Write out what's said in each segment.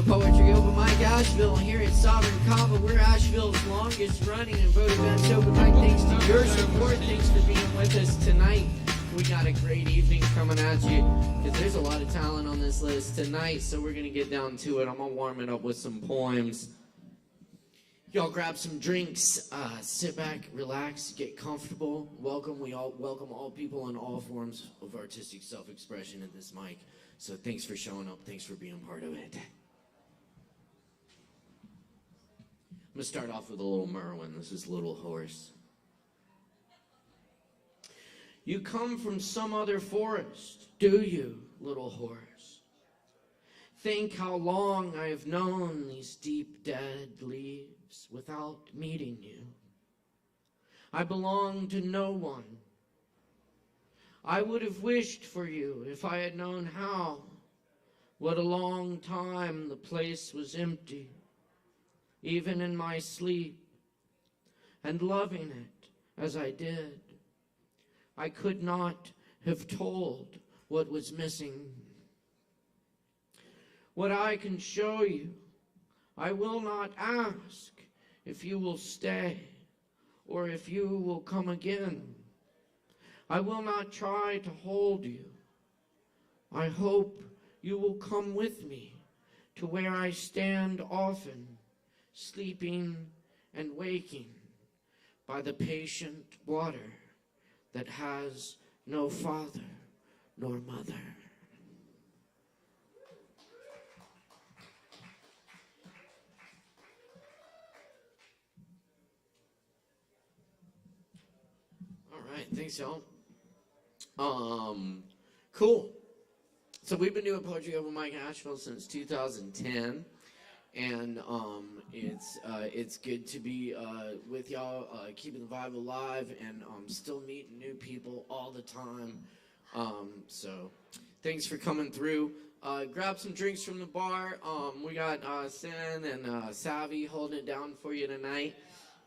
Poetry Open Mic Asheville here at Sovereign Kava. We're Asheville's longest running and voted best open mic. Thanks to your support. Thanks for being with us tonight. We got a great evening coming at you because there's a lot of talent on this list tonight, so we're going to get down to it. I'm going to warm it up with some poems. Y'all grab some drinks, sit back, relax, get comfortable. Welcome all people in all forms of artistic self-expression at this mic. So thanks for showing up. Thanks for being part of it. I'm going to start off with a little Merwin. This is Little Horse. You come from some other forest, do you, little horse? Think how long I have known these deep dead leaves without meeting you. I belong to no one. I would have wished for you if I had known how. What a long time the place was empty, even in my sleep, and loving it as I did. I could not have told what was missing. What I can show you, I will not ask if you will stay or if you will come again. I will not try to hold you. I hope you will come with me to where I stand often, sleeping and waking by the patient water that has no father nor mother. All right, thanks, y'all. Cool. So we've been doing Poetry Open Mic in Asheville since 2010. And it's good to be with y'all, keeping the vibe alive, and still meeting new people all the time. So thanks for coming through. Grab some drinks from the bar. We got Sin and Savvy holding it down for you tonight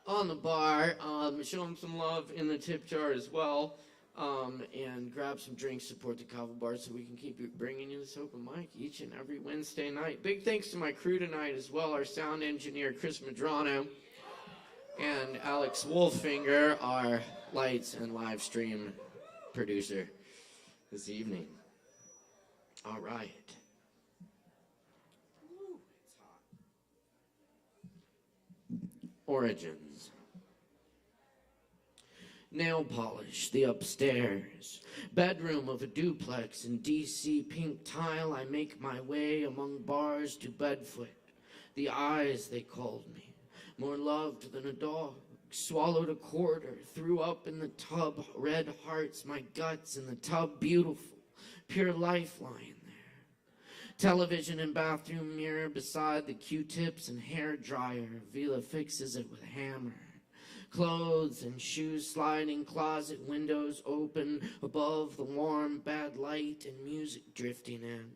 on the bar. Show them some love in the tip jar as well. And grab some drinks, support the Kava bar so we can keep bringing you this open mic each and every Wednesday night. Big thanks to my crew tonight as well, our sound engineer, Chris Medrano, and Alex Wolfinger, our lights and live stream producer this evening. All right. Ooh, it's hot. Origins. Nail polish, the upstairs. Bedroom of a duplex in D.C. pink tile. I make my way among bars to Bedfoot. The eyes, they called me. More loved than a dog. Swallowed a quarter. Threw up in the tub. Red hearts, my guts in the tub. Beautiful. Pure lifeline there. Television and bathroom mirror beside the Q-tips and hair dryer. Vila fixes it with a hammer. Clothes and shoes sliding, closet windows open, above the warm, bad light and music drifting in.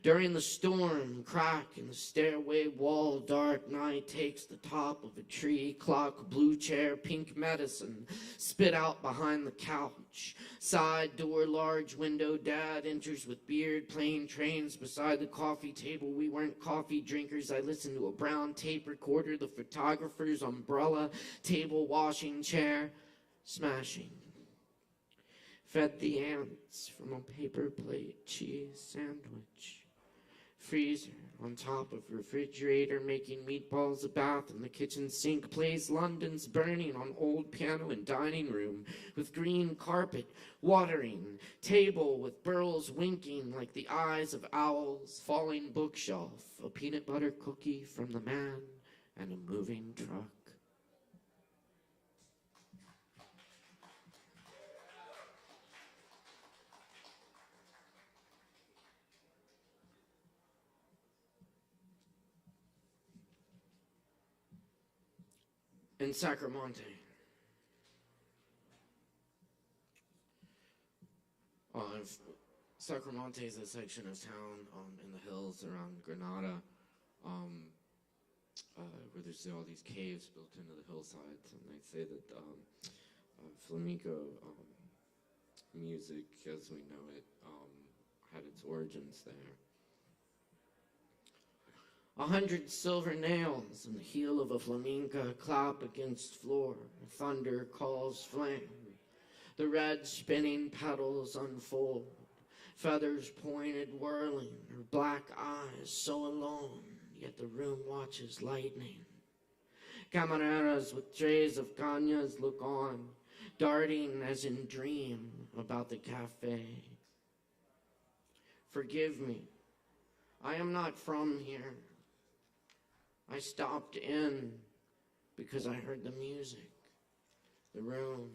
During the storm, crack in the stairway wall, dark night takes the top of a tree, clock, blue chair, pink medicine, spit out behind the couch. Side door, large window, dad enters with beard, plane trains beside the coffee table. We weren't coffee drinkers. I listened to a brown tape recorder, the photographer's umbrella, table, washing chair, smashing. Fed the ants from a paper plate, cheese sandwich. Freezer on top of refrigerator, making meatballs a bath in the kitchen sink. Plays London's Burning on old piano in dining room with green carpet, watering. Table with burls winking like the eyes of owls. Falling bookshelf, a peanut butter cookie from the man, and a moving truck. In Sacramento. Sacramento is a section of town in the hills around Granada, where there's all these caves built into the hillsides, and they say that flamenco music, as we know it, had its origins there. 100 silver nails and the heel of a flamenca clap against floor. Thunder calls flame. The red spinning petals unfold. Feathers pointed whirling, her black eyes so alone, yet the room watches lightning. Camareras with trays of cañas look on, darting as in dream about the cafe. Forgive me, I am not from here. I stopped in because I heard the music. The room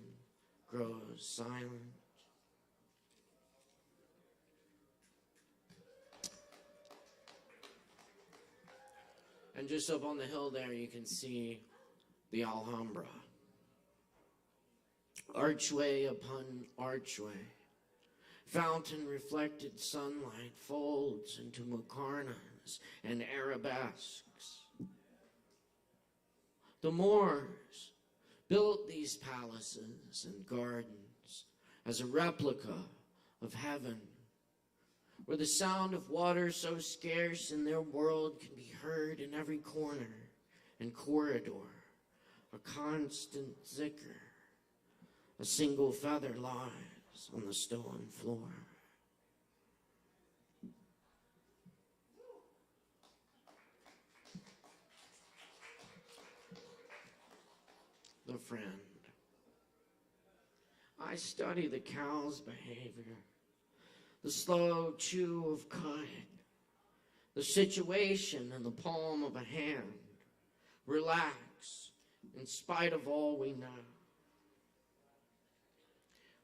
grows silent. And just up on the hill there, you can see the Alhambra. Archway upon archway. Fountain reflected sunlight folds into muqarnas and arabesques. The Moors built these palaces and gardens as a replica of heaven, where the sound of water so scarce in their world can be heard in every corner and corridor, a constant zikr. A single feather lies on the stone floor. The friend. I study the cow's behavior, the slow chew of cud, the situation in the palm of a hand. Relax, in spite of all we know.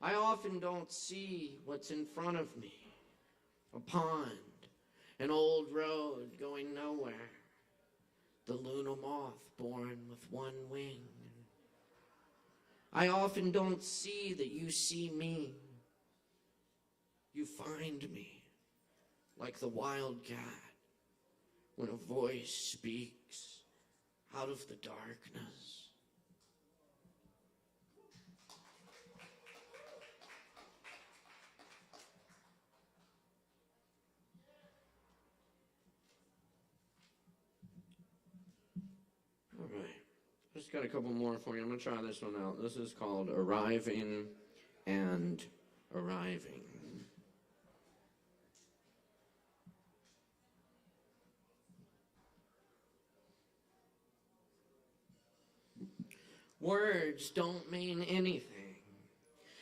I often don't see what's in front of me. A pond, an old road going nowhere, the Luna moth born with one wing. I often don't see that you see me. You find me like the wildcat when a voice speaks out of the darkness. All right. Just got a couple more for you. I'm going to try this one out. This is called Arriving and Arriving. Words don't mean anything.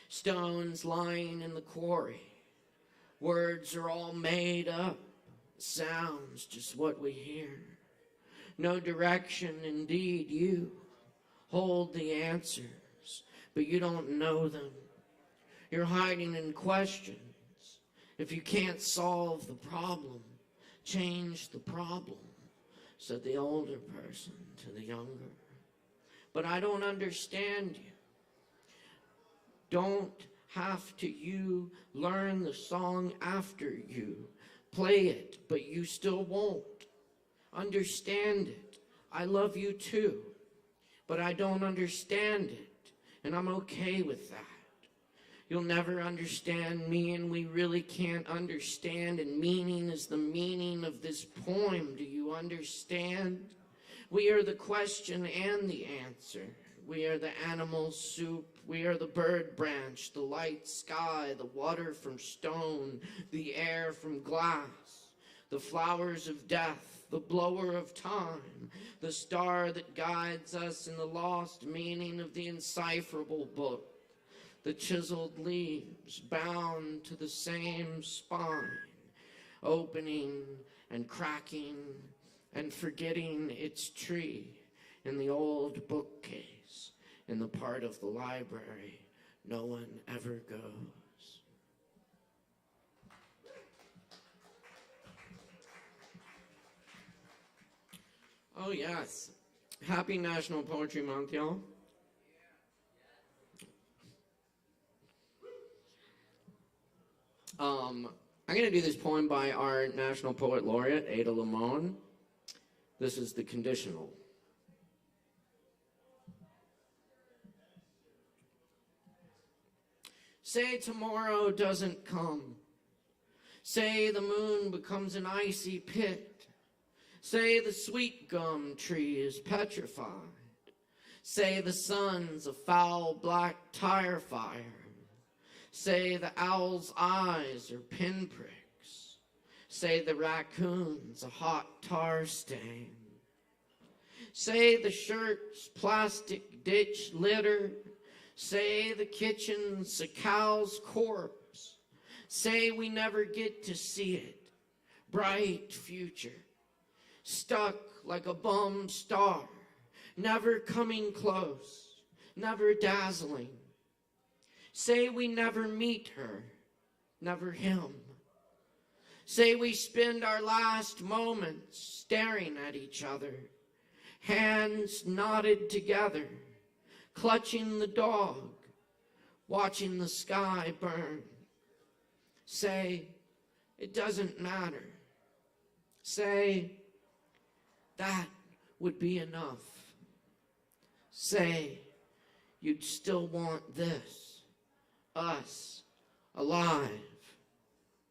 Stones lying in the quarry. Words are all made up. Sounds just what we hear. No direction, indeed, you hold the answers, but you don't know them. You're hiding in questions. If you can't solve the problem, change the problem, said the older person to the younger. But I don't understand you. Don't have to you learn the song after you. Play it, but you still won't. Understand it. I love you too, but I don't understand it, and I'm okay with that. You'll never understand me, and we really can't understand, and meaning is the meaning of this poem. Do you understand? We are the question and the answer. We are the animal soup. We are the bird branch, the light sky, the water from stone, the air from glass, the flowers of death, the blower of time, the star that guides us in the lost meaning of the incipherable book, the chiseled leaves bound to the same spine, opening and cracking and forgetting its tree in the old bookcase in the part of the library no one ever goes. Oh yes, happy National Poetry Month, y'all. I'm gonna do this poem by our National Poet Laureate, Ada Limon. This is the conditional. Say tomorrow doesn't come. Say the moon becomes an icy pit. Say the sweet gum tree is petrified. Say the sun's a foul black tire fire. Say the owl's eyes are pinpricks. Say the raccoon's a hot tar stain. Say the shirt's plastic ditch litter. Say the kitchen's a cow's corpse. Say we never get to see it. Bright future. Stuck like a bum star. Never coming close. Never dazzling. Say we never meet her. Never him. Say we spend our last moments staring at each other. Hands knotted together. Clutching the dog. Watching the sky burn. Say it doesn't matter. Say that would be enough. Say you'd still want this. Us. Alive.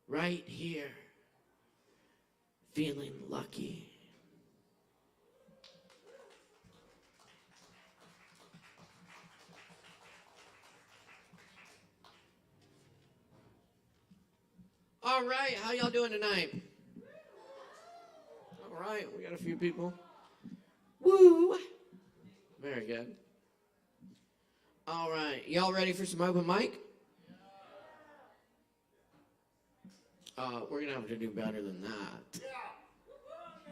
Right here. Feeling lucky. All right, how y'all doing tonight? All right, we got a few people. Woo! Very good. All right, y'all ready for some open mic? We're gonna have to do better than that.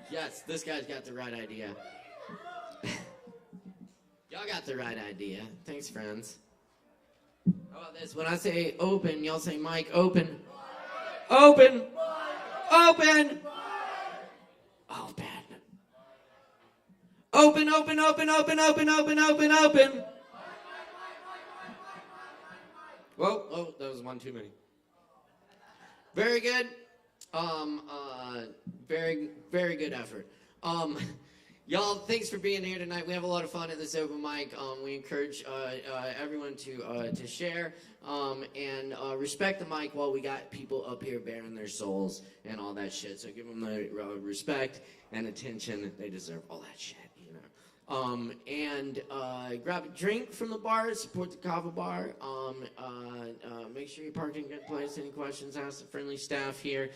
Yes, this guy's got the right idea. Y'all got the right idea. Thanks, friends. How about this? When I say open, y'all say mic open. Open! Open! Open. Open, open, open, open, open, open, open, open. Whoa, oh, that was one too many. Very good. Very good effort. Y'all, thanks for being here tonight. We have a lot of fun at this open mic. We encourage everyone to share and respect the mic while we got people up here bearing their souls and all that shit. So give them the respect and attention. They deserve all that shit, you know. And grab a drink from the bar. Support the Kava bar. Make sure you park in a good place. Any questions, ask the friendly staff here.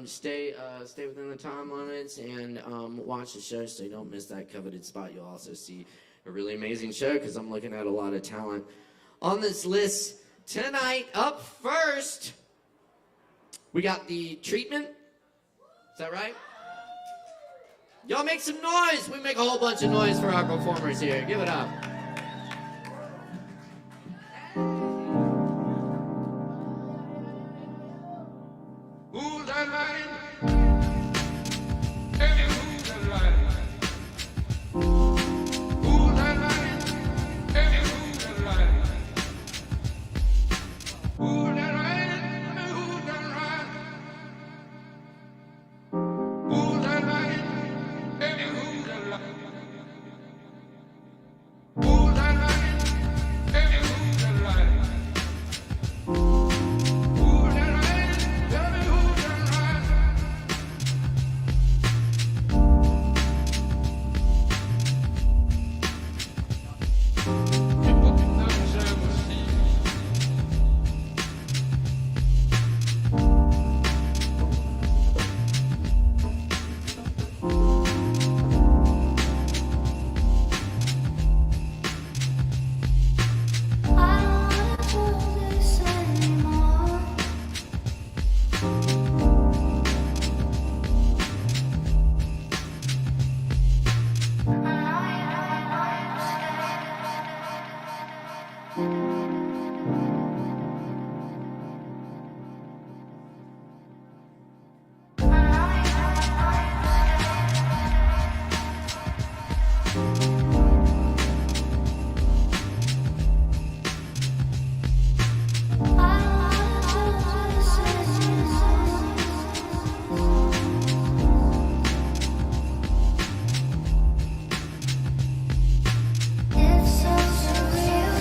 Stay within the time limits and watch the show so you don't miss that coveted spot. You'll also see a really amazing show because I'm looking at a lot of talent on this list tonight. Up first, we got The Treatment. Is that right? Y'all make some noise. We make a whole bunch of noise for our performers here. Give it up. Who's that line? Hey, who's that line? Who's that line? Hey, who's that line? Who's that line? Who's that line? Who's that line? Hey, who's that line? Who's that line? Hey, who's that line? Who's that line? Tell me who's that line? People can observe and see. I don't wanna do this anymore. It's so surreal.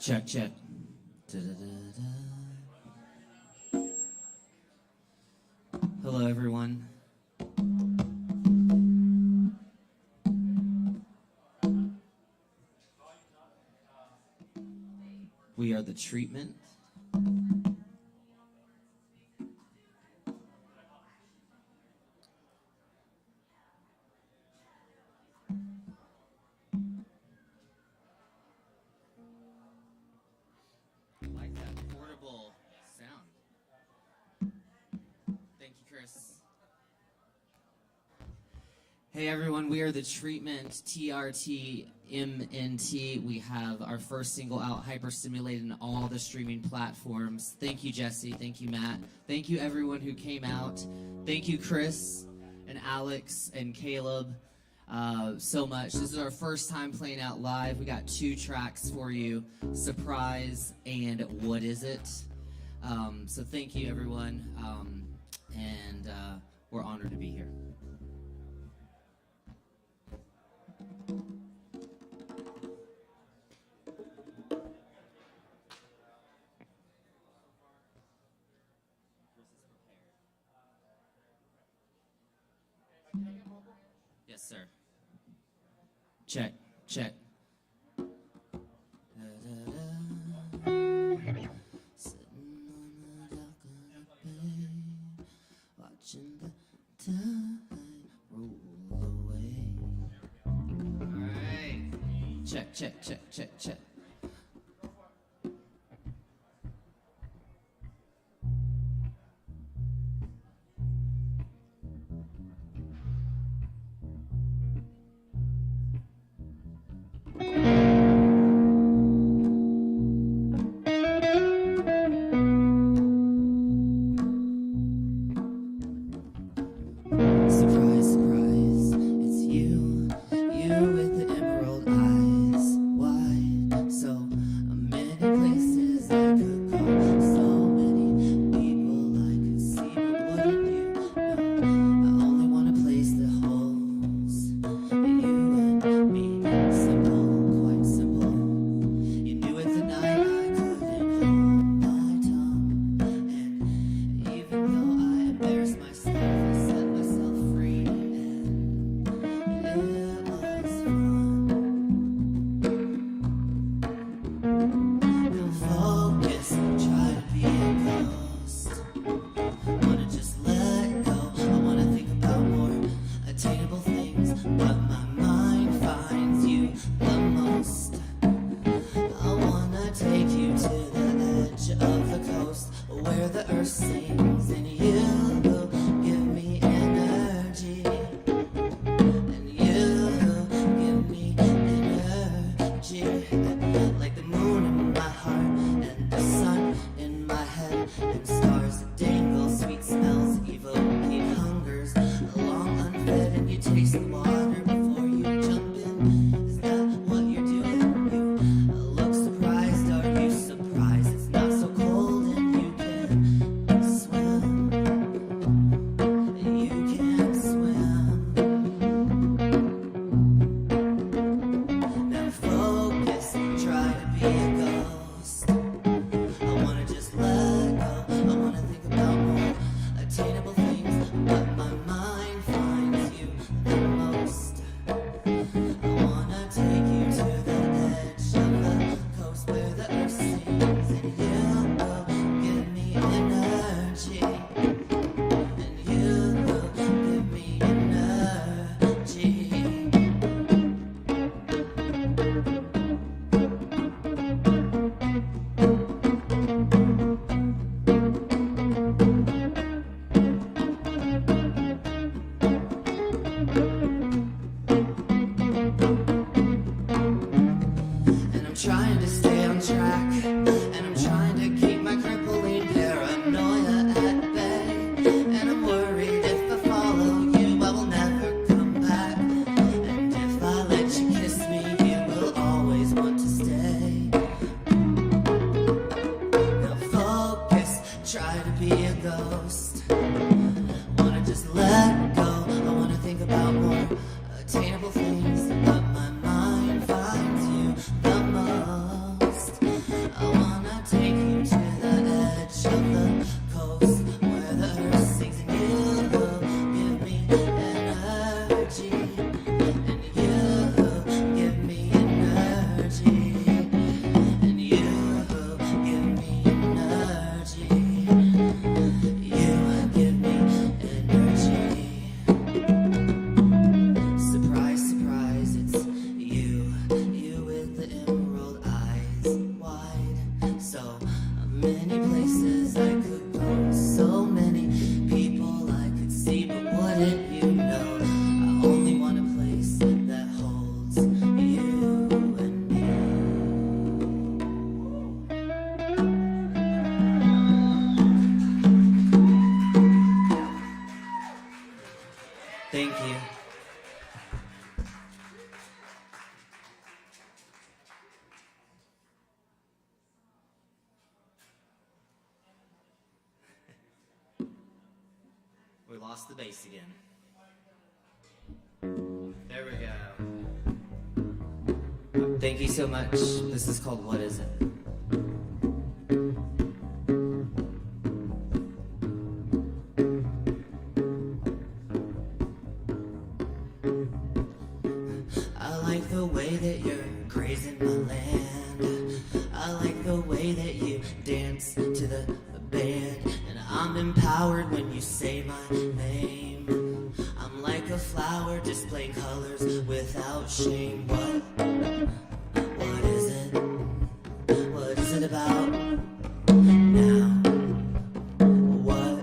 Check, check. Da-da-da-da. Hello, everyone. We are the treatment. I like that portable sound. Thank you, Chris. Hey everyone, we are the treatment, TRTMNT. We have our first single out, Hyperstimulated, in all the streaming platforms. Thank you, Jesse. Thank you, Matt. Thank you, everyone who came out. Thank you, Chris and Alex and Caleb, so much. This is our first time playing out live. We got 2 tracks for you, Surprise and What Is It? So thank you, everyone, and we're honored to be here. Yes, sir. Check, check. Sitting on the dock of the bay, watching the tide roll away. All right. Check, check, check, check, check. Surprise, surprise, it's you with the emerald eyes, wide, so many places I could go, so many people I could see, but wouldn't you know, I only want a place that holds you and me, simple, quite simple, you knew it the night I couldn't hold my tongue, and even though I embarrassed myself, I set myself free, and it was fun. Now focus, try to be a ghost. Wanna just let go. I wanna think about more attainable things, but my mind finds you the most. I wanna take you to the edge of the coast where the earth sings and you will give me energy. And you give me energy. Like the moon in my heart and the sun in my head and stars that dangle, sweet smells evocate hungers along unfed, and you taste the water before you jump in. Is that what you're doing? You look surprised. Are you surprised it's not so cold and you can swim? Many places I could go, so many people I could see, but wouldn't you know, I only want a place that holds you and me. Thank you. We lost the bass again. There we go. Thank you so much. This is called What Is It? I like the way that you're grazing my land. I like the way that you dance to the band. And I'm empowered when you say my name. I'm like a flower displaying colors without shame. What is it? What is it about now? What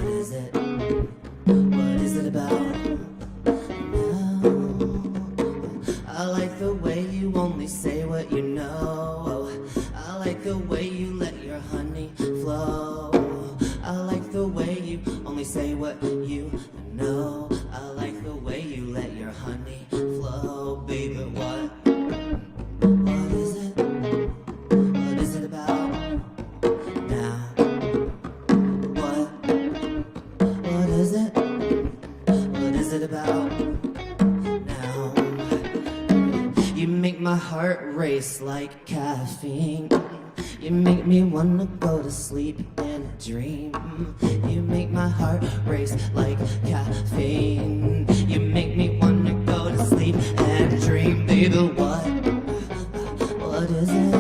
is it? What is it about now? I like the way you only say what you know. I like the way you let your honey flow. I like the way you only say what you know. I like the way you let your honey flow, baby. What is it? What is it about now? What is it? What is it about now? You make my heart race like caffeine. You make me wanna go to sleep in a dream. You make my heart race like caffeine. You make me wanna go to sleep and dream. Baby, what is it?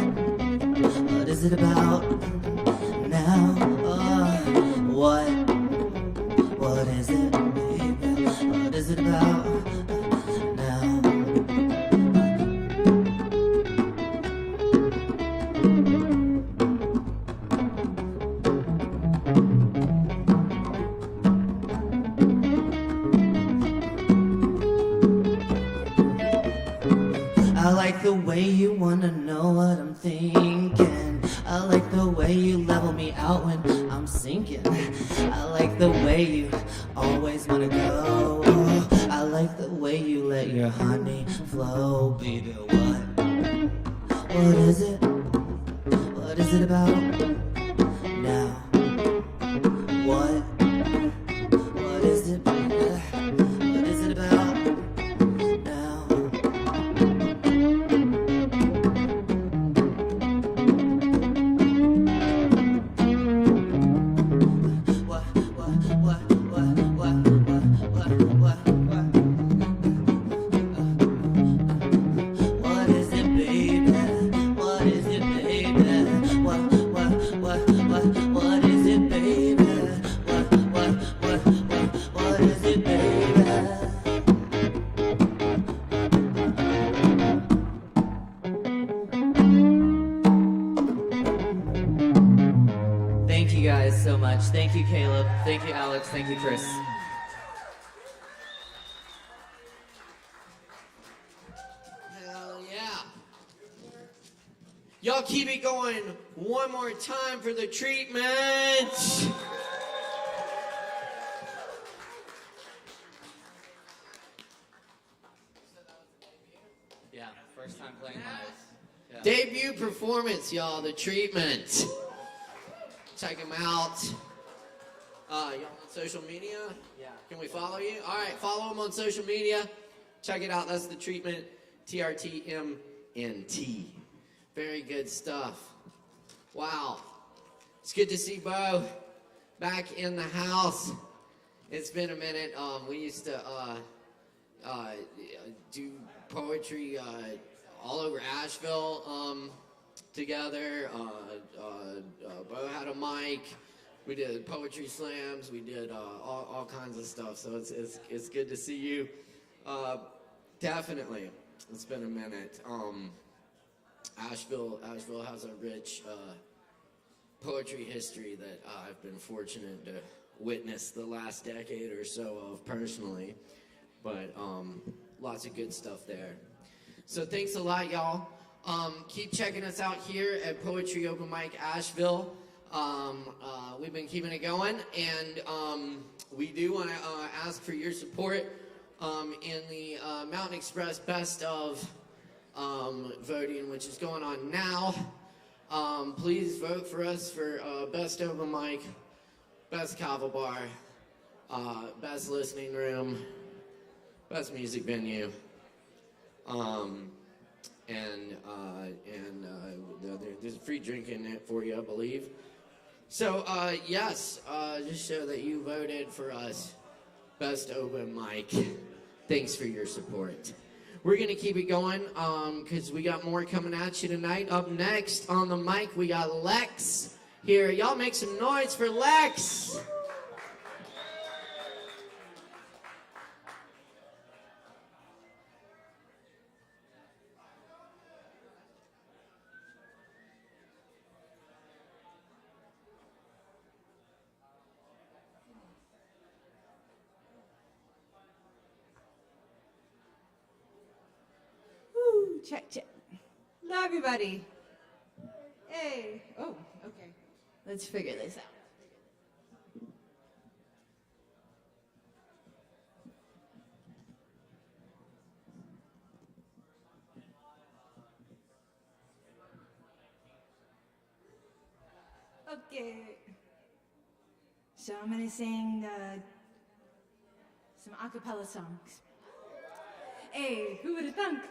What is it about now? What is it, baby? What is it about now? I like the way you wanna know what I'm thinking. I like the way you level me out when I'm sinking. I like the way you always wanna go. I like the way you let your honey flow. Baby, what is it? What is it about now? What is it, baby? What is it about now? What is it, baby? What is it, baby? What is it, baby? What is it, baby? Thank you guys so much. Thank you, Caleb. Thank you, Alex. Thank you, Chris. Hell yeah. Y'all keep it going one more time for the treatment. Yeah, first time playing live. Yeah. Debut performance, y'all, the treatment. Check them out. Y'all on social media? Yeah. Can we follow you? All right, follow them on social media. Check it out. That's the treatment. TRTMNT. Very good stuff. Wow. It's good to see Bo back in the house. It's been a minute. We used to do poetry all over Asheville together. Bo had a mic. We did poetry slams. We did all kinds of stuff. So it's good to see you. Definitely, it's been a minute. Asheville has a rich poetry history that I've been fortunate to witness the last decade or so of personally. But lots of good stuff there. So thanks a lot, y'all. Keep checking us out here at Poetry Open Mic Asheville. We've been keeping it going, and we do want to ask for your support in the Mountain Express Best of voting, which is going on now. Please vote for us for Best Open Mic, Best Kava Bar, Best Listening Room, Best Music Venue, and there's a free drink in it for you, I believe. So, yes, just show that you voted for us. Best Open Mic. Thanks for your support. We're going to keep it going because we got more coming at you tonight. Up next on the mic, we got Lex here. Y'all make some noise for Lex. Check, check. Hello, everybody. Hey. Oh, okay. Let's figure this out. Okay. So I'm going to sing some a cappella songs. Hey, who would have thunk?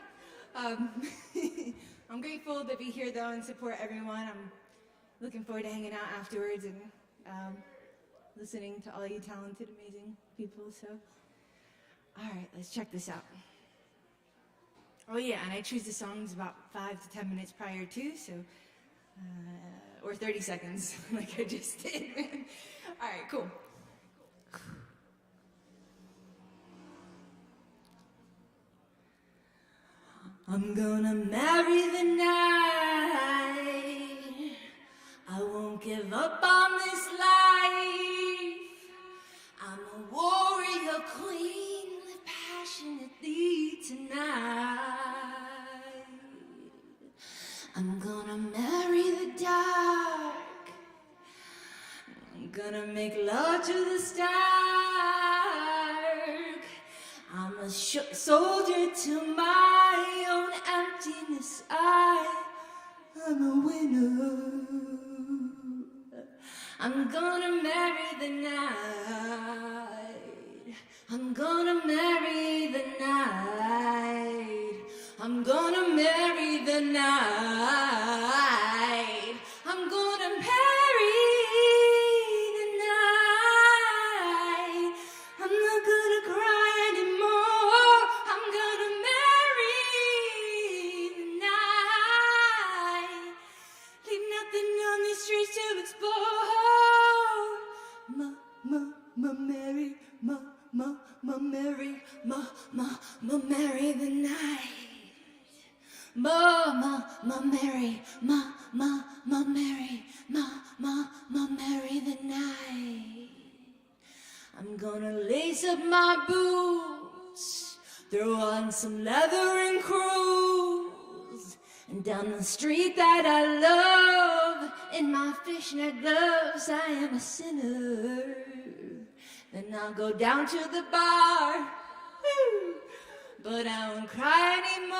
I'm grateful to be here, though, and support everyone. I'm looking forward to hanging out afterwards and listening to all you talented, amazing people. So, all right, let's check this out. Oh, yeah, and I choose the songs about 5 to 10 minutes prior, too, so, or 30 seconds, like I just did. All right, cool. I'm gonna marry the night. I won't give up on this life. I'm a warrior queen, live passionately tonight. I'm gonna marry the dark. I'm gonna make love to the stark. I'm a soldier to my own emptiness. I'm a winner. I'm gonna marry the night. I'm gonna marry the night. I'm gonna marry the night. I'm gonna marry the night. I'm not gonna cry anymore. I'm gonna marry the night. Leave nothing on these streets to explore. Mary, Mary the night. Mary, Mary the night. I'm gonna lace up my boots, throw on some leather and cruise, and down the street that I love, in my fishnet gloves, I am a sinner. Then I'll go down to the bar, woo, but I won't cry anymore.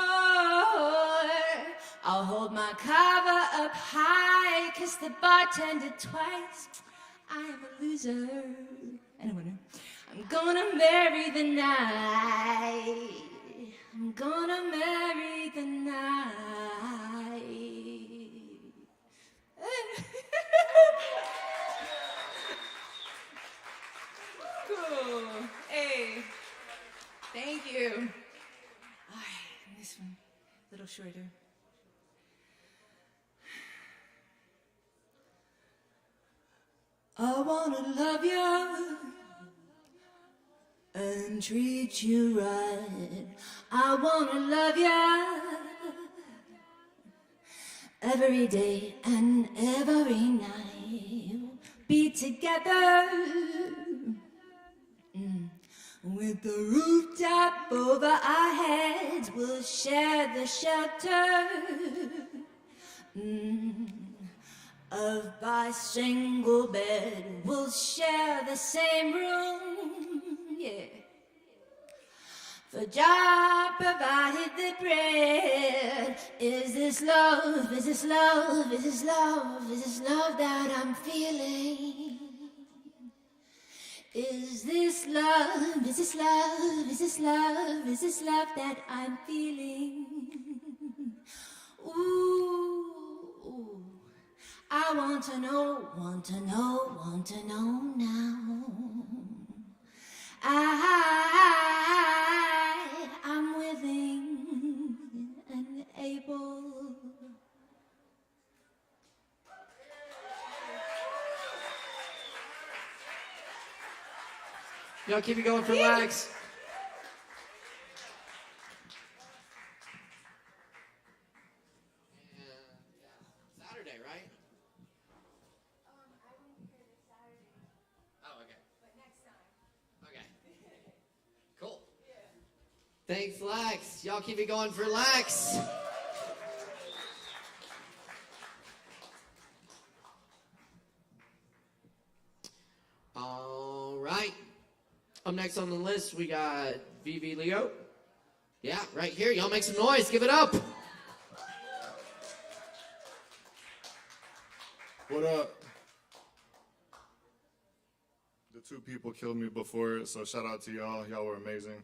I'll hold my Kava up high, kiss the bartender twice. I am a loser and a winner. I'm gonna marry the night. I'm gonna marry the night. Cool. Hey, thank you. All right, this one, a little shorter. I wanna love you and treat you right. I wanna love you every day and every night. Be together with the rooftop over our heads. We'll share the shelter of our single bed. We'll share the same room, yeah. For Jah provided the bread. Is this love? Is this love? Is this love? Is this love that I'm feeling? Is this love? Is this love? Is this love? Is this love that I'm feeling? Ooh, I want to know, want to know, want to know now. I'm willing and able. Y'all keep it going for Lex. Saturday, right? I won't be here this Saturday, Oh, okay. but next time. Okay. Cool. Thanks, Lex. Y'all keep it going for Lex. All right. Up next on the list, we got VV Leo. Yeah, right here. Y'all make some noise. Give it up. What up? The two people killed me before it, so shout out to y'all. Y'all were amazing.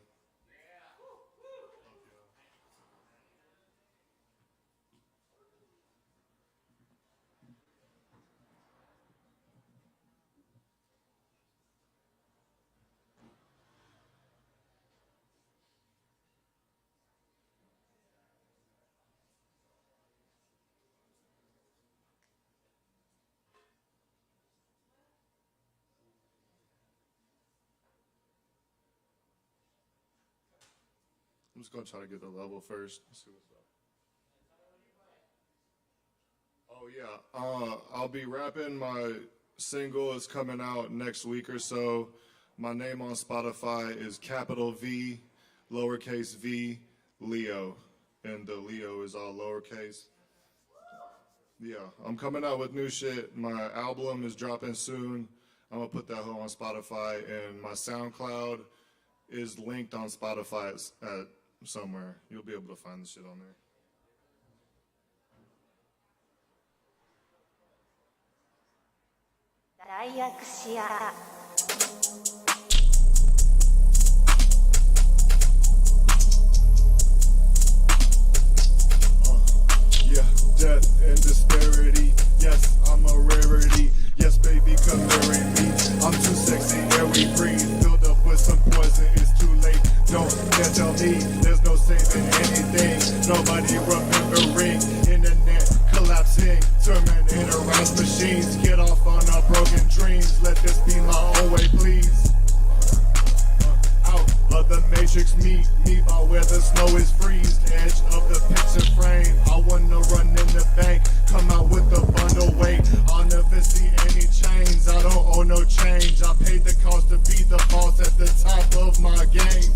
I'm just gonna try to get the level first. See what's up. Oh yeah, I'll be rapping. My single is coming out next week or so. My name on Spotify is capital V, lowercase v, Leo, and the Leo is all lowercase. Yeah, I'm coming out with new shit. My album is dropping soon. I'm gonna put that hoe on Spotify, and my SoundCloud is linked on Spotify at somewhere. You'll be able to find the shit on there. Yeah, death and disparity. Yes, I'm a rarity. Yes, baby, come marry me. I'm too sexy, air we breathe. Filled up with some poison, it's too late. Don't catch on me, there's no saving anything. Nobody remembering. Internet collapsing. Terminator rouse machines. Get off on our broken dreams. Let this be my own way, please. Out of the matrix, meet me by where the snow is freezed. Edge of the picture frame. I wanna run in the bank. Come out with a bundle weight. I'll never see any chains. I don't owe no change. I paid the cost to be the boss at the top of my game.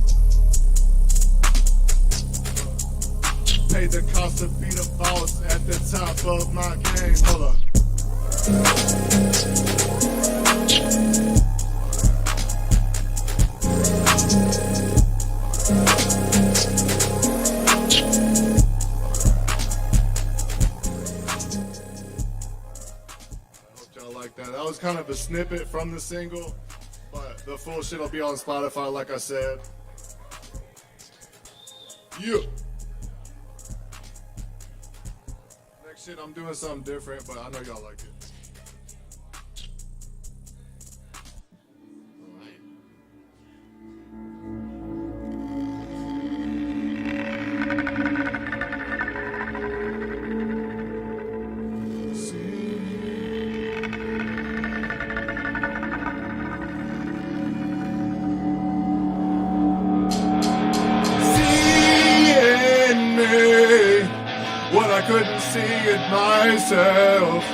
Pay the cost to be the boss at the top of my game. Hold up. I hope y'all like that. That was kind of a snippet from the single, but the full shit will be on Spotify, like I said. Yeah. Shit, I'm doing something different, but I know y'all like it. Couldn't see a myself,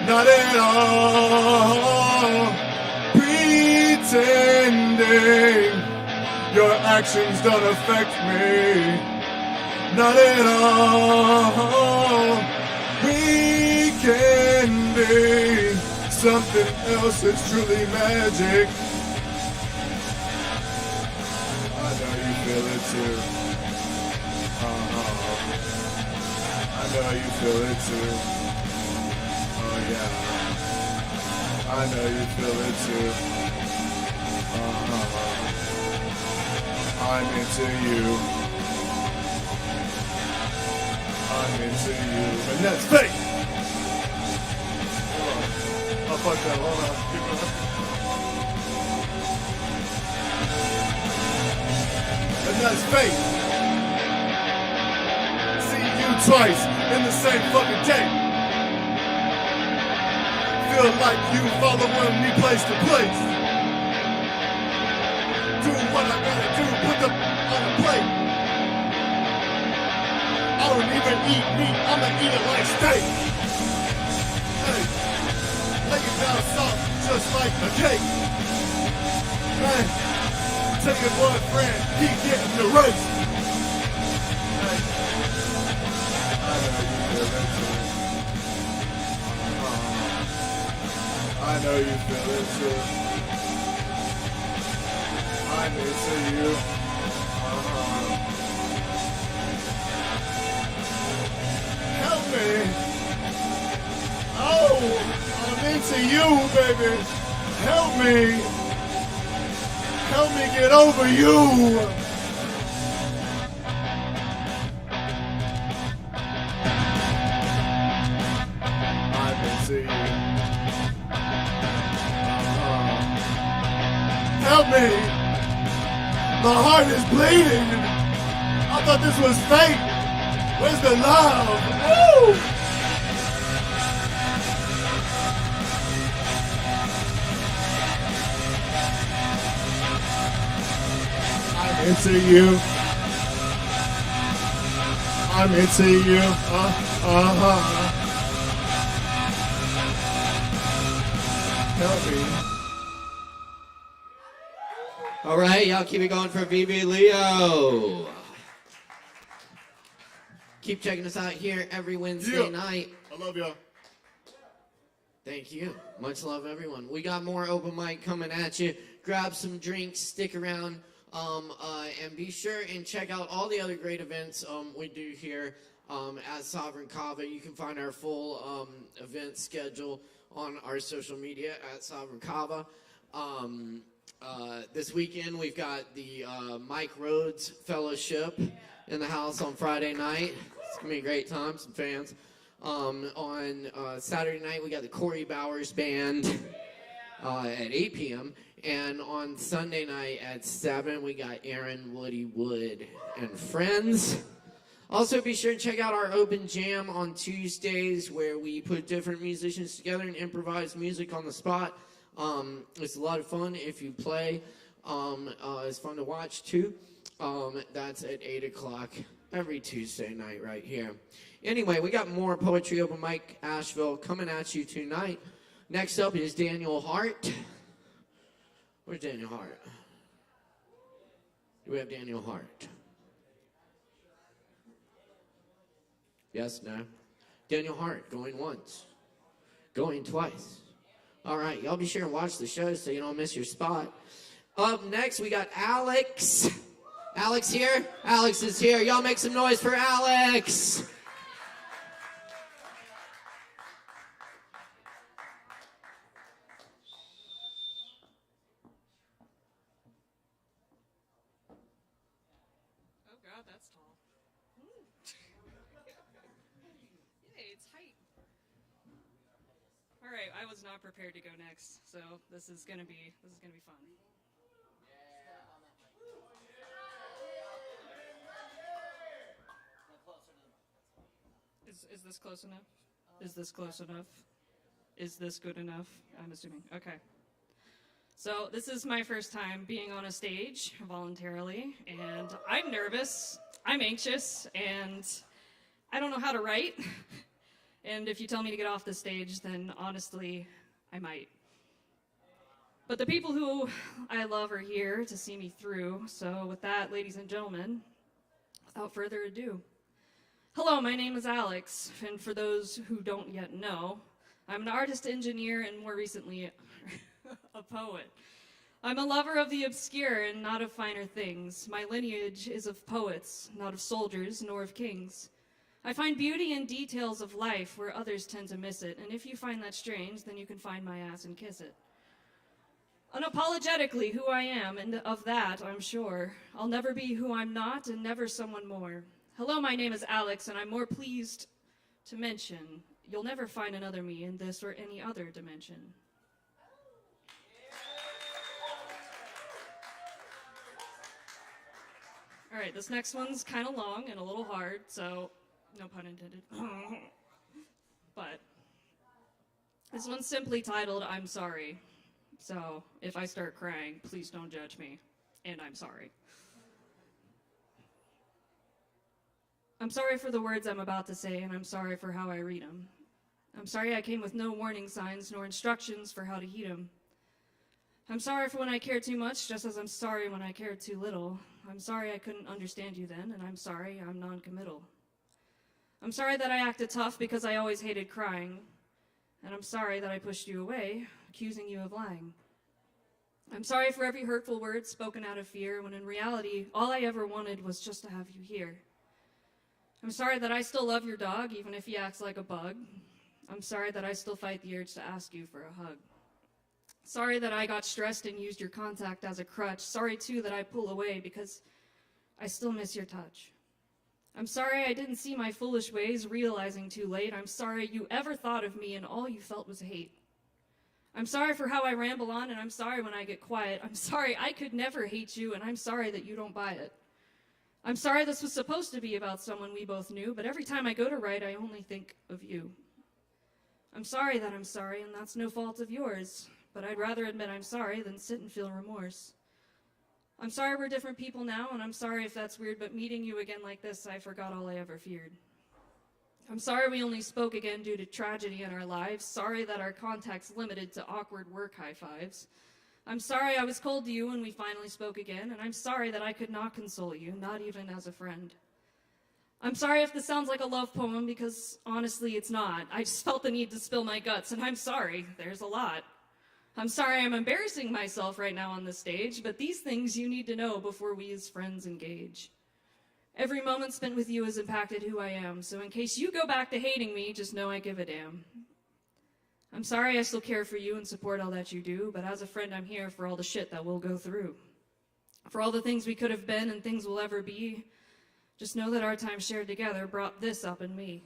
not at all pretending your actions don't affect me, not at all. We can be something else that's truly magic. I know you feel it too. I know you feel it too. Oh yeah. I know you feel it too. I'm into you. I'm into you. And that's fake! Hold on. Oh, fuck that. Hold on. Keep going. And that's fake. See you twice in the same fucking day. Feel like you following me place to place. Do what I gotta do, put them on a plate. I don't even eat meat, I'ma eat it like steak. Hey, lay it down soft, just like a cake. Hey, take your boyfriend, he getting the race. Hey, I know you feel it too. I know you feel it too. I'm into you. Help me. Oh, I'm into you, baby. Help me. Help me get over you. I'm into you. Help me. My heart is bleeding. I thought this was fake. Where's the love? Woo! I'm into you. I'm into you. Help me. All right, y'all keep it going for VV Leo. Keep checking us out here every Wednesday night. I love y'all. Thank you. Much love, everyone. We got more open mic coming at you. Grab some drinks, stick around, and be sure and check out all the other great events we do here at Sovereign Kava. You can find our full event schedule on our social media at Sovereign Kava. This weekend, we've got the Mike Rhodes Fellowship in the house on Friday night. It's going to be a great time, some fans. On Saturday night, we got the Corey Bowers Band at 8 p.m. And on Sunday night at 7, we got Aaron Woody Wood and friends. Also, be sure to check out our open jam on Tuesdays, where we put different musicians together and improvise music on the spot. It's a lot of fun if you play. It's fun to watch too. That's at 8 o'clock every Tuesday night right here. Anyway, we got more Poetry Open Mic Asheville coming at you tonight. Next up is Daniel Hart. Where's Daniel Hart? Do we have Daniel Hart? Yes, no? Daniel Hart, going once. Going twice. All right, y'all be sure and watch the show so you don't miss your spot. Up next, we got Alex. Alex here? Alex is here. Y'all make some noise for Alex. Oh, God, that's tall. Yay, it's height. All right, I was not prepared to go next, so this is gonna be fun. Is this close enough? Is this close enough? Is this good enough? I'm assuming. Okay. So this is my first time being on a stage voluntarily, and I'm nervous, I'm anxious, and I don't know how to write. And if you tell me to get off the stage, then honestly, I might. But the people who I love are here to see me through. So with that, ladies and gentlemen, without further ado, hello, my name is Alex. And for those who don't yet know, I'm an artist, engineer, and more recently, a poet. I'm a lover of the obscure and not of finer things. My lineage is of poets, not of soldiers, nor of kings. I find beauty in details of life where others tend to miss it. And if you find that strange, then you can find my ass and kiss it. Unapologetically who I am, and of that I'm sure. I'll never be who I'm not and never someone more. Hello, my name is Alex, and I'm more pleased to mention you'll never find another me in this or any other dimension. All right, this next one's kind of long and a little hard, so no pun intended. But this one's simply titled, I'm Sorry. So if I start crying, please don't judge me, and I'm sorry. I'm sorry for the words I'm about to say, and I'm sorry for how I read them. I'm sorry I came with no warning signs nor instructions for how to heed them. I'm sorry for when I cared too much, just as I'm sorry when I cared too little. I'm sorry I couldn't understand you then, and I'm sorry I'm non-committal. I'm sorry that I acted tough because I always hated crying, and I'm sorry that I pushed you away, accusing you of lying. I'm sorry for every hurtful word spoken out of fear, when in reality, all I ever wanted was just to have you here. I'm sorry that I still love your dog, even if he acts like a bug. I'm sorry that I still fight the urge to ask you for a hug. Sorry that I got stressed and used your contact as a crutch. Sorry, too, that I pull away because I still miss your touch. I'm sorry I didn't see my foolish ways, realizing too late. I'm sorry you ever thought of me and all you felt was hate. I'm sorry for how I ramble on, and I'm sorry when I get quiet. I'm sorry I could never hate you, and I'm sorry that you don't buy it. I'm sorry this was supposed to be about someone we both knew, but every time I go to write, I only think of you. I'm sorry that I'm sorry, and that's no fault of yours, but I'd rather admit I'm sorry than sit and feel remorse. I'm sorry we're different people now, and I'm sorry if that's weird, but meeting you again like this, I forgot all I ever feared. I'm sorry we only spoke again due to tragedy in our lives. Sorry that our contact's limited to awkward work high fives. I'm sorry I was cold to you when we finally spoke again, and I'm sorry that I could not console you, not even as a friend. I'm sorry if this sounds like a love poem, because honestly it's not. I just felt the need to spill my guts, and I'm sorry. There's a lot. I'm sorry I'm embarrassing myself right now on the stage, but these things you need to know before we as friends engage. Every moment spent with you has impacted who I am, so in case you go back to hating me, just know I give a damn. I'm sorry I still care for you and support all that you do, but as a friend I'm here for all the shit that we'll go through. For all the things we could have been and things we'll ever be, just know that our time shared together brought this up in me.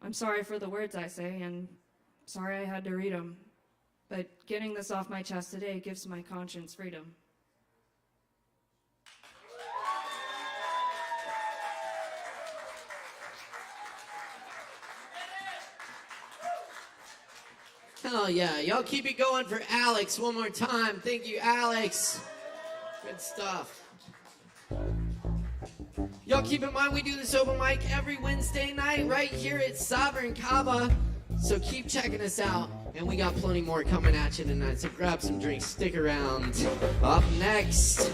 I'm sorry for the words I say, and sorry I had to read them, but getting this off my chest today gives my conscience freedom. Hell yeah. Y'all keep it going for Alex one more time. Thank you, Alex. Good stuff. Y'all keep in mind we do this open mic every Wednesday night right here at Sovereign Kava. So keep checking us out. And we got plenty more coming at you tonight. So grab some drinks. Stick around. Up next,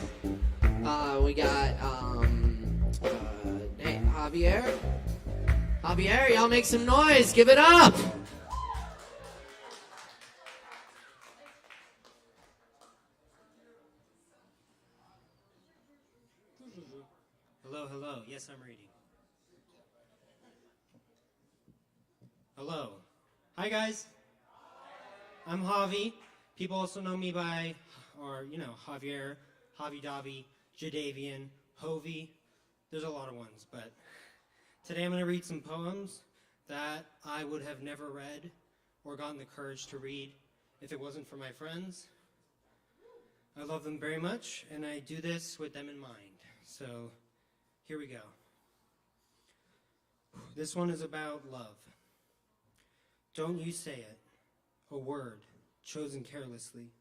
we got hey, Javier. Javier, y'all make some noise. Give it up. Hello, hello. Yes, I'm reading. Hello. Hi, guys. I'm Javi. People also know me by, or, you know, Javier, Javi Davi, Jadavian, Hovey. There's a lot of ones, but today I'm going to read some poems that I would have never read or gotten the courage to read if it wasn't for my friends. I love them very much, and I do this with them in mind. So here we go. This one is about love. Don't you say it, a word chosen carelessly,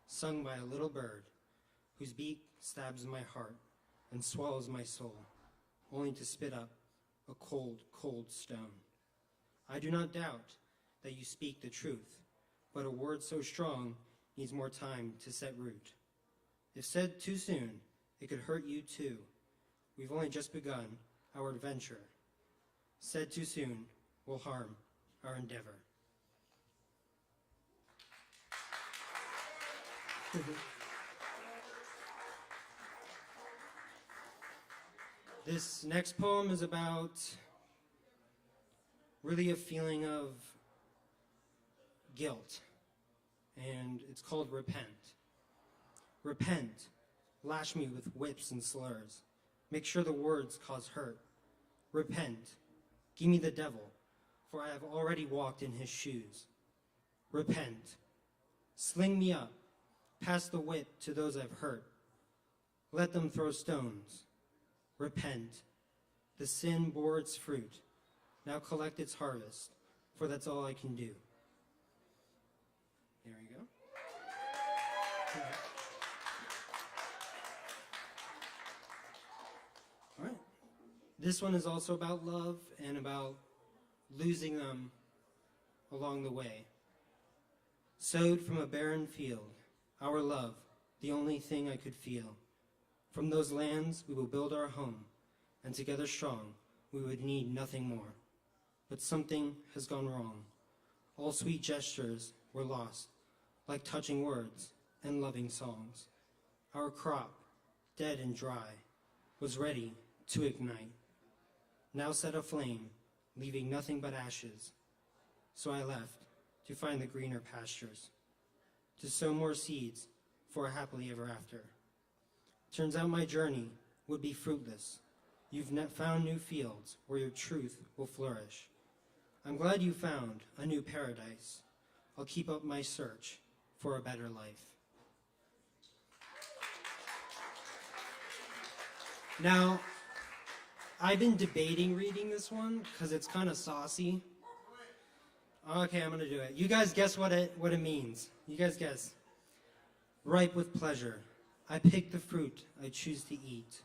sung by a little bird whose beak stabs my heart and swallows my soul, only to spit up a cold, cold stone. I do not doubt that you speak the truth, but a word so strong needs more time to set root. If said too soon, it could hurt you too. We've only just begun our adventure. Said too soon will harm our endeavor. This next poem is about really a feeling of guilt, and it's called Repent. Repent, lash me with whips and slurs, make sure the words cause hurt. Repent, give me the devil, for I have already walked in his shoes. Repent, sling me up, pass the whip to those I've hurt. Let them throw stones. Repent, the sin bore its fruit, now collect its harvest, for that's all I can do. There you go. All right. This one is also about love and about losing them along the way. Sowed from a barren field, our love, the only thing I could feel. From those lands we will build our home, and together strong we would need nothing more. But something has gone wrong. All sweet gestures were lost, like touching words and loving songs. Our crop, dead and dry, was ready to ignite. Now set aflame, leaving nothing but ashes. So I left to find the greener pastures, to sow more seeds for a happily ever after. Turns out my journey would be fruitless. You've found new fields where your truth will flourish. I'm glad you found a new paradise. I'll keep up my search for a better life. Now, I've been debating reading this one because it's kind of saucy. Okay, I'm gonna do it. You guys guess what it means. You guys guess. Ripe with pleasure. I pick the fruit I choose to eat.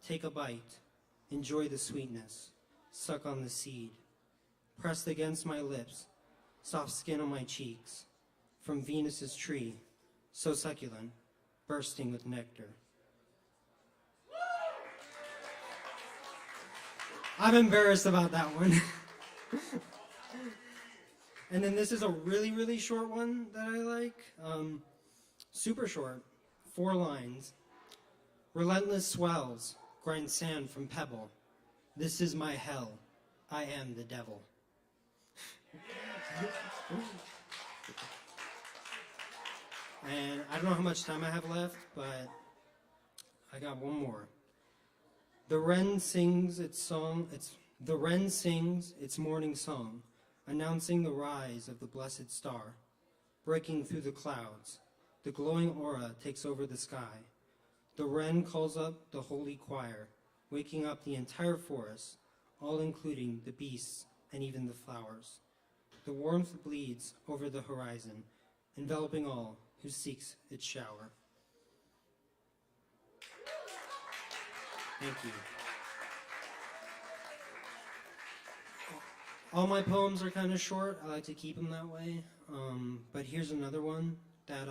Take a bite. Enjoy the sweetness. Suck on the seed. Pressed against my lips. Soft skin on my cheeks. From Venus's tree. So succulent. Bursting with nectar. I'm embarrassed about that one. And then this is a really, really short one that I like. Super short. 4 lines. Relentless swells grind sand from pebble. This is my hell. I am the devil. And I don't know how much time I have left, but I got one more. The wren sings its morning song, announcing the rise of the blessed star, breaking through the clouds. The glowing aura takes over the sky. The wren calls up the holy choir, waking up the entire forest, all including the beasts and even the flowers. The warmth bleeds over the horizon, enveloping all who seeks its shower. Thank you. All my poems are kind of short. I like to keep them that way. But here's another one that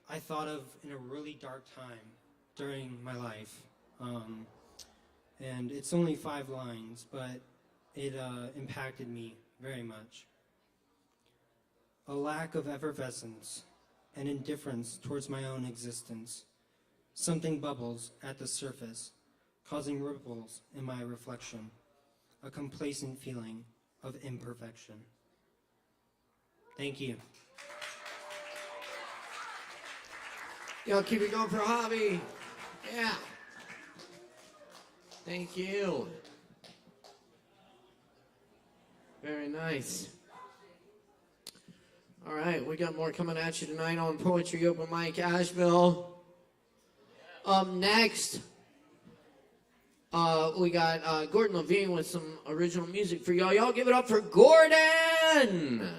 I thought of in a really dark time during my life. And it's only 5 lines, but it impacted me very much. A lack of effervescence and indifference towards my own existence. Something bubbles at the surface, causing ripples in my reflection. A complacent feeling of imperfection. Thank you. Yo, keep it going for Javi. Yeah. Thank you. Very nice. All right, we got more coming at you tonight on Poetry Open Mic Asheville. Up next, we got Gordon Levine with some original music for y'all. Y'all give it up for Gordon!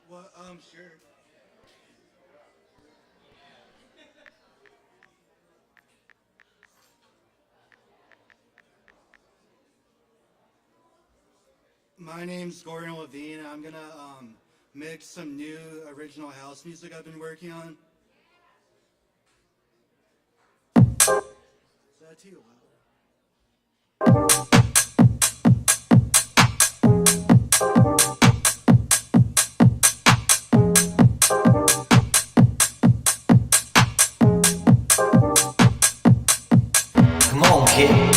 What sure. My name's Gordon Levine. I'm gonna mix some new original house music I've been working on. Is that too loud? Come on, kid.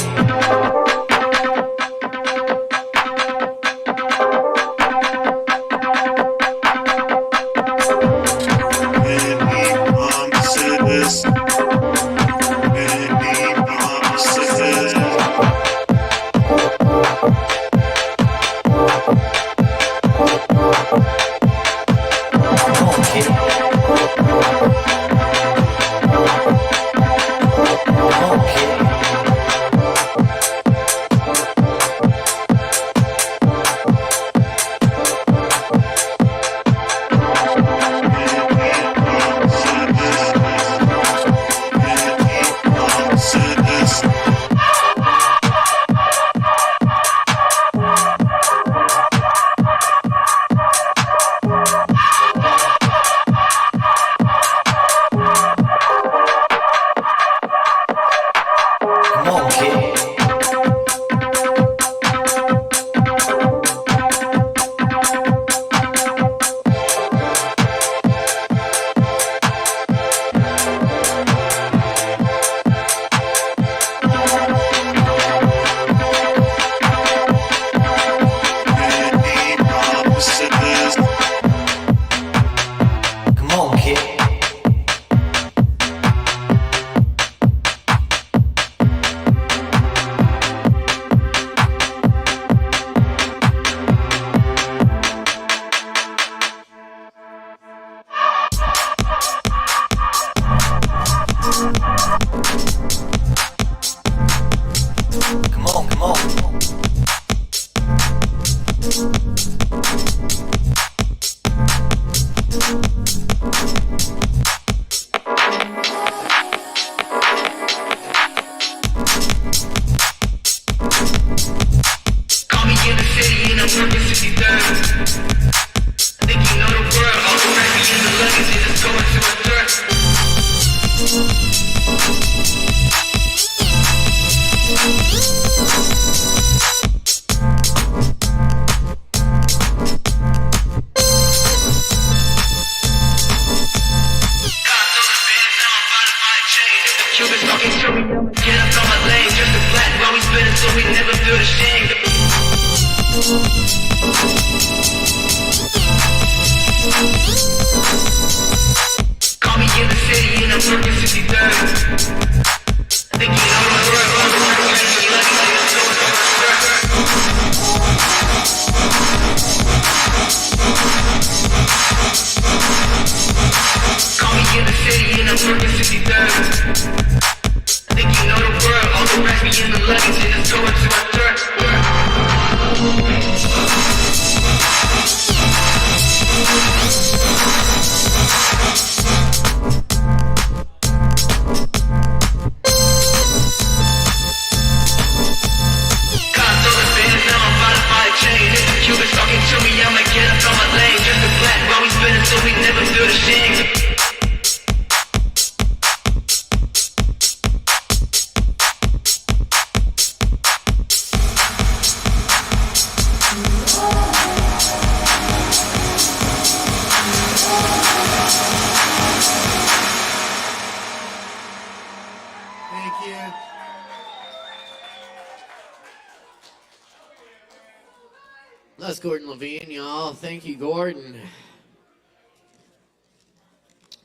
That's Gordon Levine, y'all. Thank you, Gordon.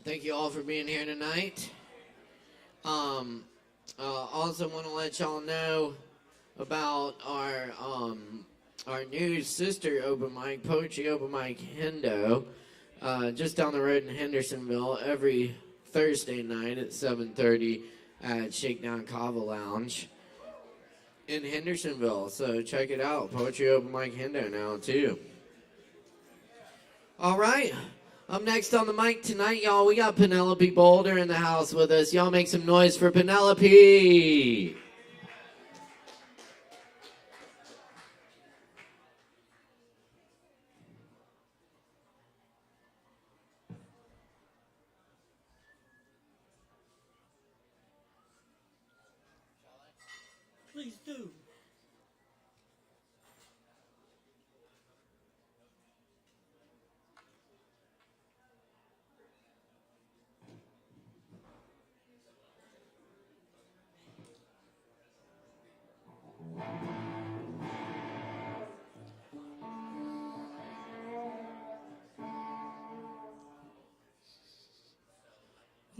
Thank you all for being here tonight. Also want to let y'all know about our new sister open mic, Poetry Open Mic Hendo, just down the road in Hendersonville every Thursday night at 7:30 at Shakedown Kava Lounge in Hendersonville. So check it out. Poetry Open Mic Hendo now too. All right. Up next on the mic tonight, y'all, we got Penelope Boulder in the house with us. Y'all make some noise for Penelope. Please do.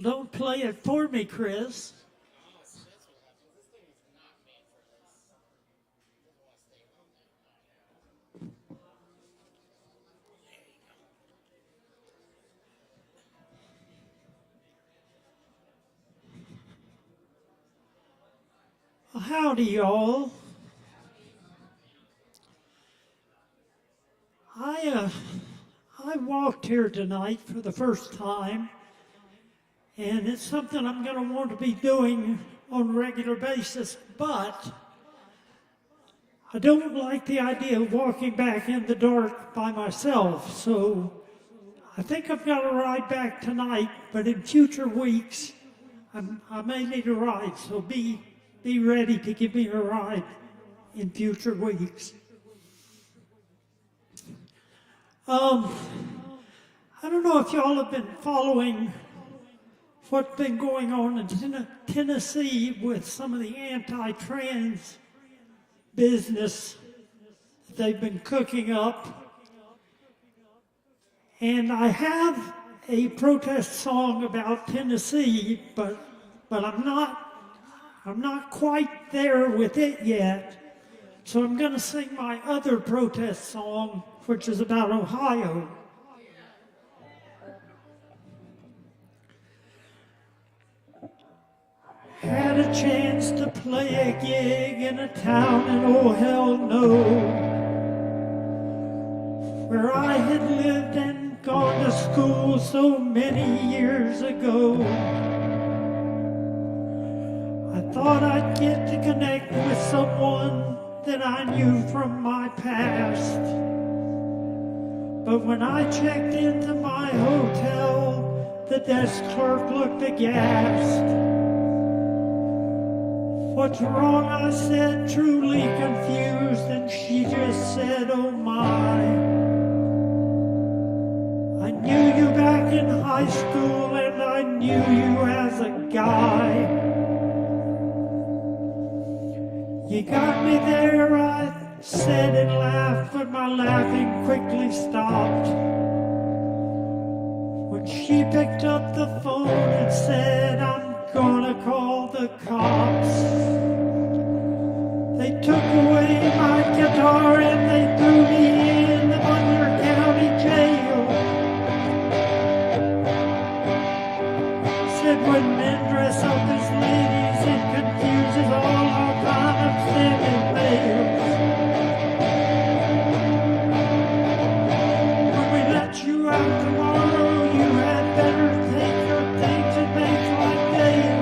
Don't play it for me, Chris. Howdy, y'all. I walked here tonight for the first time, and it's something I'm going to want to be doing on a regular basis, but I don't like the idea of walking back in the dark by myself, so I think I've got to ride back tonight, but in future weeks, I may need a ride, so be ready to give me a ride in future weeks. I don't know if y'all have been following what's been going on in Tennessee with some of the anti-trans business that they've been cooking up. And I have a protest song about Tennessee, but I'm not quite there with it yet. So I'm going to sing my other protest song, which is about Ohio. Had a chance to play a gig in a town in oh hell no, where I had lived and gone to school so many years ago. I thought I'd get to connect with someone that I knew from my past. But when I checked into my hotel, the desk clerk looked aghast. What's wrong, I said, truly confused, and she just said, oh my. I knew you back in high school, and I knew you as a guy. You got me there, I said and laughed, but my laughing quickly stopped when she picked up the phone and said, I'm gonna call the cops. They took away my guitar and they threw me in the Butler County jail. Said when men dress up as ladies, it confuses all our kind of standing males. When we let you out tomorrow, you had better take your things and make like Dale.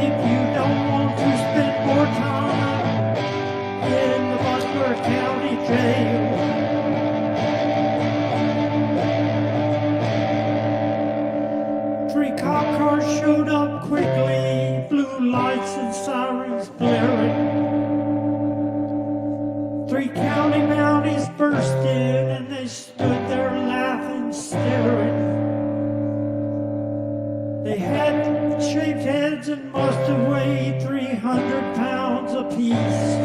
If you don't want to spend more time in the Butler County jail. Three cop cars showed up quickly, blue lights and sirens blaring. Three county mounties burst in and they stood there laughing, staring. They had shaved heads and must have weighed 300 pounds apiece.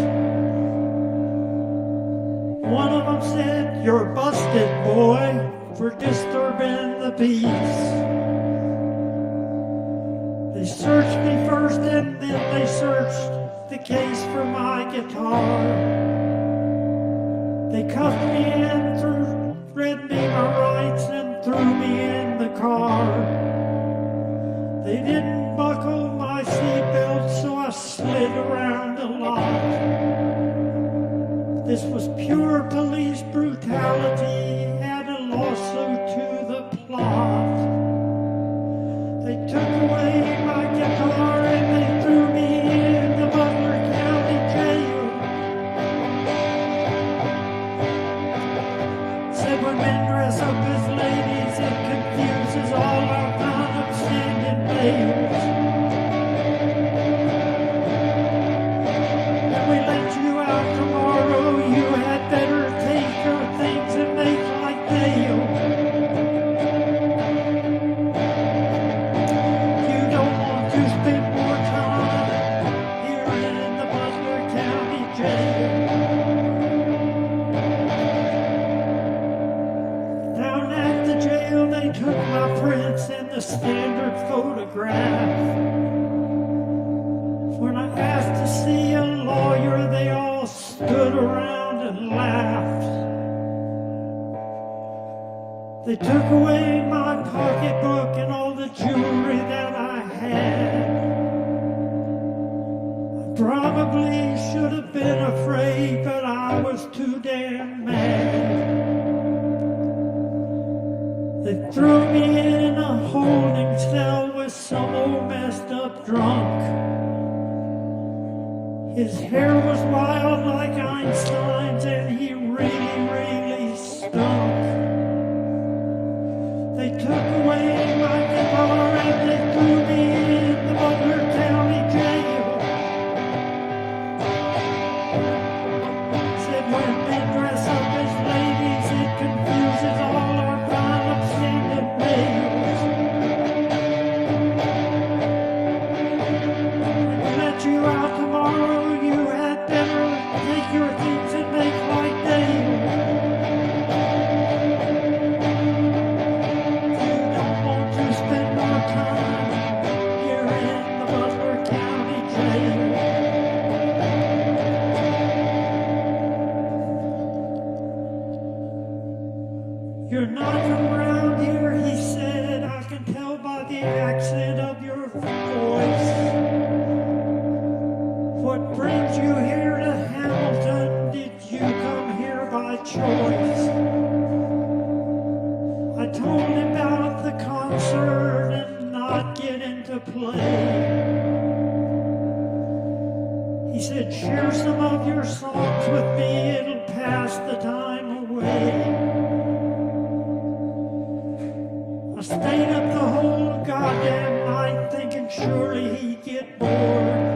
One of them said, you're busted, boy, for disturbing the peace. They searched me first and then they searched the case for my guitar. They cuffed me and read me my rights and threw me in the car. They didn't buckle my seatbelt, so I slid around a lot. This was pure police brutality. Down at the jail they took my prints and the standard photograph. When I asked to see a lawyer, they all stood around and laughed. They took away my pocketbook and all the jewelry that I had. I probably should have been afraid, but I was too damn mad. They threw me in a holding cell with some old messed up drunk. His hair was wild like Einstein's and he really, really stunk. They took away my guitar and they threw me in the Butler County Jail. Said when men dress up as ladies, it confuses all our fine upstanding males. When we let you out tomorrow, you had better take your things and make like Dale. You don't want to spend more time here in the Butler County Jail. You're not from around here, he said. I can tell by the accent of your voice. What brings you here to Hamilton? Did you come here by choice? I told him about the concert and not get into play. He said, share some of your songs with me, it'll pass the time away. I stayed up the whole goddamn night thinking surely he'd get bored.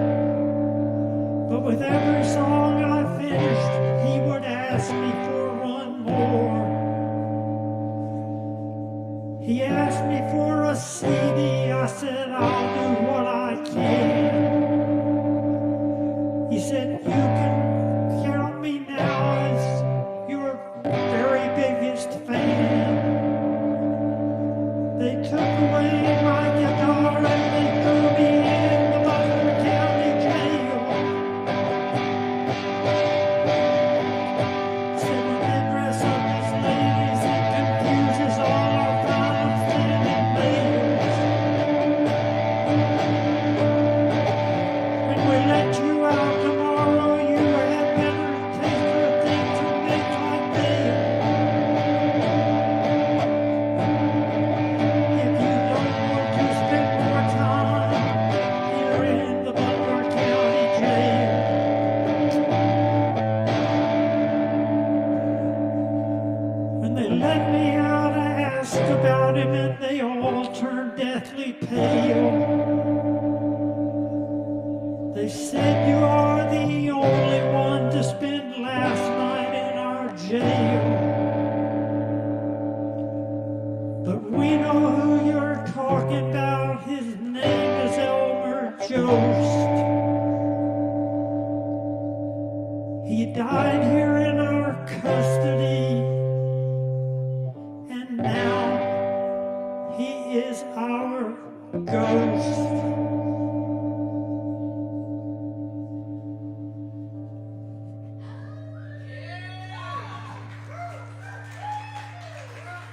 But with every song I finished, he would ask me for one more. He asked me for a CD, I said I'll do what I can. He said you can count me now as your very biggest fan. They took away my guitar and they threw me in the Butler County Jail. Said when they dress up as ladies, it confuses all our fine upstanding males. When we let you out tomorrow, you had better take your things and make like Dale. If you don't want to spend more time here in the Butler County Jail. When they let me out, I asked about him and they all turned deathly pale. They said you are the only one to spend last night in our jail. But we know who you're talking about. His name is Elmer Jost. He died here in our custody, and now he is our ghost.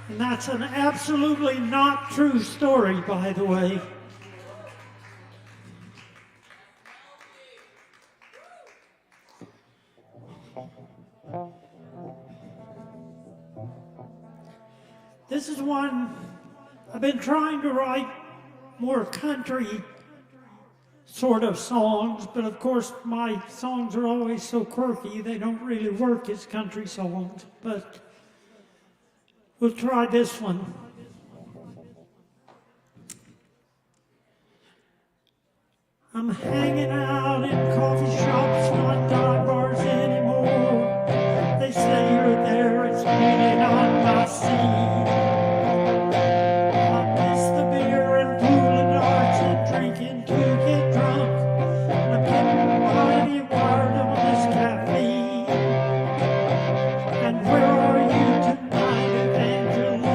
And that's an absolutely not true story, by the way. This is one I've been trying to write more country sort of songs, but of course my songs are always so quirky, they don't really work as country songs, but we'll try this one. I'm hanging out in coffee shops, not dive bars anymore. They say you're there, it's really not my scene. I miss the beer and pool and darts and drinking to get drunk. And I'm getting mighty wired on this caffeine. And where are you tonight, Evangeline?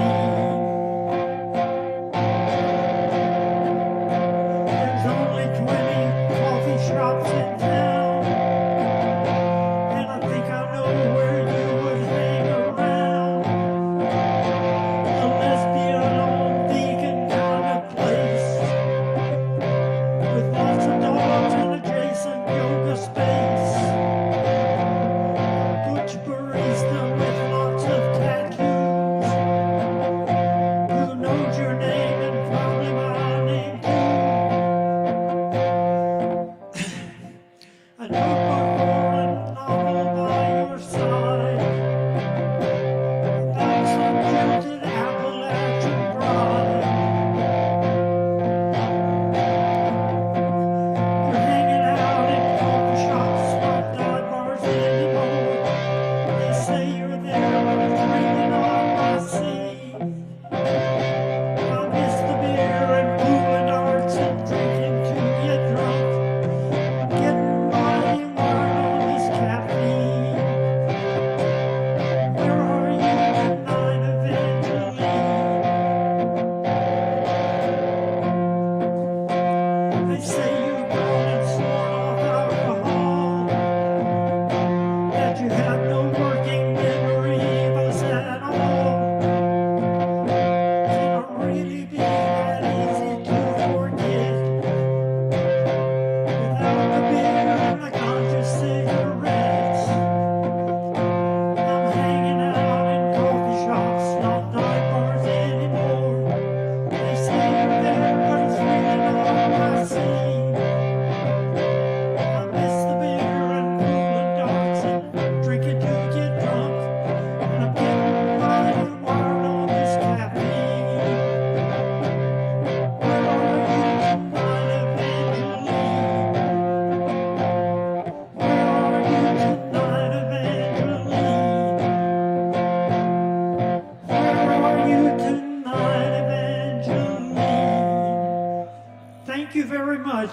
much.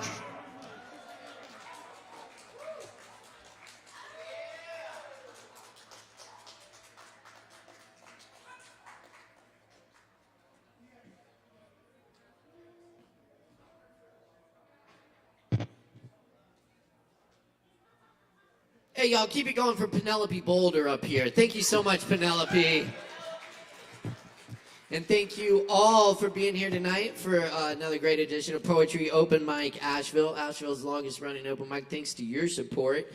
Hey, y'all, keep it going for Penelope Boulder up here. Thank you so much, Penelope. And thank you all for being here tonight for another great edition of Poetry Open Mic Asheville, Asheville's longest running open mic, thanks to your support.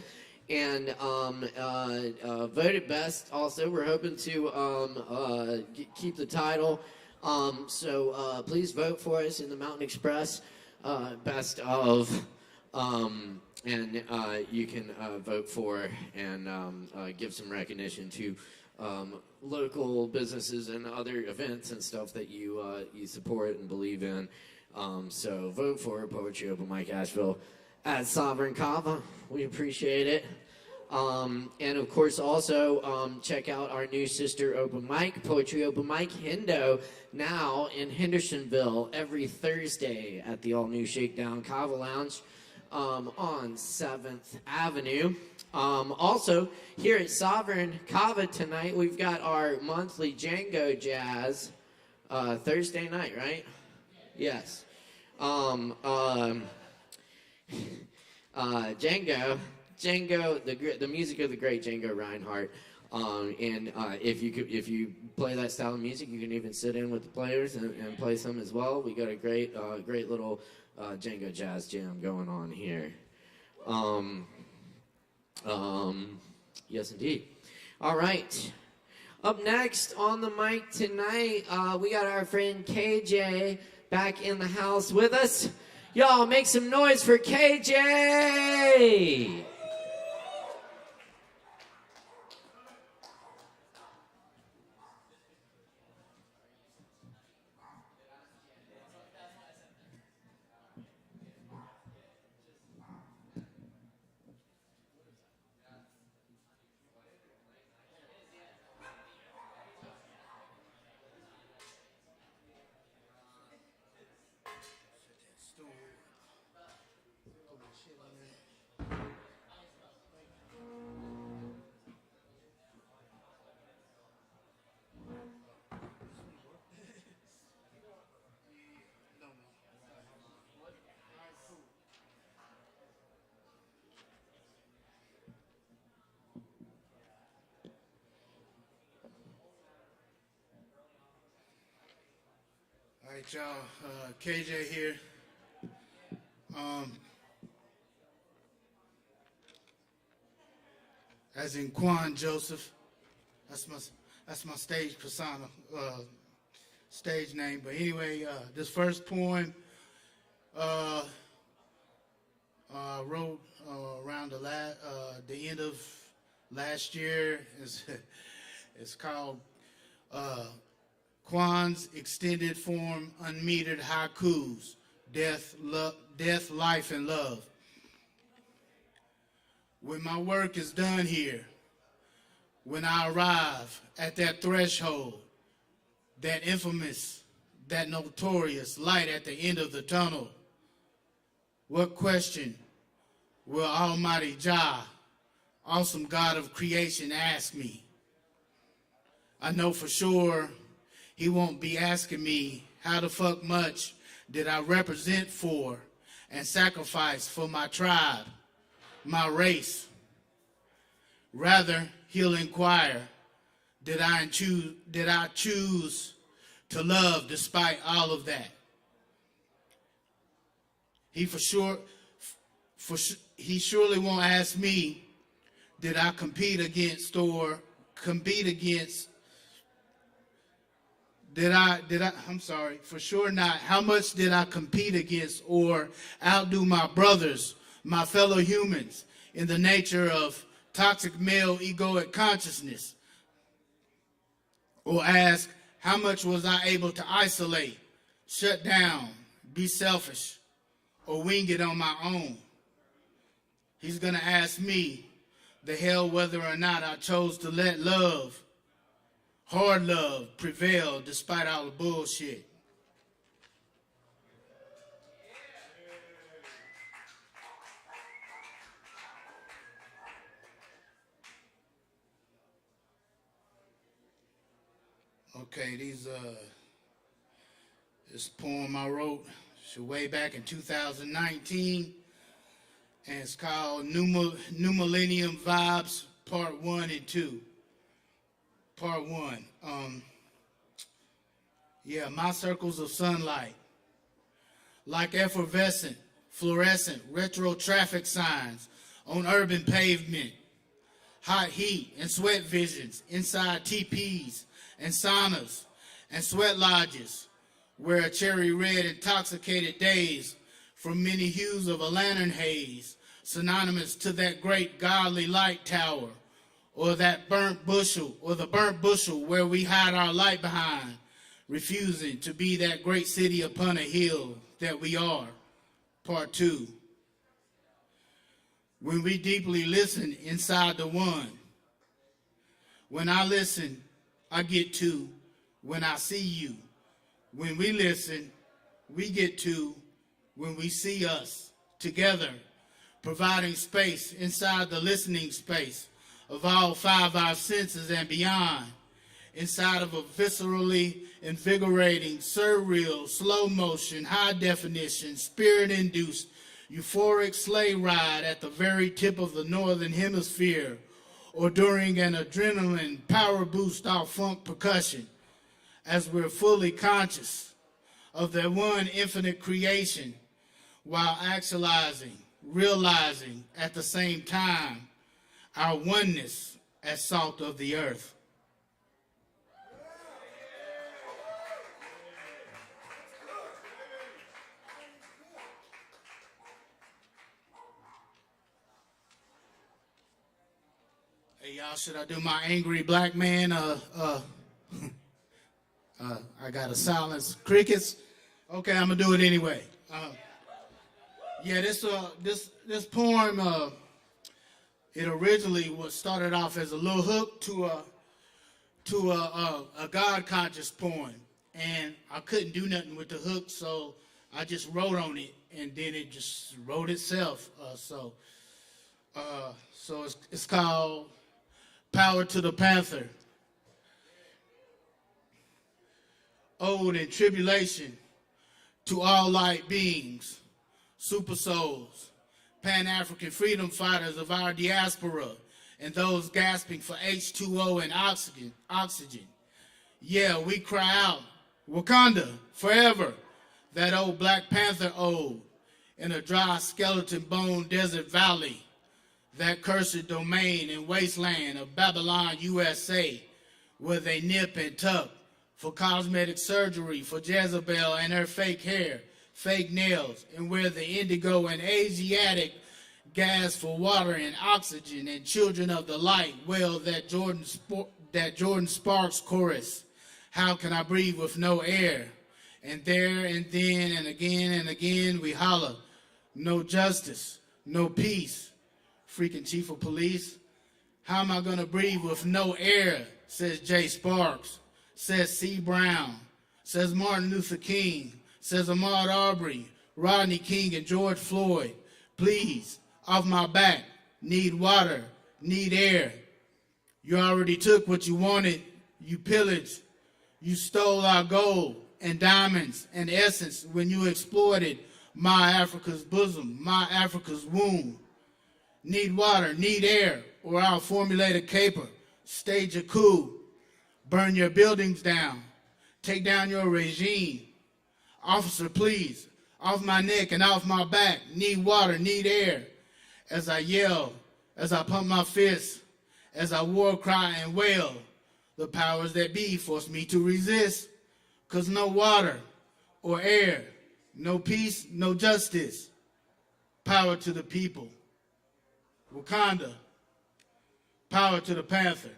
And voted best also. We're hoping to keep the title. So please vote for us in the Mountain Express best of. And you can vote for and give some recognition to local businesses and other events and stuff that you support and believe in. So vote for Poetry Open Mic Asheville at Sovereign Kava. We appreciate it. And of course also check out our new sister open mic, Poetry Open Mic Hendo, now in Hendersonville every Thursday at the all-new Shakedown Kava Lounge. On 7th Avenue. Also, here at Sovereign Kava tonight, we've got our monthly Django Jazz Thursday night, right? Yes. Django, the music of the great Django Reinhardt. And if you play that style of music, you can even sit in with the players and play some as well. We got a great little Django Jazz Jam going on here. Yes, indeed. All right. Up next on the mic tonight, we got our friend KJ back in the house with us. Y'all make some noise for KJ! All right, y'all. KJ here. As in Quan Joseph. That's my stage persona, stage name. But anyway, this first poem wrote around the end of last year. It's called Quan's extended form, unmetered haikus, death, life, and love. When my work is done here, when I arrive at that threshold, that infamous, that notorious light at the end of the tunnel, what question will Almighty Jah, awesome God of creation, ask me? I know for sure he won't be asking me how the fuck much did I represent for and sacrifice for my tribe, my race. Rather, he'll inquire, did I choose to love despite all of that? He surely won't ask me, did I compete against, for sure not. How much did I compete against or outdo my brothers, my fellow humans, in the nature of toxic male egoic consciousness? Or ask, how much was I able to isolate, shut down, be selfish, or wing it on my own? He's gonna ask me, the hell whether or not I chose to let love, hard love, prevail despite all the bullshit. Okay, this poem I wrote way back in 2019, and it's called New Millennium Vibes Part 1 and 2. Part 1. My circles of sunlight, like effervescent, fluorescent, retro traffic signs on urban pavement, hot heat and sweat visions inside teepees and saunas and sweat lodges, where a cherry red intoxicated days from many hues of a lantern haze, synonymous to that great godly light tower, or that burnt bushel, or the burnt bushel where we hide our light behind, refusing to be that great city upon a hill that we are. Part 2. When we deeply listen inside the one. When I listen, I get to when I see you. When we listen, we get to when we see us together, providing space inside the listening space of all 5 our senses and beyond, inside of a viscerally invigorating, surreal, slow motion, high definition, spirit-induced, euphoric sleigh ride at the very tip of the northern hemisphere, or during an adrenaline power boost off funk percussion, as we're fully conscious of that one infinite creation, while actualizing, realizing at the same time our oneness as salt of the earth. Hey y'all, should I do my angry black man? I gotta silence crickets. Okay, I'm gonna do it anyway. This poem, it originally was started off as a little hook to a God conscious poem, and I couldn't do nothing with the hook, so I just wrote on it, and then it just wrote itself. So it's called Power to the Panther. Ode and tribulation to all light beings, super souls, Pan-African freedom fighters of our diaspora, and those gasping for H2O and oxygen. Yeah, we cry out, Wakanda, forever, that old Black Panther ode, in a dry skeleton bone desert valley, that cursed domain and wasteland of Babylon, USA, where they nip and tuck for cosmetic surgery for Jezebel and her fake hair, fake nails, and where the indigo and Asiatic gas for water and oxygen and children of the light wail that Jordan Sparks chorus, how can I breathe with no air? And there and then and again we holler, no justice, no peace. Freaking chief of police, how am I gonna breathe with no air, says Jay Sparks, says C. Brown, says Martin Luther King, says Ahmaud Arbery, Rodney King, and George Floyd. Please, off my back, need water, need air. You already took what you wanted, you pillaged, you stole our gold and diamonds and essence when you exploited my Africa's bosom, my Africa's womb. Need water, need air, or I'll formulate a caper, stage a coup, burn your buildings down, take down your regime. Officer, please, off my neck and off my back, need water, need air. As I yell, as I pump my fists, as I war cry and wail, the powers that be force me to resist, 'cause no water or air, no peace, no justice. Power to the people. Wakanda, power to the Panther.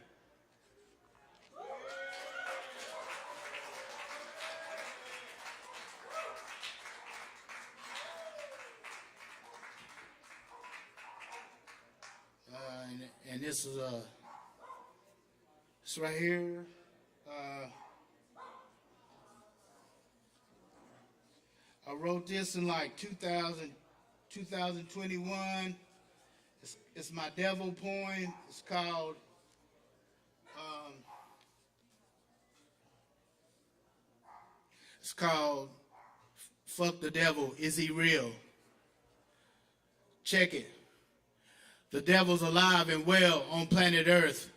And this is this right here. I wrote this in like 2021. It's my devil poem. It's called It's called Fuck the Devil, Is He Real? Check it. The devil's alive and well on planet Earth.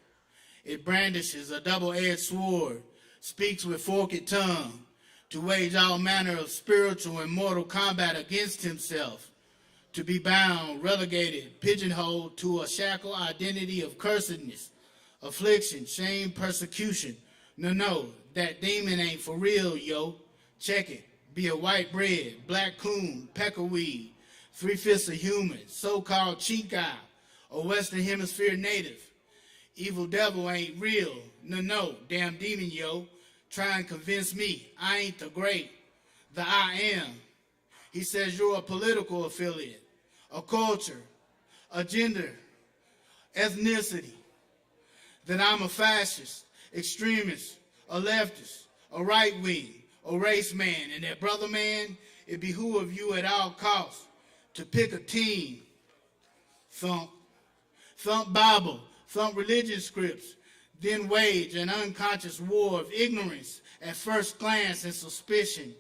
It brandishes a double-edged sword, speaks with forked tongue, to wage all manner of spiritual and mortal combat against himself, to be bound, relegated, pigeonholed to a shackle identity of cursedness, affliction, shame, persecution. No, that demon ain't for real, yo. Check it. Be a white bread, black coon, peckerweed, 3/5 of human, so-called Chica, a Western Hemisphere native. Evil devil ain't real. No, damn demon, yo. Try and convince me I ain't the great, the I am. He says you're a political affiliate, a culture, a gender, ethnicity, that I'm a fascist, extremist, a leftist, a right wing, a race man, and that brother man, it behoove you at all costs to pick a team. Thump Bible, thump religion scripts, then wage an unconscious war of ignorance at first glance and suspicion.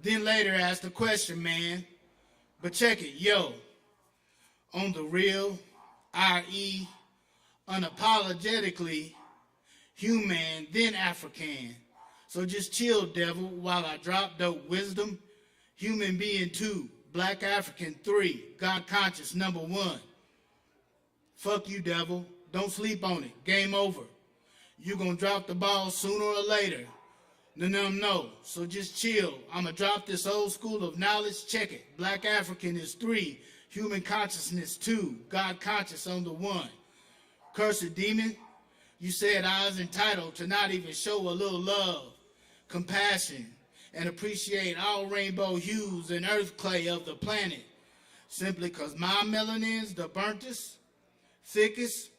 Then later ask the question, man. But check it, yo. On the real, i.e., unapologetically human, then African. So just chill, devil, while I drop dope wisdom. Human being 2, black African 3, God conscious number 1. Fuck you, devil. Don't sleep on it. Game over. You're gonna drop the ball sooner or later. No. So just chill. I'ma drop this old school of knowledge. Check it. Black African is 3. Human consciousness 2. God conscious on the 1. Cursed demon, you said I was entitled to not even show a little love, compassion, and appreciate all rainbow hues and earth clay of the planet. Simply because my melanin's the burntest, thickest,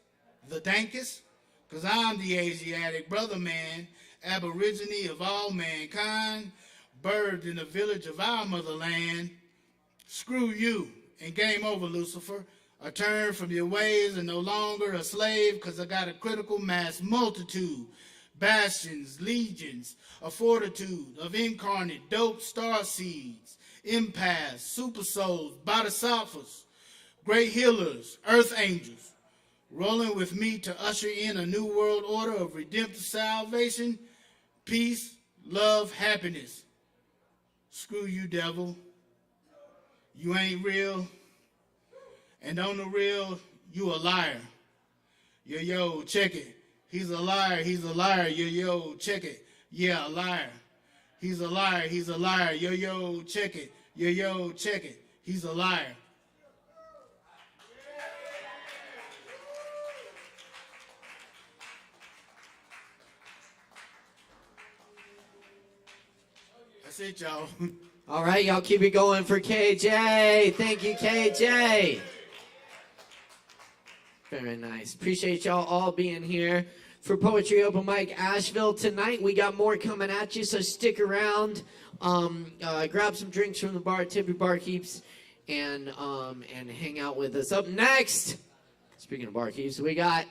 the dankest, because I'm the Asiatic brother man, aborigine of all mankind, birthed in the village of our motherland. Screw you, and game over, Lucifer. I turn from your ways and no longer a slave, because I got a critical mass multitude, bastions, legions, a fortitude of incarnate dope star seeds, empaths, super souls, bodhisattvas, great healers, earth angels, rolling with me to usher in a new world order of redemptive salvation, peace, love, happiness. Screw you, devil. You ain't real. And on the real, you a liar. Yo, check it. He's a liar, yo, check it. Yeah, a liar. He's a liar, yo, check it. Yo, check it. He's a liar. That's it, y'all. All right, y'all keep it going for KJ. Thank you, KJ. Very nice. Appreciate y'all all being here for Poetry Open Mic Asheville tonight. We got more coming at you, so stick around. Grab some drinks from the bar, tip your barkeeps, and hang out with us. Up next, speaking of barkeeps, we got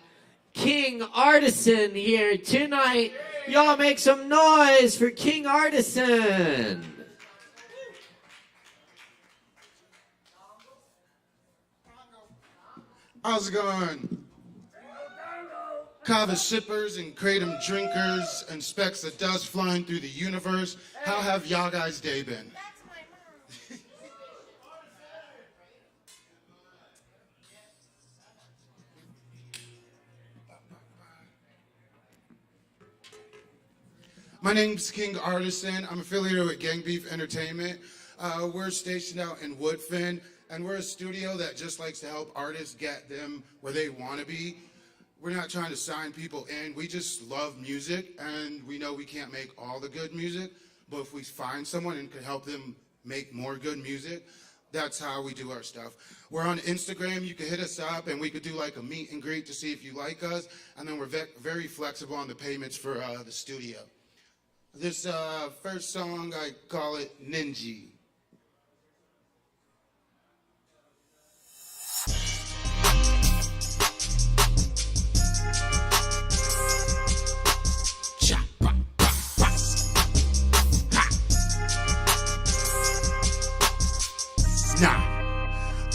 King Artisan here tonight. Y'all make some noise for King Artisan. How's it going? Kava shippers and kratom drinkers and specks of dust flying through the universe. How have y'all guys' day been? My name's King Artisan. I'm affiliated with Gang Beef Entertainment. We're stationed out in Woodfin, and we're a studio that just likes to help artists get them where they want to be. We're not trying to sign people in. We just love music, and we know we can't make all the good music, but if we find someone and can help them make more good music, that's how we do our stuff. We're on Instagram. You can hit us up, and we could do like a meet and greet to see if you like us, and then we're very flexible on the payments for the studio. This first song, I call it Ninja.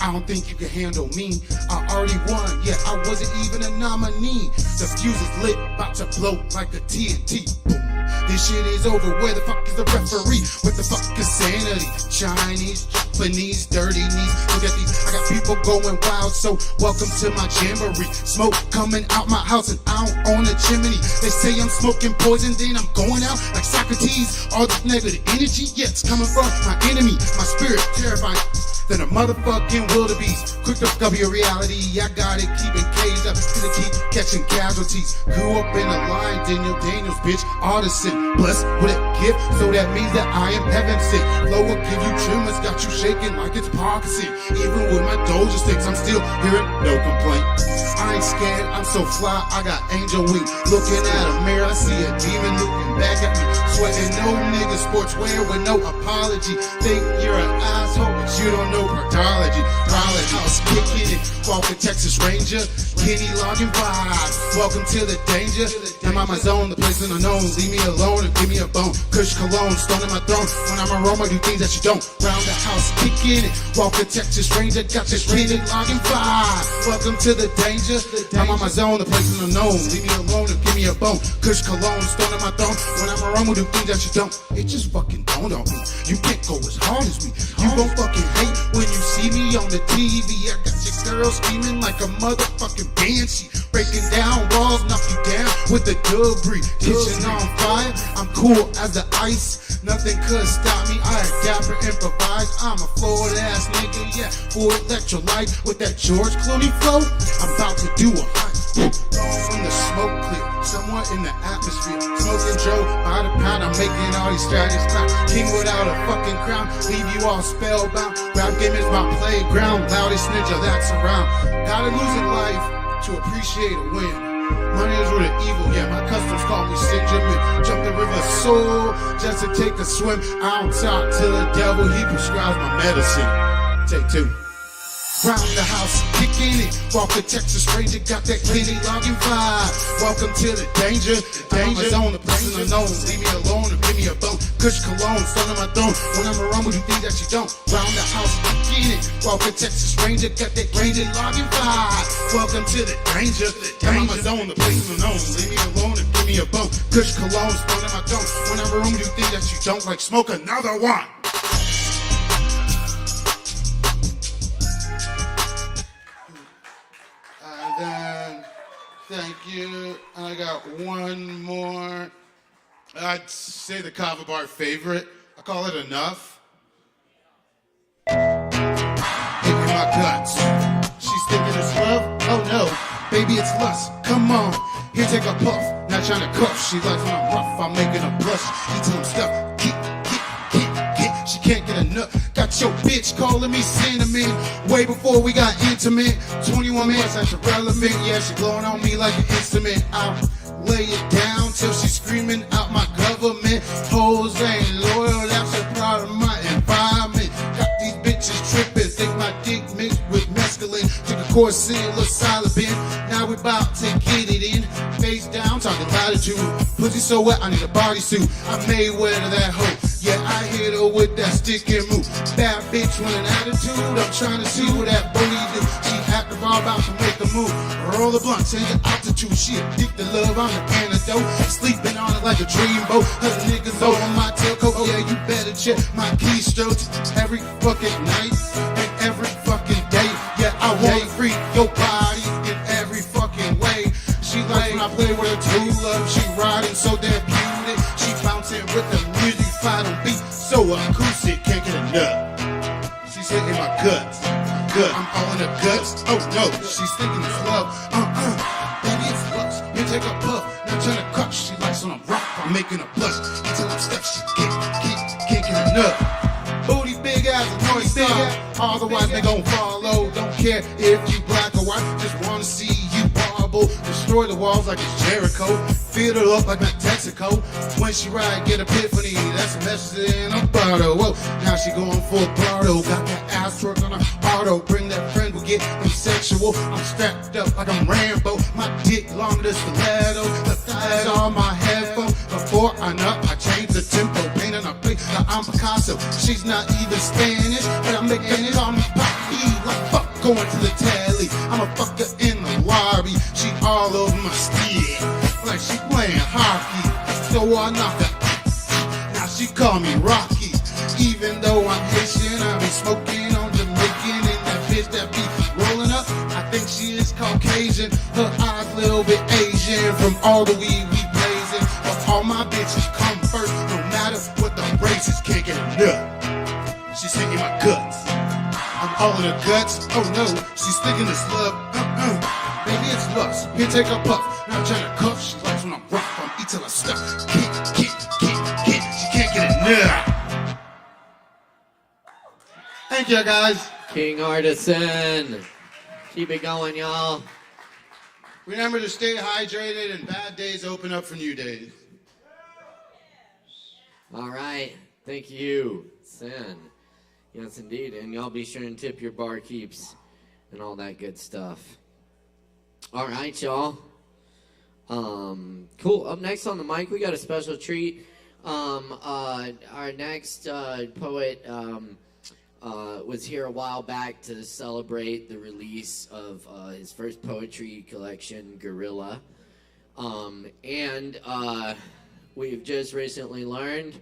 I don't think you can handle me. I already won, yeah, I wasn't even a nominee. The fuse is lit, about to blow like a TNT. Boom. This shit is over, where the fuck is the referee? What the fuck is sanity? Chinese, Japanese, dirty knees. Look at these, I got people going wild, so welcome to my jamboree. Smoke coming out my house and out on the chimney. They say I'm smoking poison, then I'm going out like Socrates. All this negative energy, yeah, it's coming from my enemy. My spirit terrifying than a motherfucking wildebeest. Quick to discover your reality, I got it, keep it caged up, cause I keep catching casualties. Grew up in a line, Daniels, bitch, artisan, blessed with a gift, so that means that I am heaven sick. Flow will give you tremors, got you shaking like it's Parkinson. Even with my doja sticks, I'm still hearing no complaint. I ain't scared, I'm so fly, I got angel wings. Looking at a mirror, I see a demon looking back at me. Sweating no nigga sportswear with no apology. Think you're an asshole, but you don't know cardiology. I was kicking it, walking Texas Ranger, Kenny logging vibes. Welcome to the danger. I'm on my zone, the place unknown. Leave me alone and give me a bone. Kush cologne, stone in my throne. When I'm aroma, do things that you don't. Round the house, kicking it, walking Texas Ranger, got this Kenny logging vibes. Welcome to the danger. I'm on my zone, the place unknown. Leave me alone and give me a bone. Kush cologne, stone in my throne. When I'm aroma, do things that you don't. It just fucking dawned on me. You can't go as hard as me. You gon' fucking hate when you see me on the TV. I got your girl screaming like a motherfucking banshee. Breaking down walls, knock you down with the debris. Kitchen on fire, I'm cool as the ice. Nothing could stop me, I adapt and improvise. I'm a Florida ass nigga, yeah, full electrolyte. With that George Clooney flow, I'm about to do a hike. From the smoke clear, somewhere in the atmosphere. Smoking Joe, by the pound, I'm making all these strategies clown. King without a fucking crown, leave you all spellbound. Rap game is my playground, loudest ninja that's around. Gotta lose in life to appreciate a win. Money is root of evil, yeah, my customers call me Benjamin. Jump the river soul just to take a swim. I don't talk to the devil, he prescribes my medicine. Take two. Round the house, kicking it, walking Texas Ranger, got that Kenny logging vibe. Welcome to the danger, danger zone, the place unknown. Leave me alone and give me a bone. Kush cologne, stone on my throne. When I'm around with you think that you don't. Round the house, kicking it, walking Texas Ranger, got that Ranger logging vibe. Welcome to the danger, danger zone, the place unknown. Leave me alone and give me a bone. Kush cologne, stone on my throne. When I'm around with you think that you don't. Like smoke another one. Thank you. I got one more. I'd say the Kava bar favorite. I call it Enough. Hit in my guts. She's thinking it's love? Oh no, baby, it's lust. Come on, here, take a puff. Not trying to cuff. She likes when I'm rough. I'm making her blush. Eat till I'm stuck. Get. She can't get enough. Got your bitch calling me cinnamon. Way before we got intimate. 21 minutes, that's irrelevant. Yeah, she blowing on me like an instrument. I'll lay it down till she's screaming out my government. Hoes ain't loyal, that's a part of my environment. Got these bitches tripping, think my dick mixed with mescaline. Took a course in, look solid bin. Now we bout to get it in. Face down, talking latitude. Pussy so wet, I need a bodysuit. I made way to that hoe. Yeah, I hit her with that stick and move. Bad bitch with an attitude. I'm trying to see what that booty do. She active, all about to make a move. Roll the blunt, change the altitude. She addicted to love, I'm the antidote. Sleeping on it like a dreamboat. Cause niggas over my tailcoat. Yeah, you better check my keystrokes every fucking night and every fucking day. Yeah, I wanna freak your body in every fucking way. She likes when I play with her true love. She riding so therapeutic. She bouncing with the music. Fight on beat, so acoustic, can't get enough. She's hitting my guts, good. I'm all in her guts. Oh no, she's thinking it's love. Baby, it's lust. You take a puff, now turn a cup. She likes when I'm rock, I'm making a blush. Until I'm stuck, she can't get enough. Booty big as a noise star. Otherwise they gon' follow. Don't care if you black or white. Just wanna see you wobble. Destroy the walls like it's Jericho. Fill it up like Texaco. When she ride, get epiphany. That's a message in a bottle. Whoa, now she going full throttle. Got that ass twerk on her auto. Bring that friend, we'll get sexual. I'm strapped up like I'm Rambo. My dick long than stiletto. The thighs on my headphone. Before I nut, I change the tempo. Painting a place like I'm Picasso. She's not even Spanish, but I'm making it on me. Pop, like fuck. going to the telly. I'm a fucker in the lobby. She all over my skin, like she playing hockey. So I knock her. Now she call me Rocky. Even though I'm Haitian, I be smoking on Jamaican, and that bitch that be rolling up, I think she is Caucasian. Her eyes a little bit Asian from all the weed we blazing. But all my bitches come first, no matter what the race is kicking up. She's taking my guts. I'm all in her guts. Oh no, she's sticking this love. Baby, it's lust. Here, take a puff. Now I'm trying to cuff. She likes when I rough. I'm eat till I stuff. Get. She can't get enough. Thank you, guys. King Artisan. Keep it going, y'all. Remember to stay hydrated, and bad days open up for new days. All right. Thank you, Sen. Yes, indeed. And y'all be sure and tip your barkeeps and all that good stuff. All right, y'all. Cool. Up next on the mic, we got a special treat. Our next poet was here a while back to celebrate the release of his first poetry collection, Gorilla. And we've just recently learned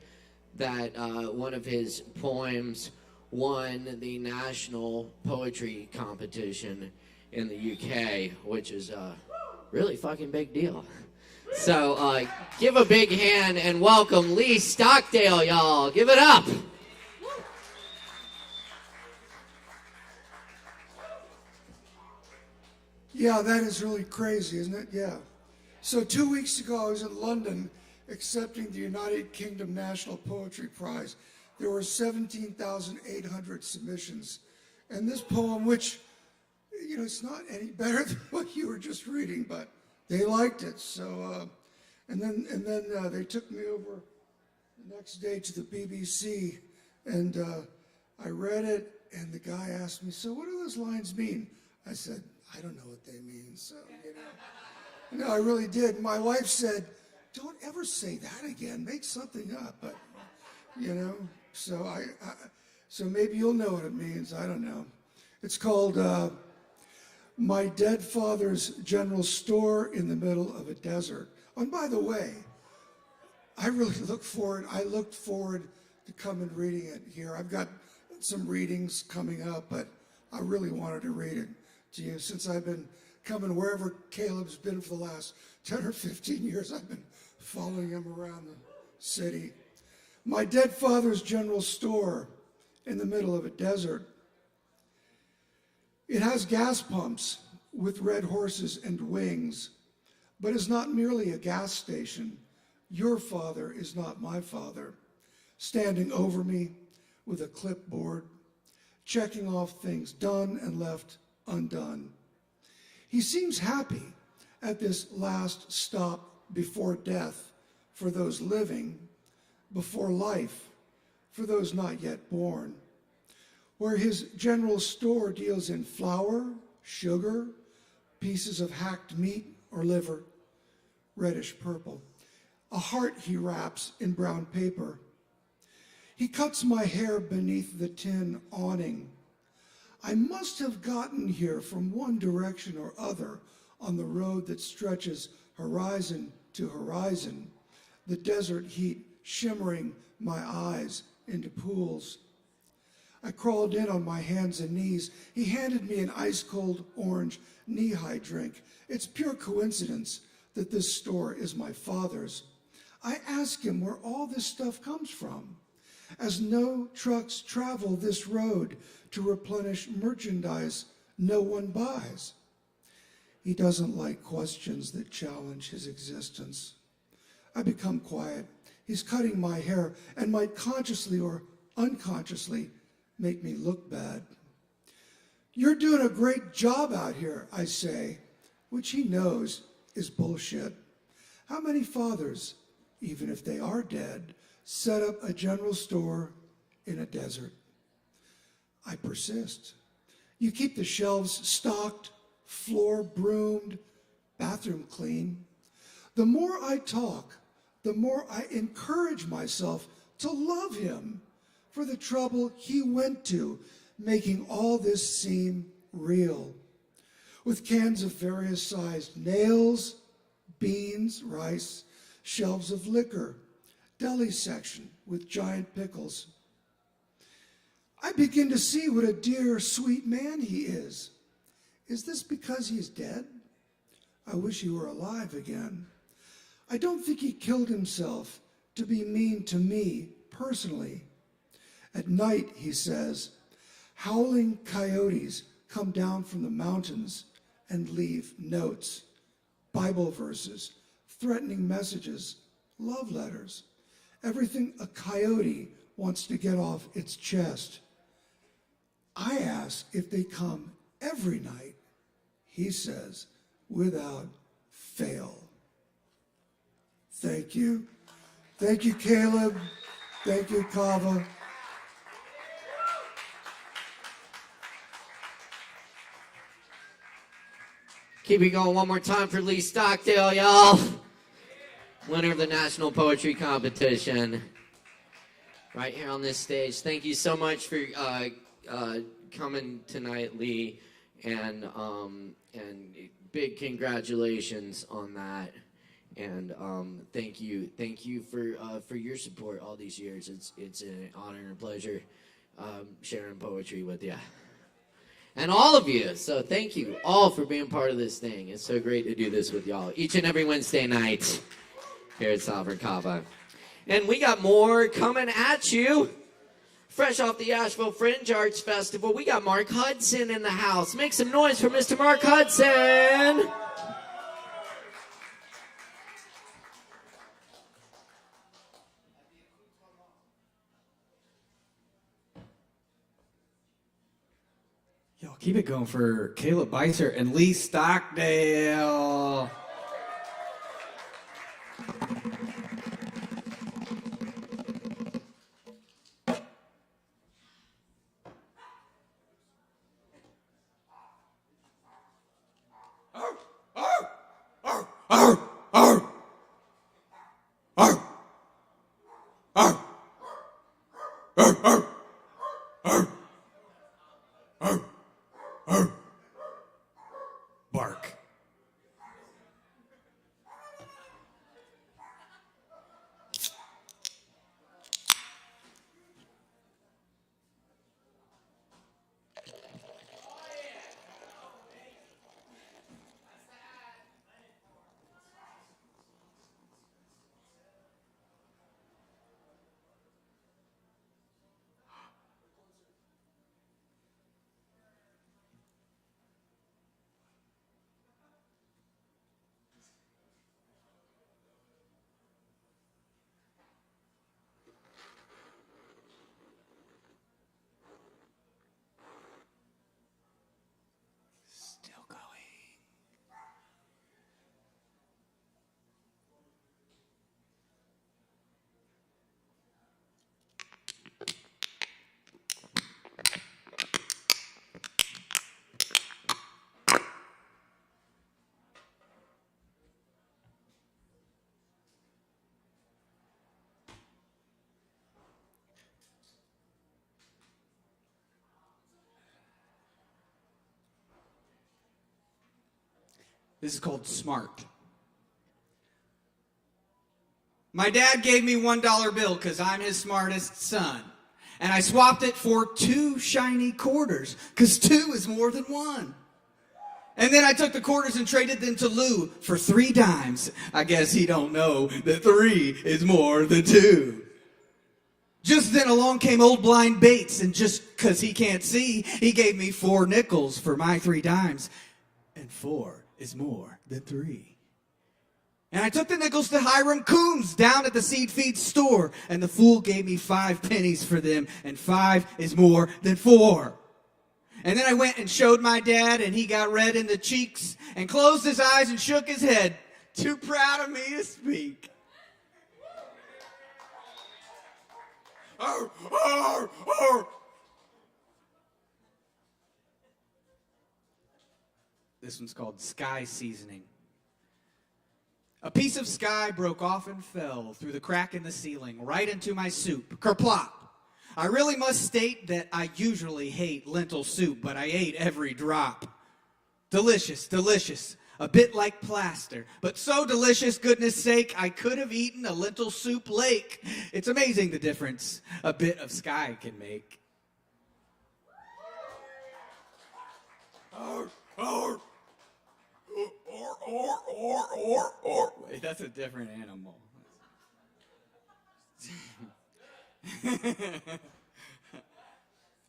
that one of his poems won the national poetry competition in the UK, which is a really fucking big deal. So give a big hand and welcome Lee Stockdale, y'all. Give it up. Yeah, that is really crazy, isn't it? Yeah. So 2 weeks ago, I was in London accepting the United Kingdom National Poetry Prize. There were 17,800 submissions. And this poem, which, you know, it's not any better than what you were just reading, but they liked it. So, and then they took me over the next day to the BBC, and I read it, and the guy asked me, so what do those lines mean? I said, I don't know what they mean, so, you know. No, I really did. My wife said, don't ever say that again. Make something up. But, you know, so so maybe you'll know what it means. I don't know. It's called My Dead Father's General Store in the Middle of a Desert. Oh, and by the way, I looked forward to come and reading it here. I've got some readings coming up, but I really wanted to read it to you since I've been coming wherever Caleb's been for the last 10 or 15 years. I've been following him around the city. My dead father's general store in the middle of a desert. It has gas pumps with red horses and wings, but is not merely a gas station. Your father is not my father, standing over me with a clipboard, checking off things done and left undone. He seems happy at this last stop before death for those living, before life for those not yet born, where his general store deals in flour, sugar, pieces of hacked meat or liver, reddish purple. A heart he wraps in brown paper. He cuts my hair beneath the tin awning. I must have gotten here from one direction or other on the road that stretches horizon to horizon, the desert heat shimmering my eyes into pools. I crawled in on my hands and knees. He handed me an ice-cold orange knee-high drink. It's pure coincidence that this store is my father's. I ask him where all this stuff comes from, as no trucks travel this road to replenish merchandise no one buys. He doesn't like questions that challenge his existence. I become quiet. He's cutting my hair and might consciously or unconsciously make me look bad. You're doing a great job out here, I say, which he knows is bullshit. How many fathers, even if they are dead, set up a general store in a desert? I persist. You keep the shelves stocked, floor broomed, bathroom clean. The more I talk, the more I encourage myself to love him for the trouble he went to making all this seem real, with cans of various sized nails, beans, rice, shelves of liquor, deli section with giant pickles. I begin to see what a dear, sweet man he is. Is this because he's dead? I wish he were alive again. I don't think he killed himself to be mean to me personally. At night, he says, howling coyotes come down from the mountains and leave notes, Bible verses, threatening messages, love letters, everything a coyote wants to get off its chest. I ask if they come every night. He says, without fail. Thank you. Thank you, Caleb. Thank you, Kava. Keep it going one more time for Lee Stockdale, y'all. Winner of the National Poetry Competition. Right here on this stage. Thank you so much for coming tonight, Lee. And big congratulations on that. And thank you for your support all these years. It's an honor and a pleasure sharing poetry with you. And all of you. So thank you all for being part of this thing. It's so great to do this with y'all each and every Wednesday night here at Sovereign Kava. And we got more coming at you. Fresh off the Asheville Fringe Arts Festival, we got Mark Hudson in the house. Make some noise for Mr. Mark Hudson. Yo, keep it going for Caleb Beissert and Lee Stockdale. Bark. Still going. This is called Smart. My dad gave me $1 bill because I'm his smartest son. And I swapped it for 2 shiny quarters because 2 is more than 1. And then I took the quarters and traded them to Lou for 3 dimes. I guess he don't know that 3 is more than 2. Just then along came old blind Bates, and just because he can't see, he gave me 4 nickels for my 3 dimes. And 4 is more than 3. And I took the nickels to Hiram Coombs down at the seed feed store, and the fool gave me 5 pennies for them, and 5 is more than 4. And then I went and showed my dad, and he got red in the cheeks and closed his eyes and shook his head, too proud of me to speak. Arr, arr, arr. This one's called Sky Seasoning. A piece of sky broke off and fell through the crack in the ceiling right into my soup. Kerplop! I really must state that I usually hate lentil soup, but I ate every drop. Delicious, delicious. A bit like plaster, but so delicious, goodness sake, I could have eaten a lentil soup lake. It's amazing the difference a bit of sky can make. Wait, that's a different animal.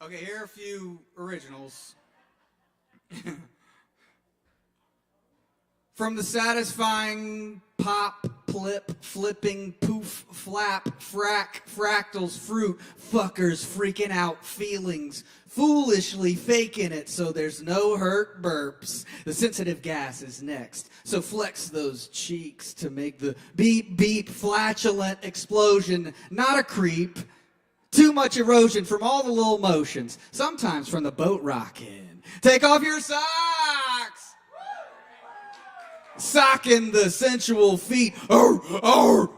Okay, here are a few originals. From the satisfying pop, plip, flipping, poof, flap, frack, fractals, fruit, fuckers, freaking out, feelings, foolishly faking it so there's no hurt burps. The sensitive gas is next, so flex those cheeks to make the beep, beep, flatulent explosion, not a creep. Too much erosion from all the little motions, sometimes from the boat rocking. Take off your socks! Socking the sensual feet. Arr, arr.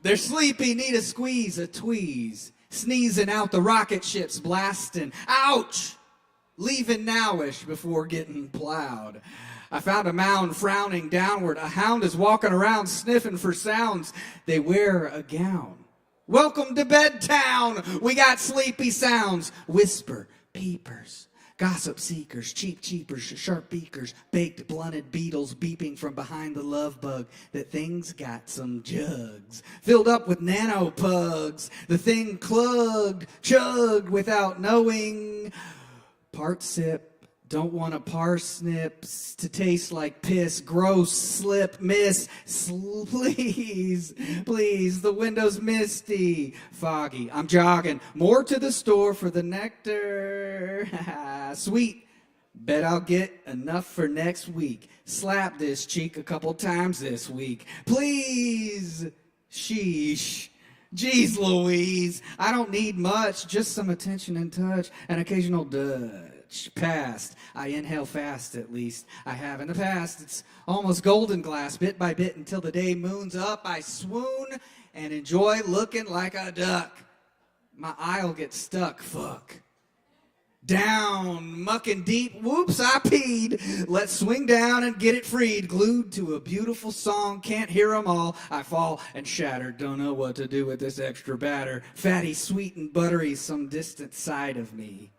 They're sleepy, need a squeeze, a tweeze. Sneezing out the rocket ships, blasting. Ouch! Leaving nowish before getting plowed. I found a mound frowning downward. A hound is walking around sniffing for sounds. They wear a gown. Welcome to Bedtown. We got sleepy sounds. Whisper, peepers. Gossip seekers, cheap cheapers, sharp beakers, baked blunted beetles beeping from behind the love bug. That thing's got some jugs filled up with nano pugs. The thing chugged without knowing. Part sip, don't want a parsnips to taste like piss. Gross, slip, miss, please, please. The window's misty, foggy. I'm jogging more to the store for the nectar. Sweet, bet I'll get enough for next week. Slap this cheek a couple times this week. Please, sheesh. Jeez Louise, I don't need much, just some attention and touch, an occasional Dutch. Past, I inhale fast at least. I have in the past. It's almost golden glass, bit by bit, until the day moons up. I swoon and enjoy looking like a duck. My eye'll get stuck, fuck. Down, mucking deep, whoops, I peed. Let's swing down and get it freed. Glued to a beautiful song, can't hear 'em all. I fall and shatter, don't know what to do with this extra batter. Fatty, sweet, and buttery, some distant side of me.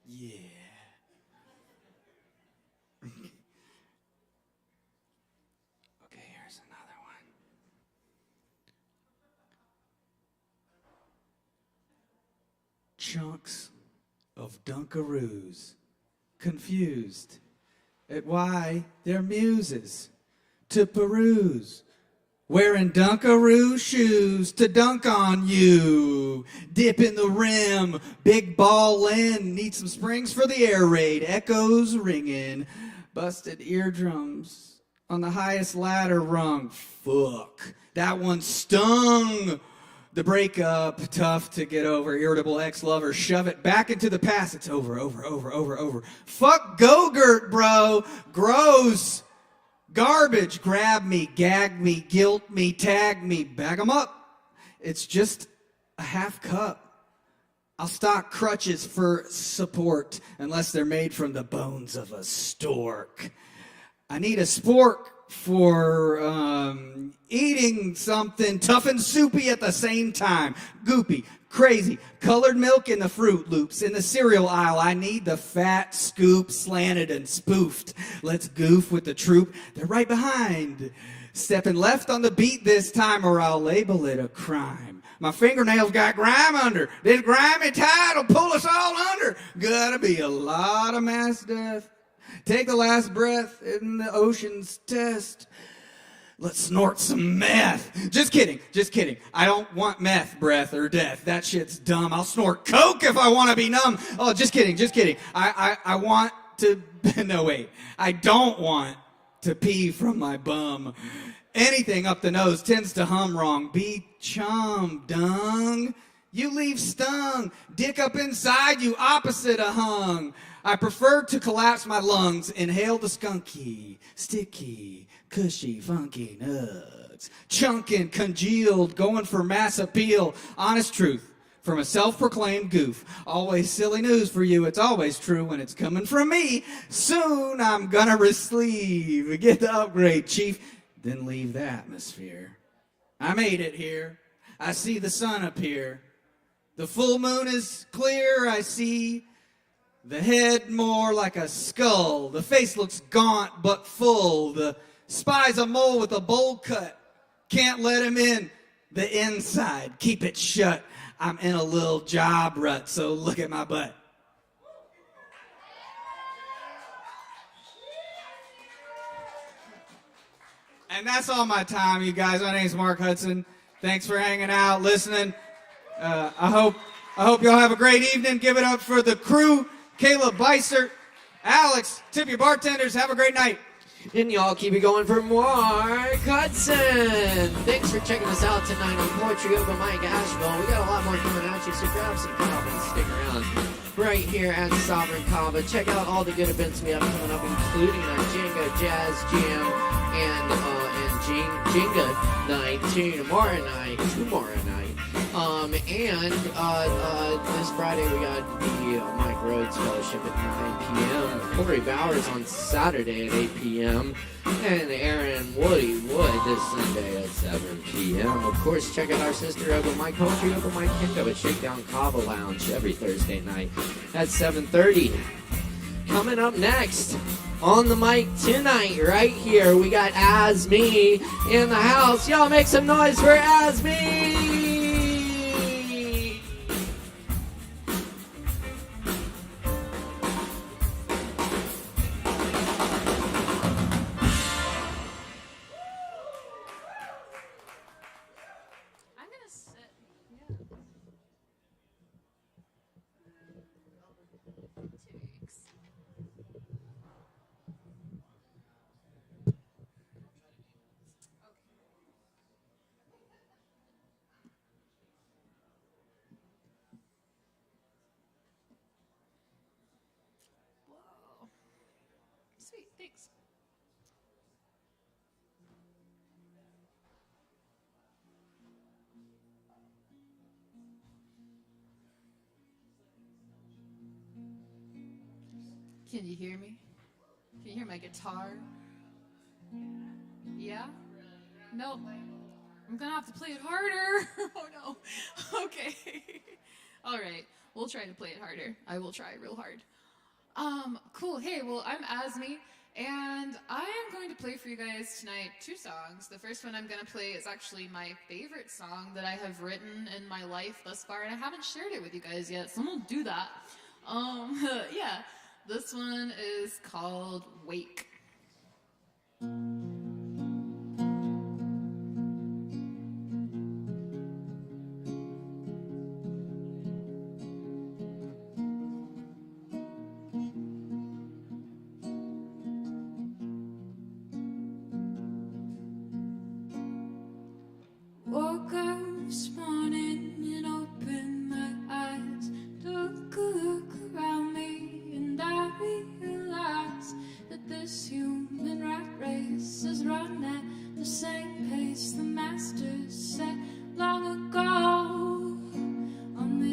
Yeah. Okay, here's another one. Chunks of Dunkaroos, confused at why their muses to peruse. Wearing Dunkaroo shoes to dunk on you. Dip in the rim, big ball in. Need some springs for the air raid. Echoes ringing. Busted eardrums on the highest ladder rung. Fuck, that one stung. The breakup, tough to get over. Irritable ex-lover, shove it back into the past. It's over. Fuck Go-Gurt, bro. Gross. Garbage, grab me, gag me, guilt me, tag me, bag 'em up. It's just a a half cup. I'll stock crutches for support unless they're made from the bones of a stork. I need a spork for eating something tough and soupy at the same time. Goopy, crazy, colored milk in the Fruit Loops. In the cereal aisle, I need the fat scoop slanted and spoofed. Let's goof with the troop. They're right behind. Stepping left on the beat this time or I'll label it a crime. My fingernails got grime under. This grimy tide will pull us all under. Gotta be a lot of mass death. Take the last breath in the ocean's test. Let's snort some meth. Just kidding, just kidding. I don't want meth, breath, or death. That shit's dumb. I'll snort coke if I want to be numb. Oh, just kidding, just kidding. I want to, no wait. I don't want to pee from my bum. Anything up the nose tends to hum wrong. Be chum, dung. You leave stung. Dick up inside you, opposite of hung. I prefer to collapse my lungs, inhale the skunky, sticky, cushy, funky nugs. Chunkin', congealed, going for mass appeal. Honest truth from a self-proclaimed goof. Always silly news for you, it's always true when it's coming from me. Soon I'm gonna receive. Get the upgrade, chief, then leave the atmosphere. I made it here. I see the sun appear. The full moon is clear, I see the head more like a skull. The face looks gaunt but full. The spy's a mole with a bowl cut. Can't let him in. The inside, keep it shut. I'm in a little job rut, so look at my butt. And that's all my time, you guys. My name's Mark Hudson. Thanks for hanging out, listening. I hope y'all have a great evening. Give it up for the crew. Caleb Beissert, Alex, tip your bartenders. Have a great night. And y'all keep it going for Mark Hudson. Thanks for checking us out tonight on Poetry Open Mic ASHEViLLE. We got a lot more coming at you, so grab some Kava and stick around. Right here at Sovereign Kava. Check out all the good events we have coming up, including our Jenga Jazz Jam and Jenga night tomorrow night. And this Friday we got the Mike Rhodes Fellowship at 9 p.m. Corey Bowers on Saturday at 8 p.m. And Aaron Woody Wood this Sunday at 7 p.m. Of course, check out our sister Open Mic Poetry Open Mic Kendo at Shakedown Kava Lounge every Thursday night at 7:30. Coming up next on the mic tonight, right here, we got As Me in the house. Y'all make some noise for As Me! Sweet, thanks. Can you hear me? Can you hear my guitar? Yeah? Nope. I'm gonna have to play it harder. Oh no. Okay. All right. We'll try to play it harder. I will try real hard. Cool. Hey, well, I'm Asmi, and I am going to play for you guys tonight 2 songs. The first one I'm going to play is actually my favorite song that I have written in my life thus far, and I haven't shared it with you guys yet, so I'm going to do that. Yeah, this one is called Wake. Woke up this morning and opened my eyes. Took a look around me and I realized that this human rat race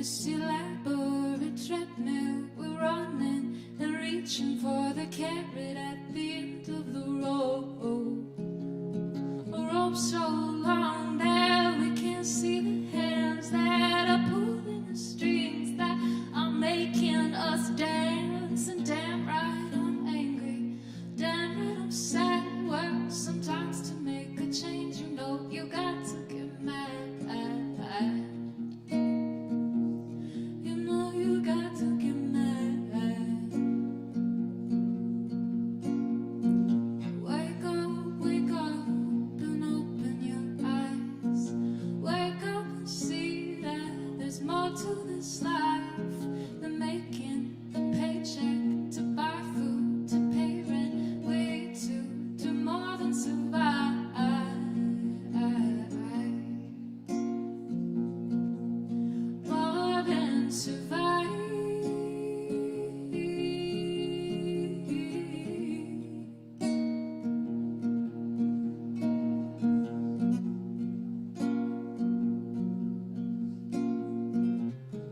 this elaborate treadmill. We're running and reaching for the carrot at the end of the road. A rope so long that we can't see the hands that are pulling the strings that are making us dance. And damn right I'm angry, damn right I'm sad. Well, sometimes to make a change, you know you got to get mad. You know you got to get mad. Wake up and open your eyes. Wake up and see that there's more to this life than making a paycheck to buy food, to pay rent. We do more than survive. More than survive.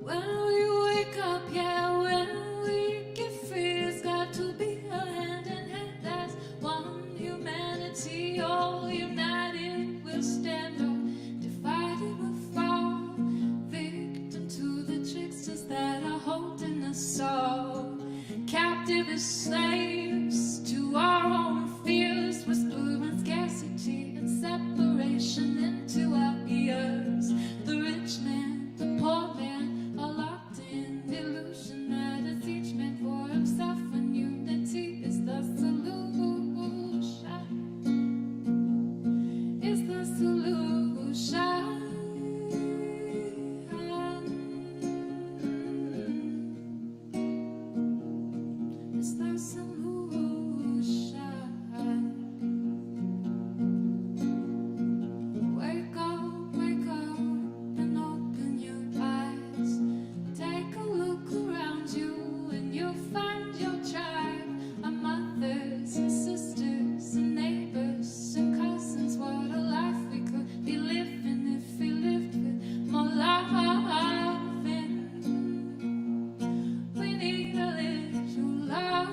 When we wake up, yeah, when we get free, it's got to be a hand in hand as one humanity. All united we'll stand up, divided we'll fall, victim to the tricksters that are holding us all. Captive as slaves to our own fears, whispering scarcity and separation into our ears. The rich man, the poor man are locked in illusion that is each man for himself, and unity is the solution. Is the solution. It's the solution. Wake up and open your eyes. Take a look around you and you'll find your tribe. Our mothers and sisters and neighbors and cousins. What a life we could be living if we lived with more love. We need a little love.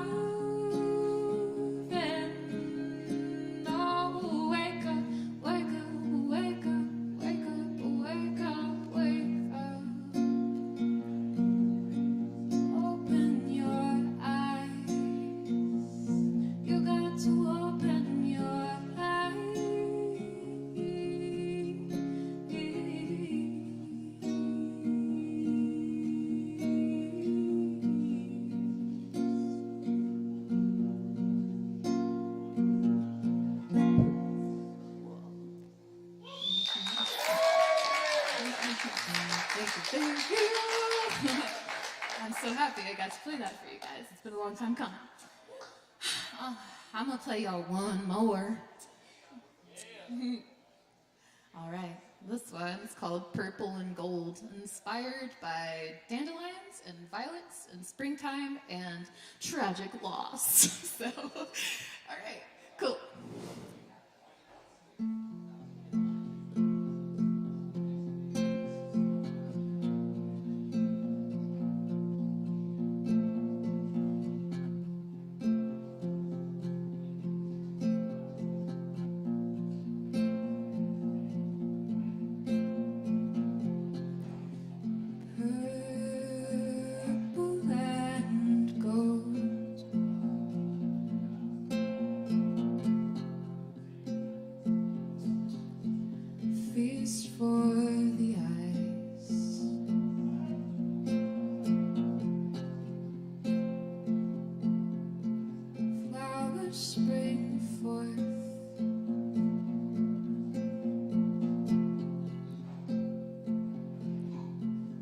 Oh, wake up, wake up, wake up, wake up, wake up, wake up. Open your eyes. You got to open your eyes. Thank you. I'm so happy I got to play that for you guys. It's been a long time coming. I'm gonna play y'all one more. All right, this one's called Purple and Gold, inspired by dandelions and violets and springtime and tragic loss. So, all right, cool. Purple and gold. Feast for the eyes. Flowers spring forth.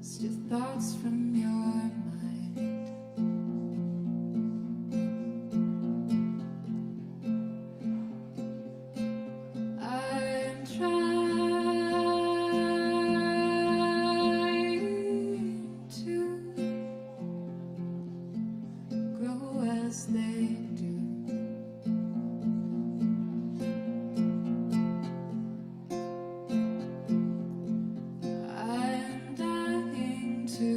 Still thoughts from your mind. I'm trying to grow as they do. I'm dying to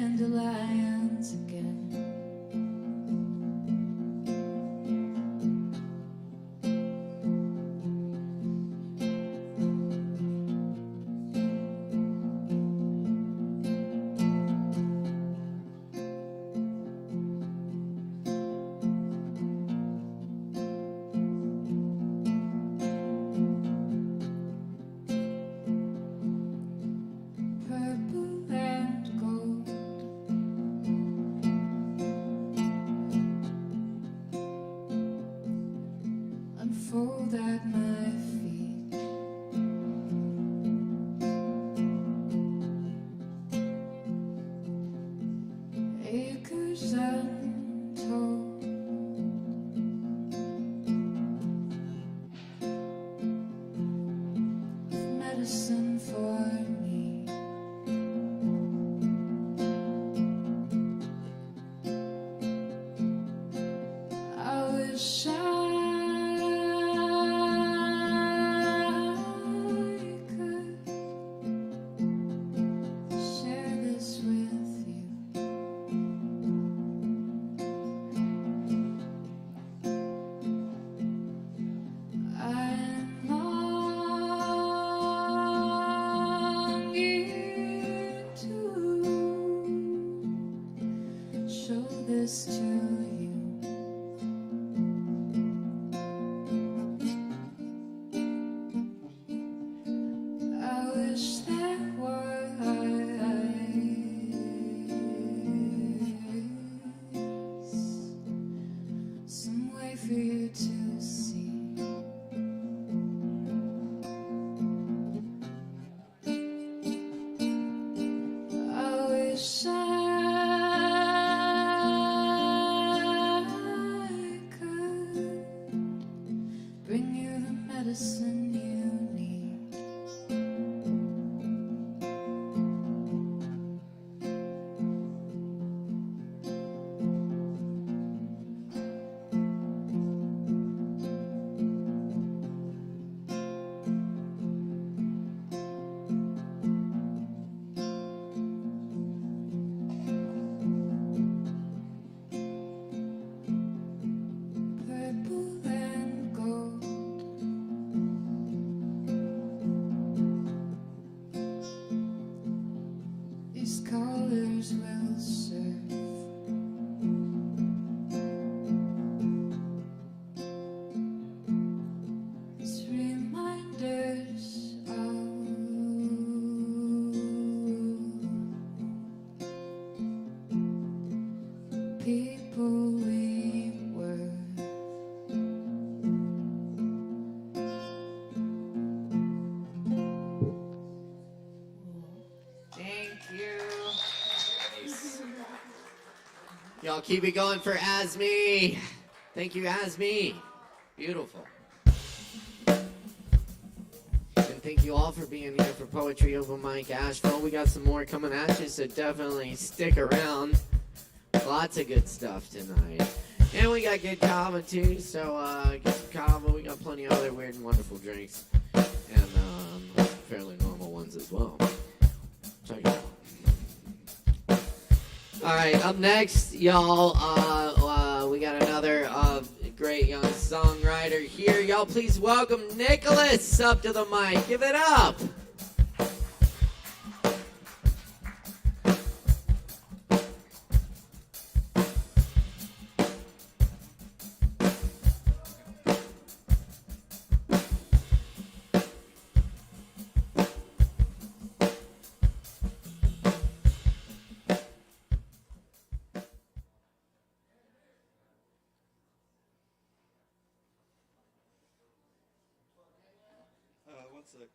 dandelions again. Purple and gold, unfold at my feet. Acres untold, of medicine for me. I wish I could share this with you. I'm longing to show this to you. I wish there was some way for you to see. I wish I could bring you the medicine you need. Purple and gold, these colors will serve. As reminders of people we were. Thank you. Y'all keep it going for Asmi. Thank you, Asmi. Beautiful. And thank you all for being here for Poetry Open Mic Asheville. We got some more coming at you, so definitely stick around. Lots of good stuff tonight. And we got good Kava too, so get some Kava. We got plenty of other weird and wonderful drinks. And fairly normal ones as well. Check it out. Alright, up next, y'all, we got another great young songwriter here. Y'all please welcome Nicholas up to the mic. Give it up. One sec.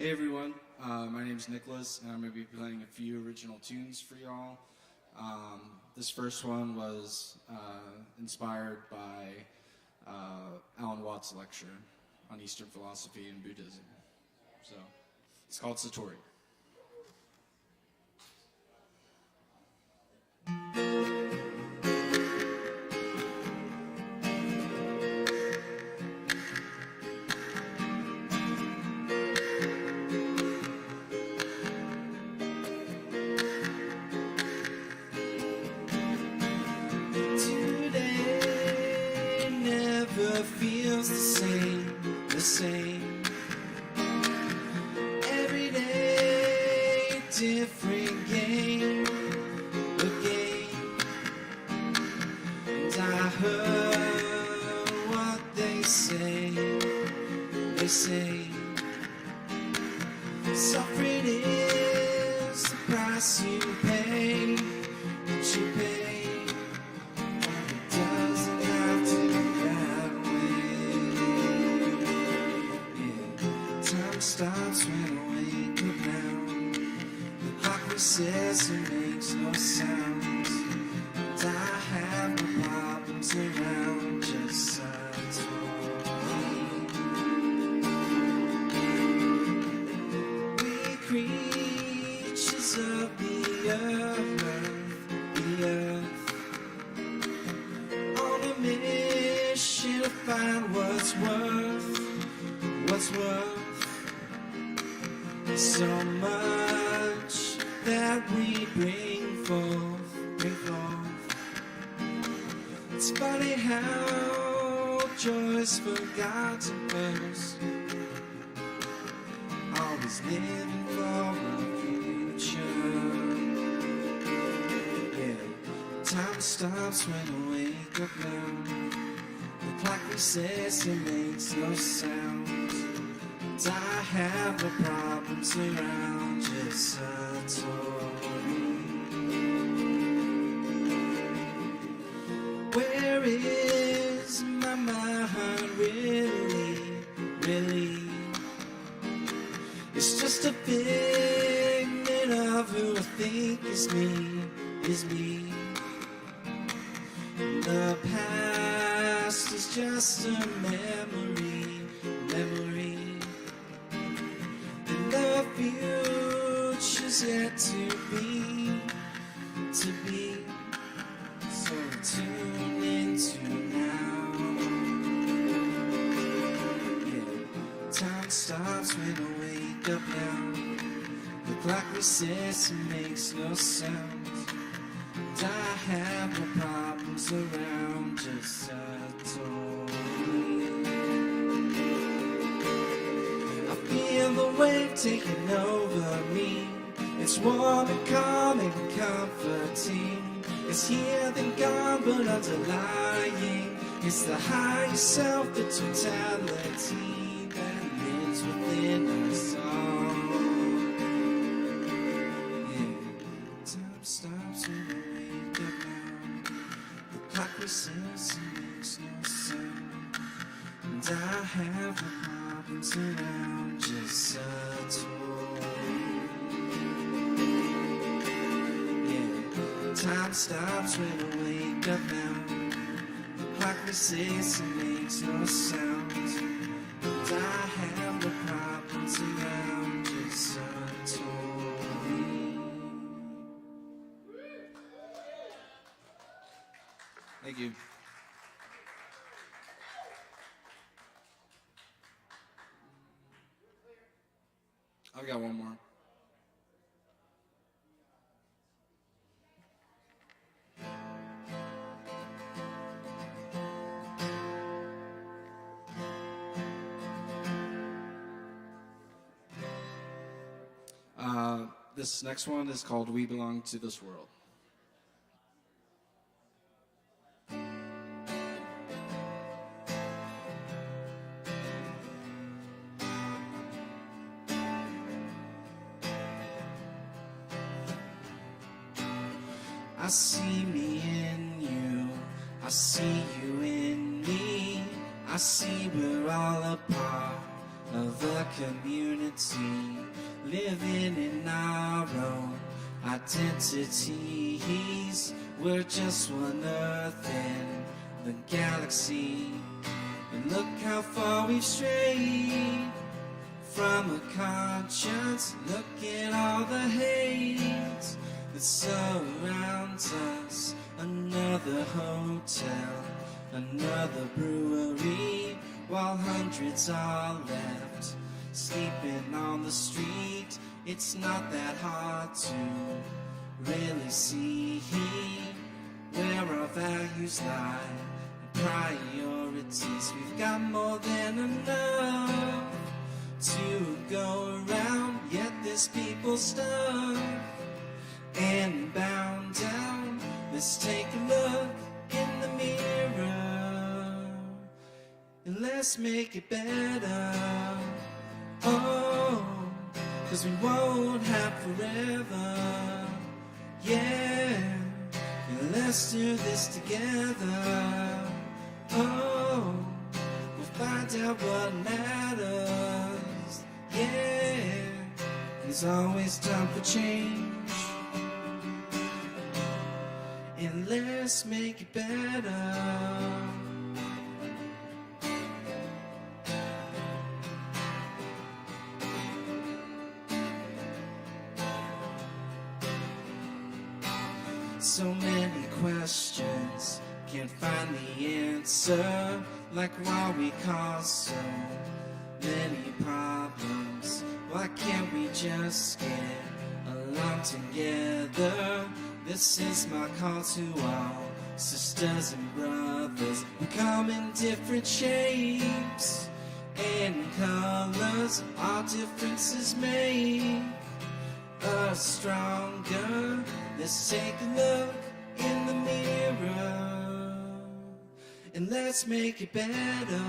Hey everyone, my name is Nicholas, and I'm going to be playing a few original tunes for y'all. This first one was inspired by Alan Watts' lecture on Eastern philosophy and Buddhism. So, it's called Satori. Today never feels the same. Every day, different game, a game. And I heard what they say. Suffering is the price you pay, doesn't have to be that way. Time stops when I wake up now. The clock resets and makes no sound. And I have no problems around, just silence for me. We creatures of the earth, on a mission to find what's worth so much that we bring forth. It's funny how joy's forgotten first, always living for a future. Time stops when I wake up now. The clock resets and makes no sound. And I have no problems around, just Satori. Where is my mind really? It's just a figment of who I think is me. The past is just a memory, and the future's yet to be. So tune into now. Time stops when I wake up now. The clock resets and makes no sound. And I have no problems around, just Satori. I feel the wave taking over me. It's warm and calm and comforting. It's here then gone but underlying. It's the higher self, the totality that lives within us all. Time stops when I wake up now. The clock resets and makes no sound. And I have no problems around, just Satori. Time stops when I wake up now. The clock resets and makes no sound. And I have no problems around, just Satori. Thank you. I've got one more. This next one is called We Belong to This World. I see me in you, I see you in me. I see we're all a part of a community, living in our own identities. We're just one Earth in the galaxy, and look how far we've strayed from a conscience. Look at all the hate that surrounds us. Another hotel, another brewery, while hundreds are left sleeping on the street. It's not that hard to really see where our values lie and priorities. We've got more than enough to go around, yet this people stuff and bound down. Let's take a look in the mirror and let's make it better. Oh, 'cause we won't have forever. Yeah, and let's do this together. Oh, we'll find out what matters. Yeah, there's always time for change, and let's make it better. So many questions, can't find the answer. Like why we cause so many problems. Why can't we just get along together? This is my call to all sisters and brothers. We come in different shapes and colors. Our differences make us stronger. Let's take a look in the mirror and let's make it better.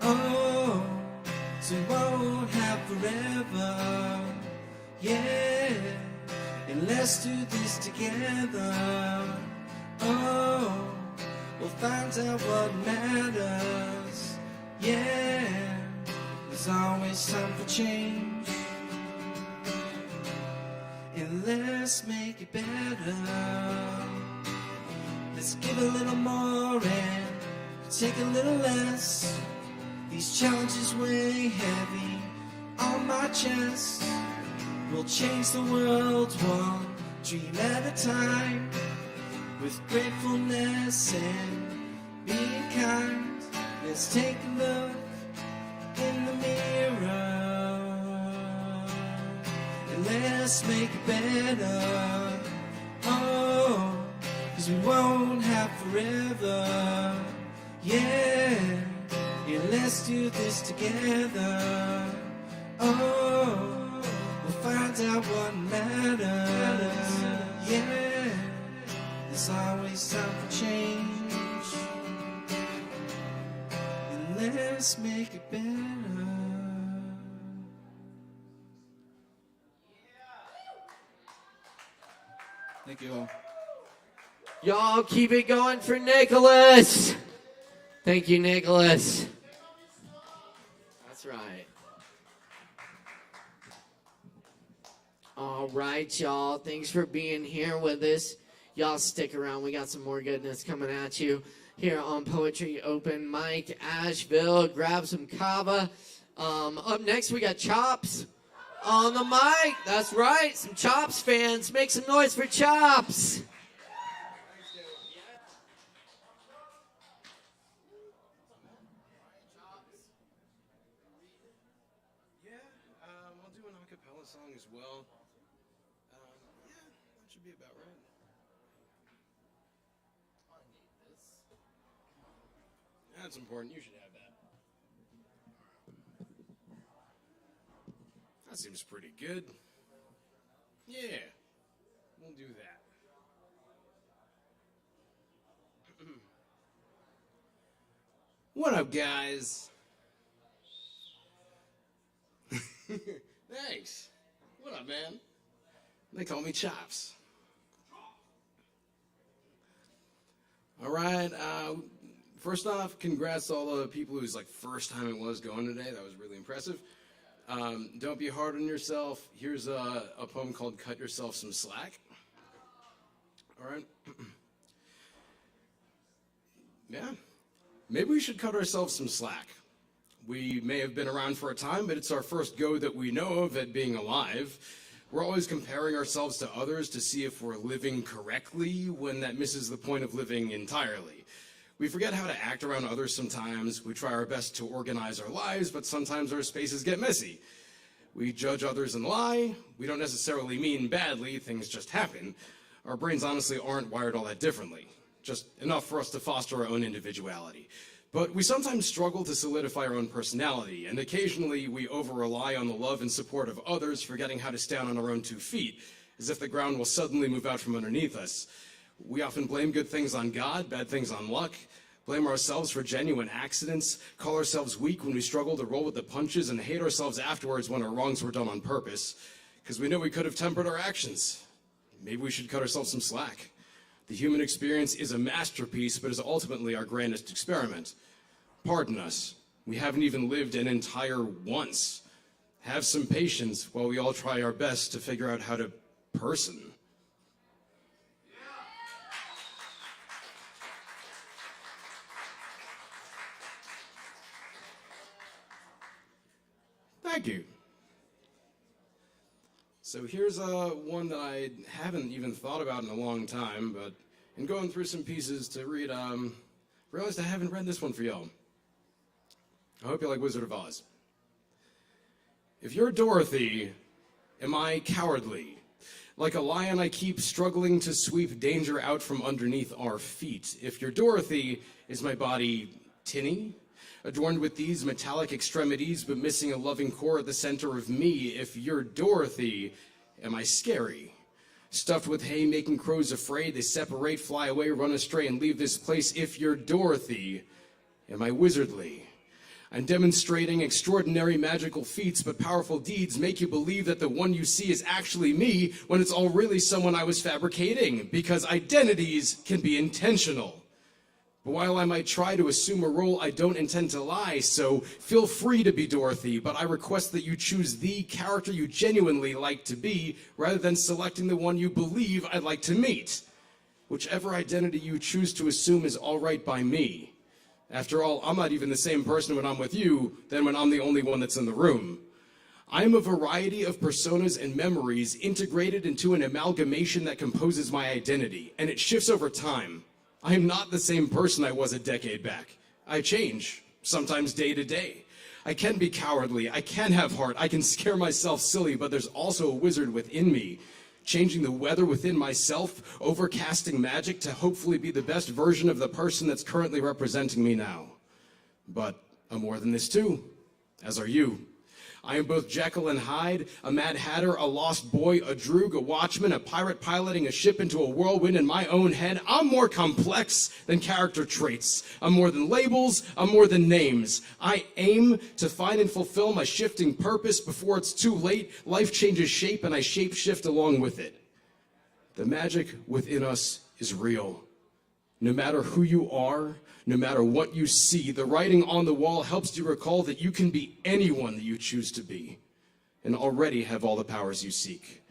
Oh, so we won't have forever. Yeah, and let's do this together. Oh, we'll find out what matters. Yeah, there's always time for change, and let's make it better. Let's give a little more and take a little less. These challenges weigh heavy on my chest. We'll change the world one dream at a time, with gratefulness and being kind. Let's take a look in the mirror and let's make it better. Oh, 'cause we won't have forever. Yeah, yeah, let's do this together. Oh, we'll find out what matters. Yeah, there's always time for change, and let's make it better. Thank you all. Y'all keep it going for Nicholas. Thank you, Nicholas. That's right. All right, y'all. Thanks for being here with us. Y'all stick around. We got some more goodness coming at you here on Poetry Open Mic Asheville. Grab some Kava. Up next, we got Chops on the mic. That's right. Some Chops fans. Make some noise for Chops. I'll do an acapella song as well. Yeah, that should be about right. That's important. You should have that. That seems pretty good. Yeah, we'll do that. What up, guys? Thanks. What up, man? They call me Chops. All right. First off, congrats to all the people whose first time it was going today. That was really impressive. Don't be hard on yourself. Here's a poem called Cut Yourself Some Slack. All right. Yeah. Maybe we should cut ourselves some slack. We may have been around for a time, but it's our first go that we know of at being alive. We're always comparing ourselves to others to see if we're living correctly when that misses the point of living entirely. We forget how to act around others sometimes. We try our best to organize our lives, but sometimes our spaces get messy. We judge others and lie. We don't necessarily mean badly. Things just happen. Our brains honestly aren't wired all that differently. Just enough for us to foster our own individuality. But we sometimes struggle to solidify our own personality, and occasionally we over-rely on the love and support of others, forgetting how to stand on our own 2 feet, as if the ground will suddenly move out from underneath us. We often blame good things on God, bad things on luck, blame ourselves for genuine accidents, call ourselves weak when we struggle to roll with the punches, and hate ourselves afterwards when our wrongs were done on purpose, because we know we could have tempered our actions. Maybe we should cut ourselves some slack. The human experience is a masterpiece, but is ultimately our grandest experiment. Pardon us, we haven't even lived an entire once. Have some patience while we all try our best to figure out how to person. Thank you. So here's one that I haven't even thought about in a long time, but in going through some pieces to read, realized I haven't read this one for y'all. I hope you like Wizard of Oz. If you're Dorothy, am I cowardly? Like a lion, I keep struggling to sweep danger out from underneath our feet. If you're Dorothy, is my body tinny? Adorned with these metallic extremities, but missing a loving core at the center of me. If you're Dorothy, am I scary? Stuffed with hay, making crows afraid, they separate, fly away, run astray, and leave this place. If you're Dorothy, am I wizardly? I'm demonstrating extraordinary magical feats, but powerful deeds make you believe that the one you see is actually me, when it's all really someone I was fabricating, because identities can be intentional. But while I might try to assume a role, I don't intend to lie, so feel free to be Dorothy, but I request that you choose the character you genuinely like to be, rather than selecting the one you believe I'd like to meet. Whichever identity you choose to assume is all right by me. After all, I'm not even the same person when I'm with you than when I'm the only one that's in the room. I'm a variety of personas and memories integrated into an amalgamation that composes my identity, and it shifts over time. I am not the same person I was a decade back. I change, sometimes day to day. I can be cowardly, I can have heart, I can scare myself silly, but there's also a wizard within me, changing the weather within myself, overcasting magic to hopefully be the best version of the person that's currently representing me now. But I'm more than this too, as are you. I am both Jekyll and Hyde, a Mad Hatter, a lost boy, a droog, a watchman, a pirate piloting a ship into a whirlwind in my own head. I'm more complex than character traits. I'm more than labels, I'm more than names. I aim to find and fulfill my shifting purpose before it's too late. Life changes shape and I shape-shift along with it. The magic within us is real. No matter who you are, no matter what you see, the writing on the wall helps you recall that you can be anyone that you choose to be and already have all the powers you seek.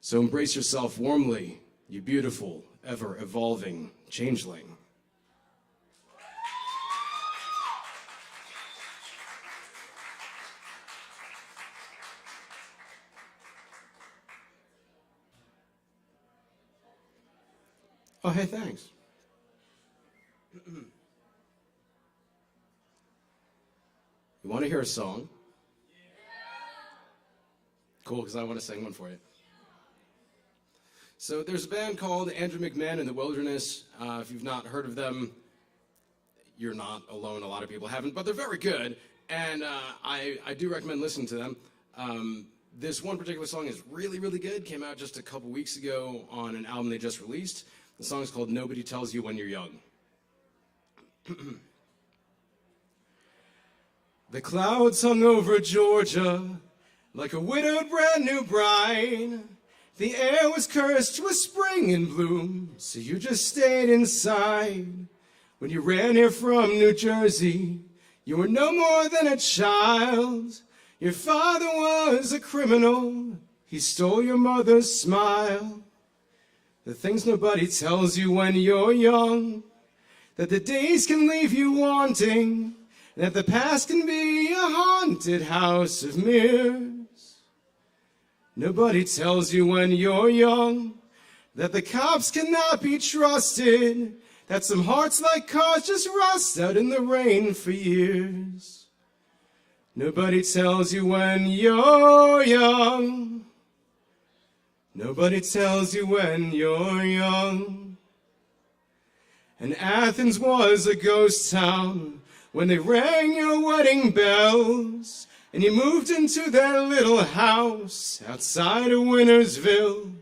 So embrace yourself warmly, you beautiful, ever-evolving changeling. Oh, hey, thanks. You want to hear a song? Cool, because I want to sing one for you. So there's a band called Andrew McMahon in the Wilderness. If you've not heard of them, you're not alone. A lot of people haven't, but they're very good. And I do recommend listening to them. This one particular song is really, really good. Came out just a couple weeks ago on an album they just released. The song is called Nobody Tells You When You're Young. The clouds hung over Georgia like a widowed brand new bride. The air was cursed with spring in bloom, so you just stayed inside. When you ran here from New Jersey, you were no more than a child. Your father was a criminal. He stole your mother's smile. The things nobody tells you when you're young, that the days can leave you wanting, that the past can be a haunted house of mirrors. Nobody tells you when you're young that the cops cannot be trusted, that some hearts like cars just rust out in the rain for years. Nobody tells you when you're young. Nobody tells you when you're young. And Athens was a ghost town when they rang your wedding bells, and you moved into that little house outside of Wintersville.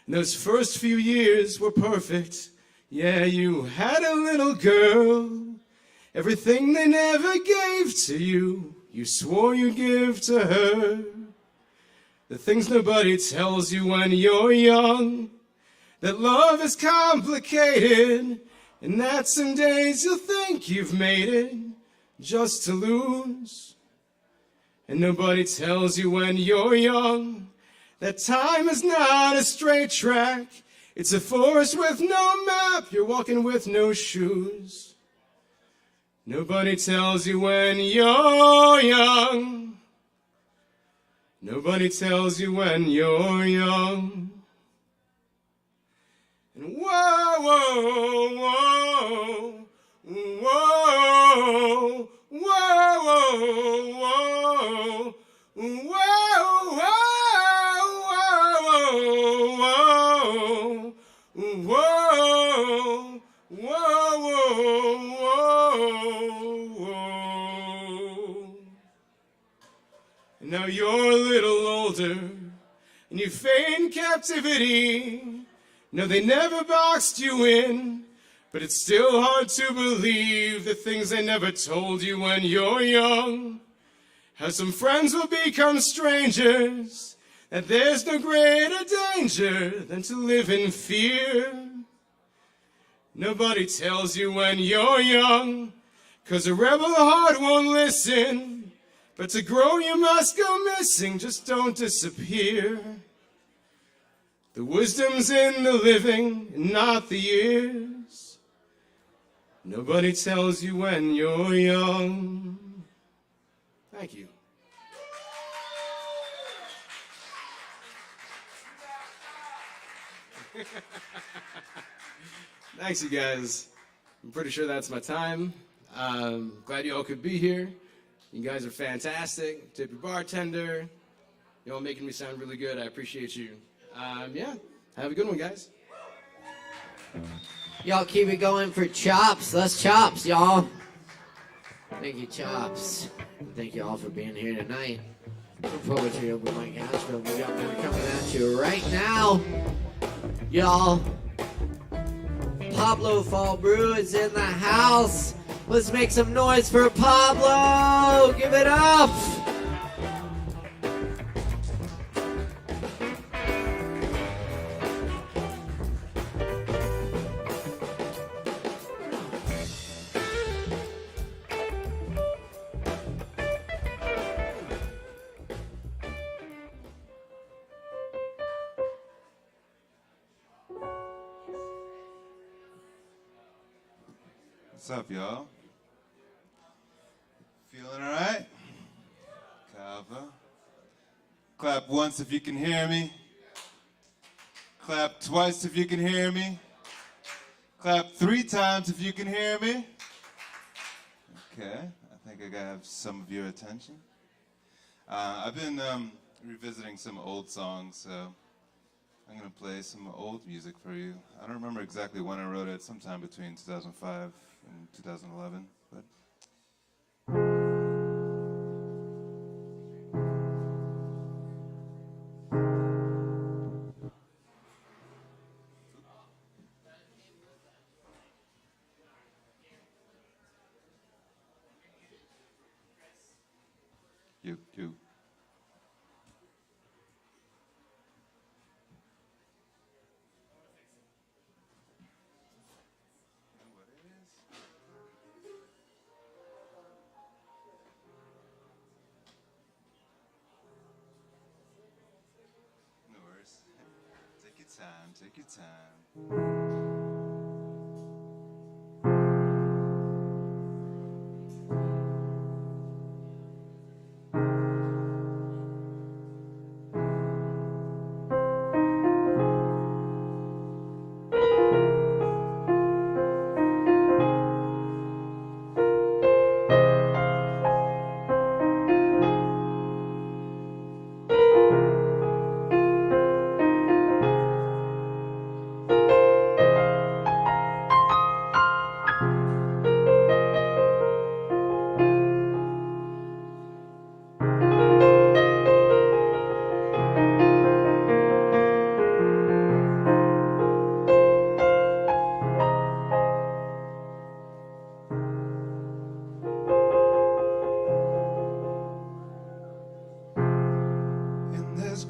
And those first few years were perfect. Yeah, you had a little girl. Everything they never gave to you, you swore you'd give to her. The things nobody tells you when you're young, that love is complicated, and that some days you'll think you've made it just to lose. And nobody tells you when you're young that time is not a straight track. It's a forest with no map. You're walking with no shoes. Nobody tells you when you're young. Nobody tells you when you're young. And whoa, whoa, whoa, whoa, whoa, whoa, whoa, whoa, whoa, whoa. Now you're a little older, and you feign captivity. No, they never boxed you in, but it's still hard to believe the things they never told you when you're young. How some friends will become strangers, that there's no greater danger than to live in fear. Nobody tells you when you're young, 'cause a rebel heart won't listen. But to grow you must go missing, just don't disappear. The wisdom's in the living, and not the years. Nobody tells you when you're young. Thank you. Thanks, you guys. I'm pretty sure that's my time. Glad you all could be here. You guys are fantastic. Tip your bartender. You all making me sound really good. I appreciate you. Yeah, have a good one, guys. Y'all keep it going for Chops. Let's Chops, y'all. Thank you, Chops. And thank you all for being here tonight. For Poetry Open Mic Asheville, we got more coming at you right now. Y'all, Pablo Fall Brew is in the house. Let's make some noise for Pablo. Give it up. What's up, y'all? Feeling all right? Kava. Clap once if you can hear me. Clap twice if you can hear me. Clap 3 times if you can hear me. Okay, I think I have some of your attention. I've been revisiting some old songs, so I'm gonna play some old music for you. I don't remember exactly when I wrote it, sometime between 2005 and 2011, but you. time, take your time.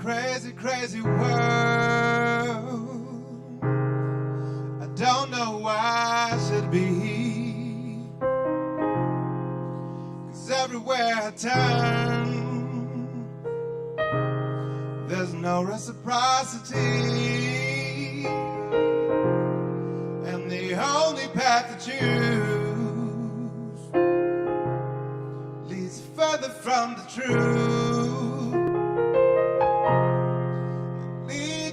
Crazy, crazy world. I don't know why I should be here, 'cause everywhere I turn, there's no reciprocity, and the only path to choose leads further from the truth.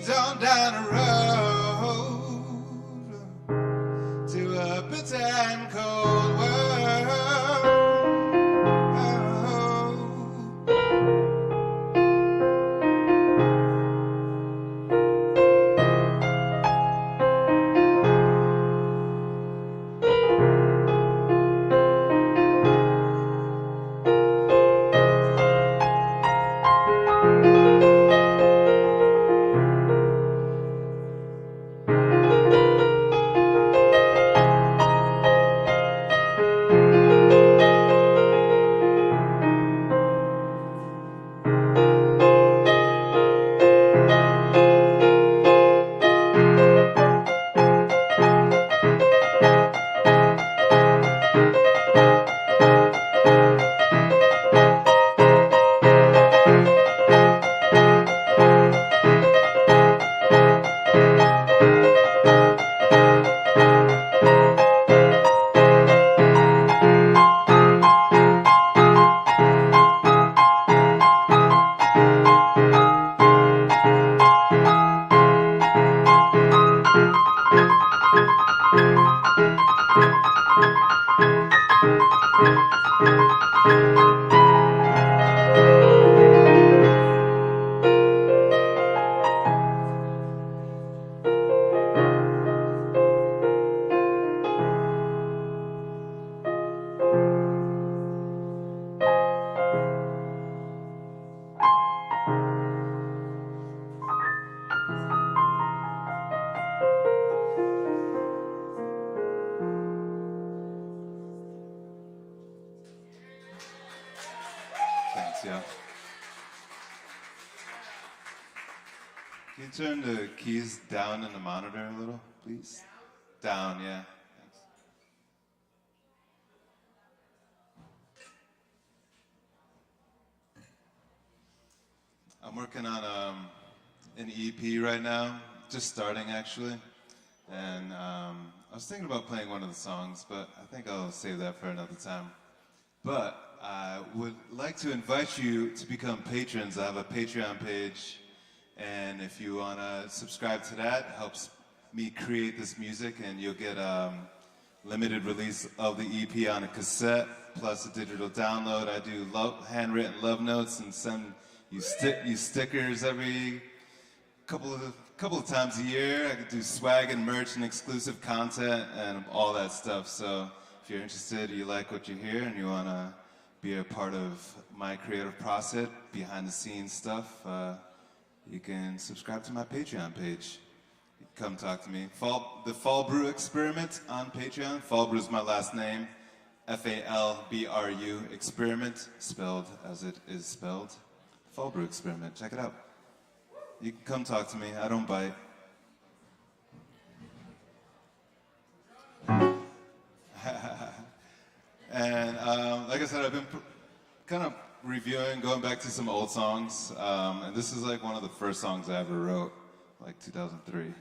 On down a road to a bitter and cold world. Yeah. Can you turn the keys down in the monitor a little, please? Down, yeah. Thanks. I'm working on an EP right now, just starting actually. And I was thinking about playing one of the songs, but I think I'll save that for another time. But I would like to invite you to become patrons. I have a Patreon page, and if you want to subscribe to that, it helps me create this music, and you'll get limited release of the EP on a cassette, plus a digital download. I do handwritten love notes and send you stickers every couple of times a year. I could do swag and merch and exclusive content and all that stuff. So if you're interested, you like what you hear, and you want to be a part of my creative process, behind the scenes stuff, you can subscribe to my Patreon page. Come talk to me. The Fall Brew Experiment on Patreon. Fall Brew is my last name. F-A-L-B-R-U Experiment, spelled as it is spelled. Fall Brew Experiment. Check it out. You can come talk to me. I don't bite. And like I said, I've been kind of reviewing, going back to some old songs. And this is like one of the first songs I ever wrote. like 2003.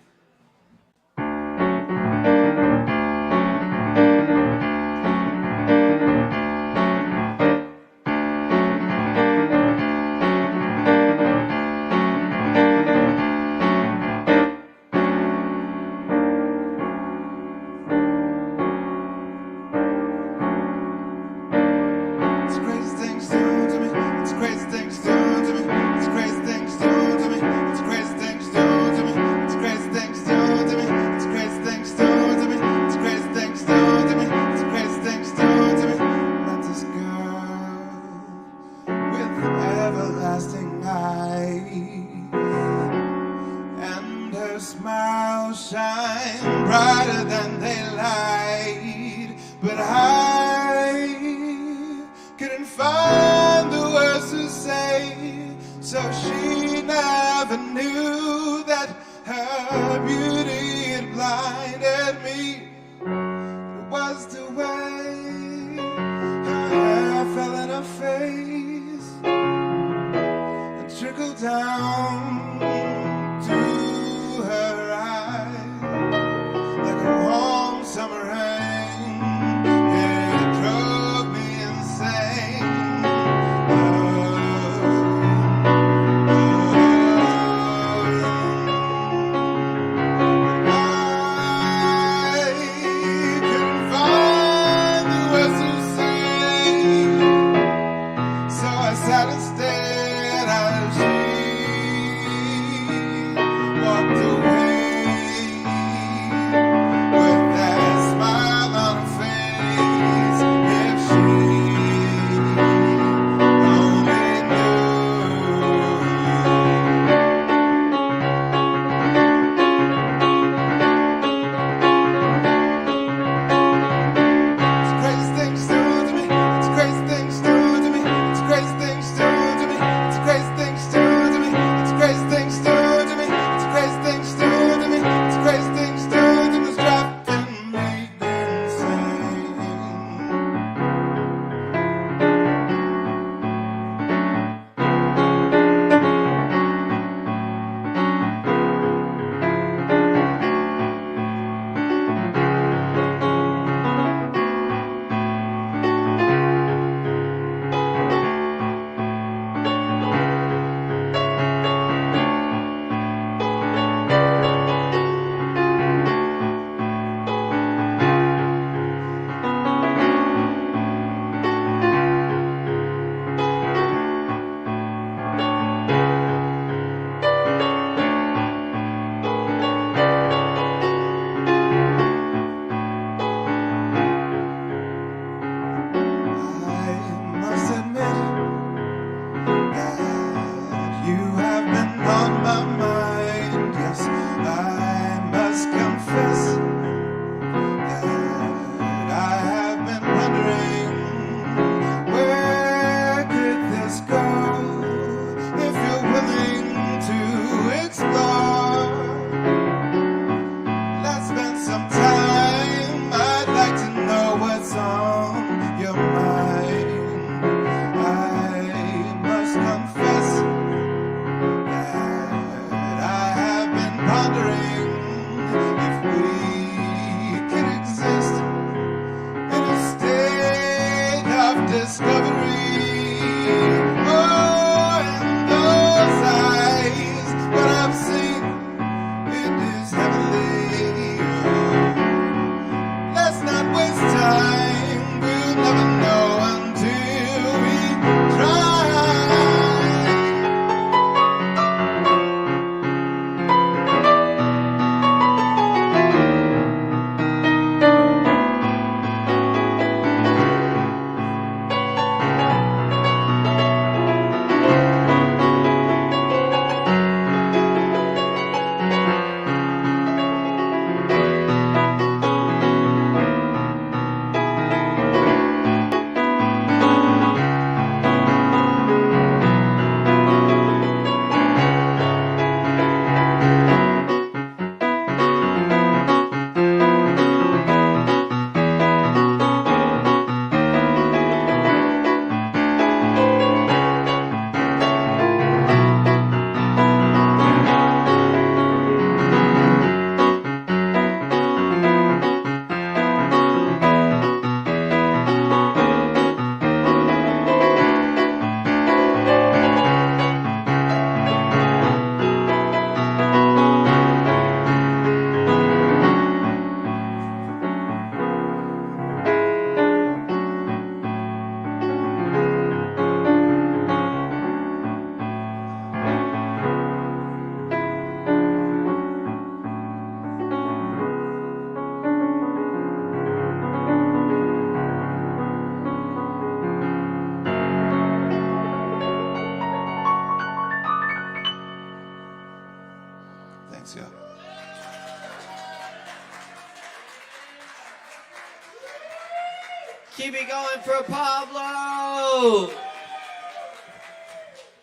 keep it going for Pablo.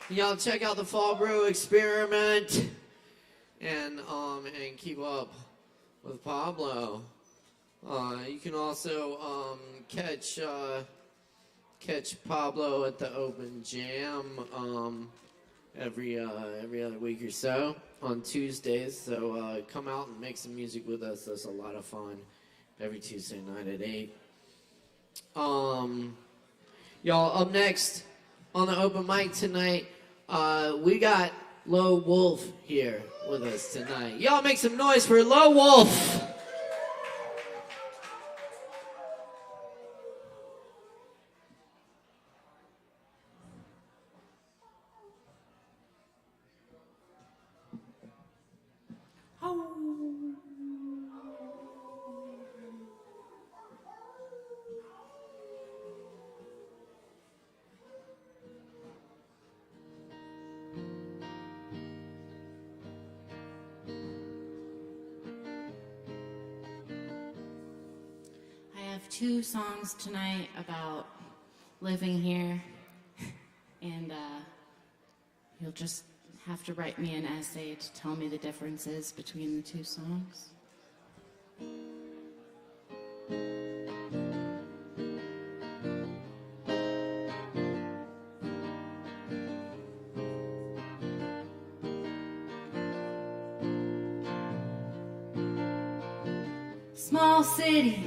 Y'all check out the Fall Brew Experiment and keep up with Pablo. You can also catch Pablo at the Open Jam every other week or so on Tuesdays. So come out and make some music with us. That's a lot of fun every Tuesday night at 8. Y'all, up next on the open mic tonight, we got Low Wolf here with us tonight. Y'all make some noise for Low Wolf. I have 2 songs tonight about living here, and you'll just have to write me an essay to tell me the differences between the 2 songs. Small city,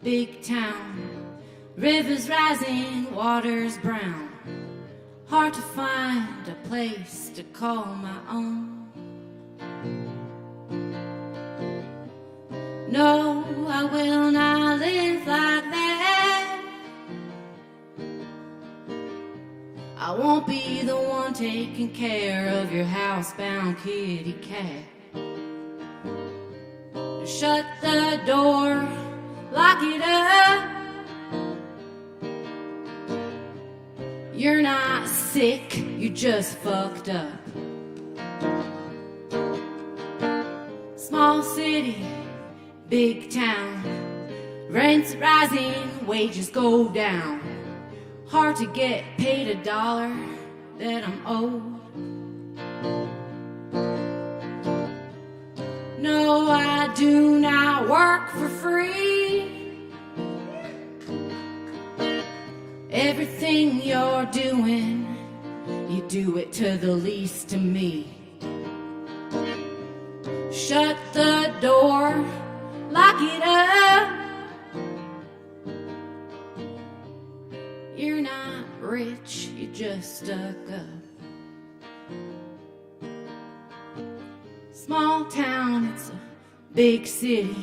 big town, rivers rising, waters brown. Hard to find a place to call my own. No, I will not live like that. I won't be the one taking care of your housebound kitty cat. Shut the door, lock it up. You're not sick, you just fucked up. Small city, big town, rents rising, wages go down. Hard to get paid $1 that I'm owed. No, I do not work for free. Everything you're doing, you do it to the least to me. Shut the door, lock it up. You're not rich, you just stuck up. Small town, it's a big city.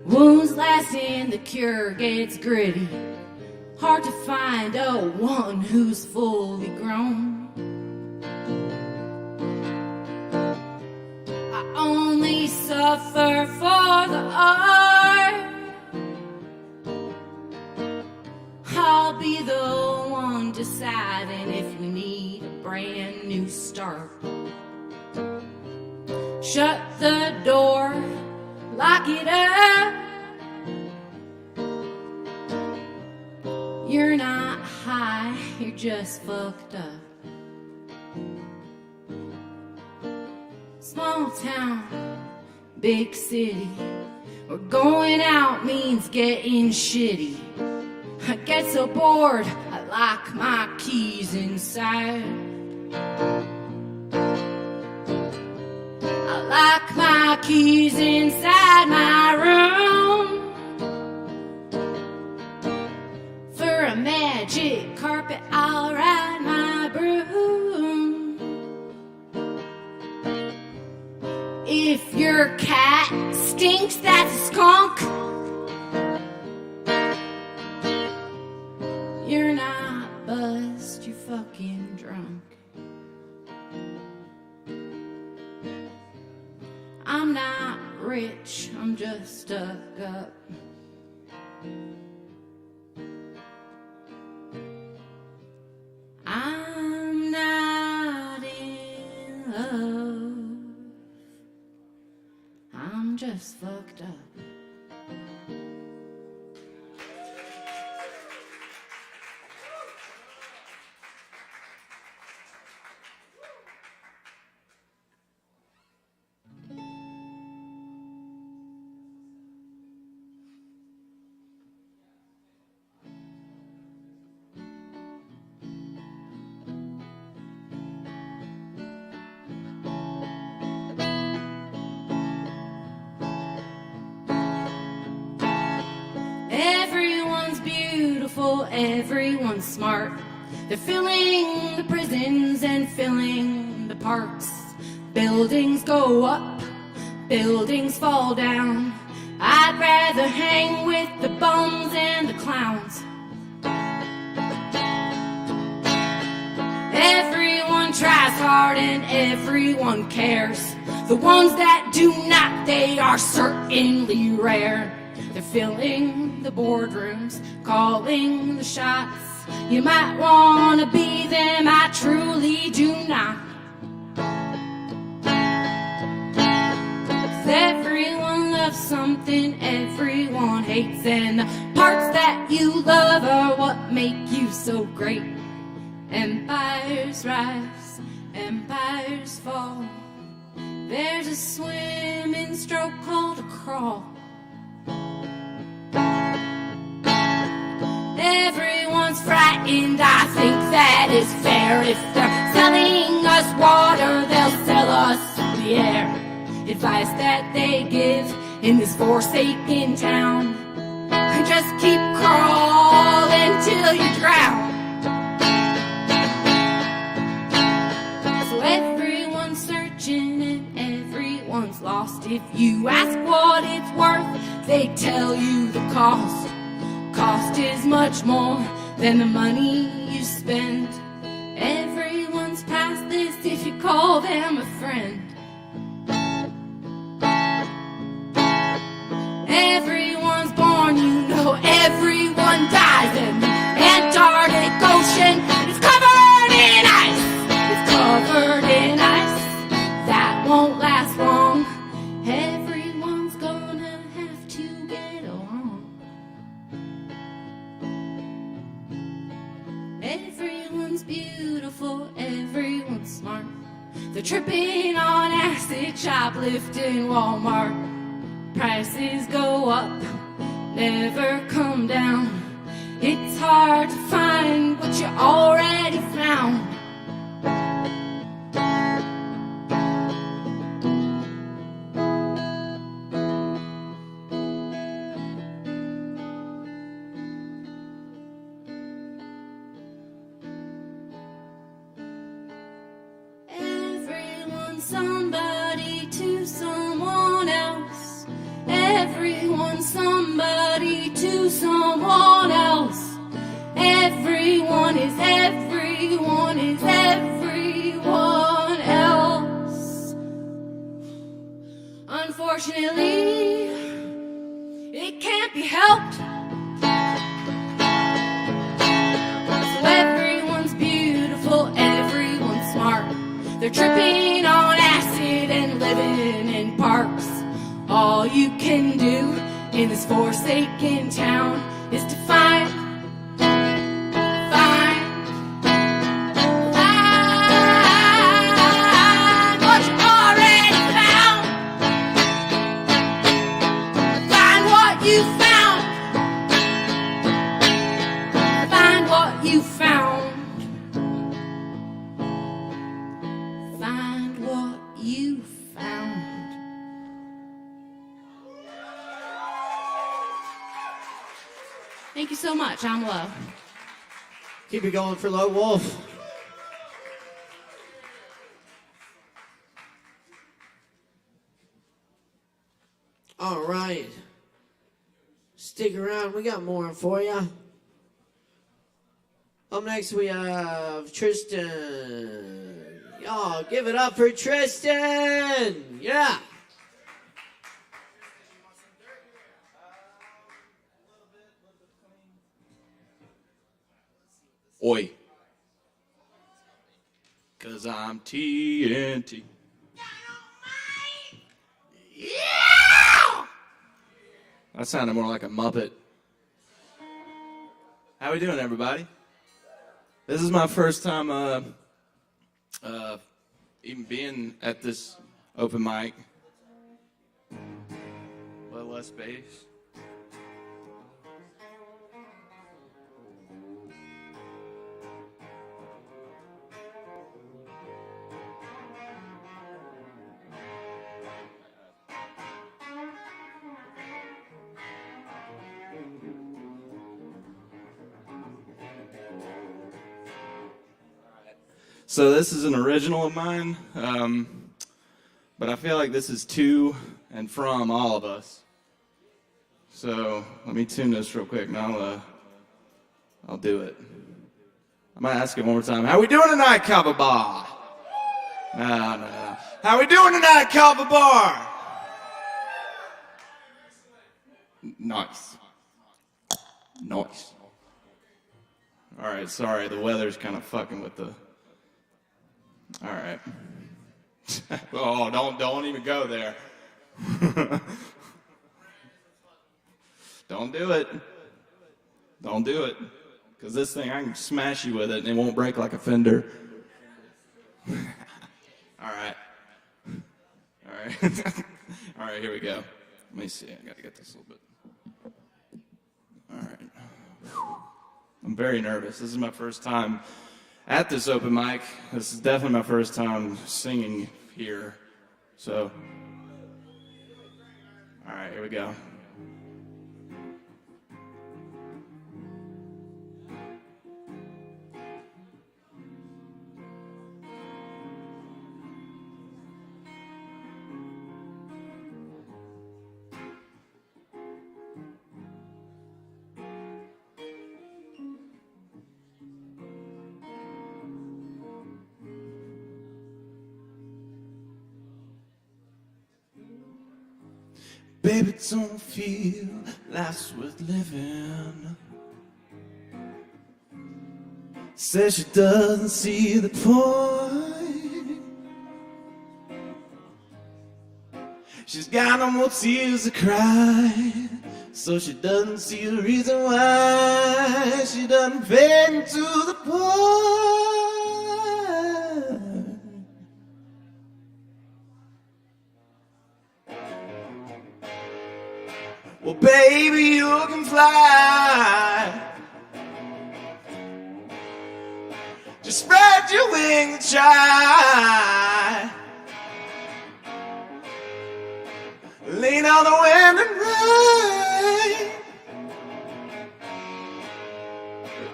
Wounds lasting, the cure gets gritty. Hard to find one who's fully grown. I only suffer for the art. I'll be the one deciding if we need a brand new start. Shut the door, lock it up. You're not high, you're just fucked up. Small town, big city, where going out means getting shitty. I get so bored, I lock my keys inside. I lock my keys inside my room. For a magic carpet, I'll ride my broom. If your cat stinks, that's a skunk. You're not buzzed, you're fucking drunk. I'm not rich, I'm just stuck up. I'm not in love. I'm just fucked up. beautiful, everyone's smart. They're filling the prisons and filling the parks. Buildings go up, buildings fall down. I'd rather hang with the bums and the clowns. Everyone tries hard and everyone cares. The ones that do not, they are certainly rare. They're filling the boardrooms, calling the shots. You might want to be them, I truly do not. 'Cause everyone loves something, everyone hates, and the parts that you love are what make you so great. Empires rise, empires fall. There's a swimming stroke called a crawl. Everyone's frightened, I think that is fair. If they're selling us water, they'll sell us the air. Advice that they give in this forsaken town: just keep crawling till you drown. So everyone's searching and everyone's lost. If you ask what it's worth, they tell you the cost. Cost is much more than the money you spend. Everyone's past this if you call them a friend. Everyone's born, you know, everyone dies. And the Antarctic Ocean is covered in ice. It's covered in ice. That won't last long. Everyone's gonna have to get along. Everyone's beautiful, everyone's smart. They're tripping on acid, shoplifting Walmart. Prices go up, never come down. It's hard to find what you already found. Everyone's somebody to someone else. Everyone's somebody to someone else. Everyone is everyone is everyone else. Unfortunately, it can't be helped. So everyone's beautiful, everyone's smart. They're tripping on acid and living in parks. All you can do in this forsaken town is to find what you already found. Find what you found. Find what you found. Find what you found. Thank you so much. I'm Low. Keep it going for Low Wolf. All right. Stick around. We got more for you. Up next, we have Tristan. Y'all, give it up for Tristan. Yeah. Oi. 'Cause I'm TNT. Yeah! That sounded more like a Muppet. How we doing, everybody? This is my first time even being at this open mic. A little less bass. So this is an original of mine, but I feel like this is to and from all of us. So let me tune this real quick, and I'll do it. I might ask it one more time. How we doing tonight, Kava Bar? No. How we doing tonight, Kava Bar? Nice. Nice. All right, sorry, the weather's kind of fucking with the... All right. Oh, don't even go there. Don't do it. Don't do it. Because this thing, I can smash you with it and it won't break like a fender. All right. All right. All right, here we go. Let me see. I got to get this a little bit. All right. I'm very nervous. This is my first time at this open mic. This is definitely my first time singing here. So, all right, here we go. Baby, don't feel life's worth living. Says she doesn't see the point. She's got no more tears to cry, so she doesn't see the reason why she doesn't fade into the point. Well, baby, you can fly. Just spread your wings and try. Lean on the wind and rain.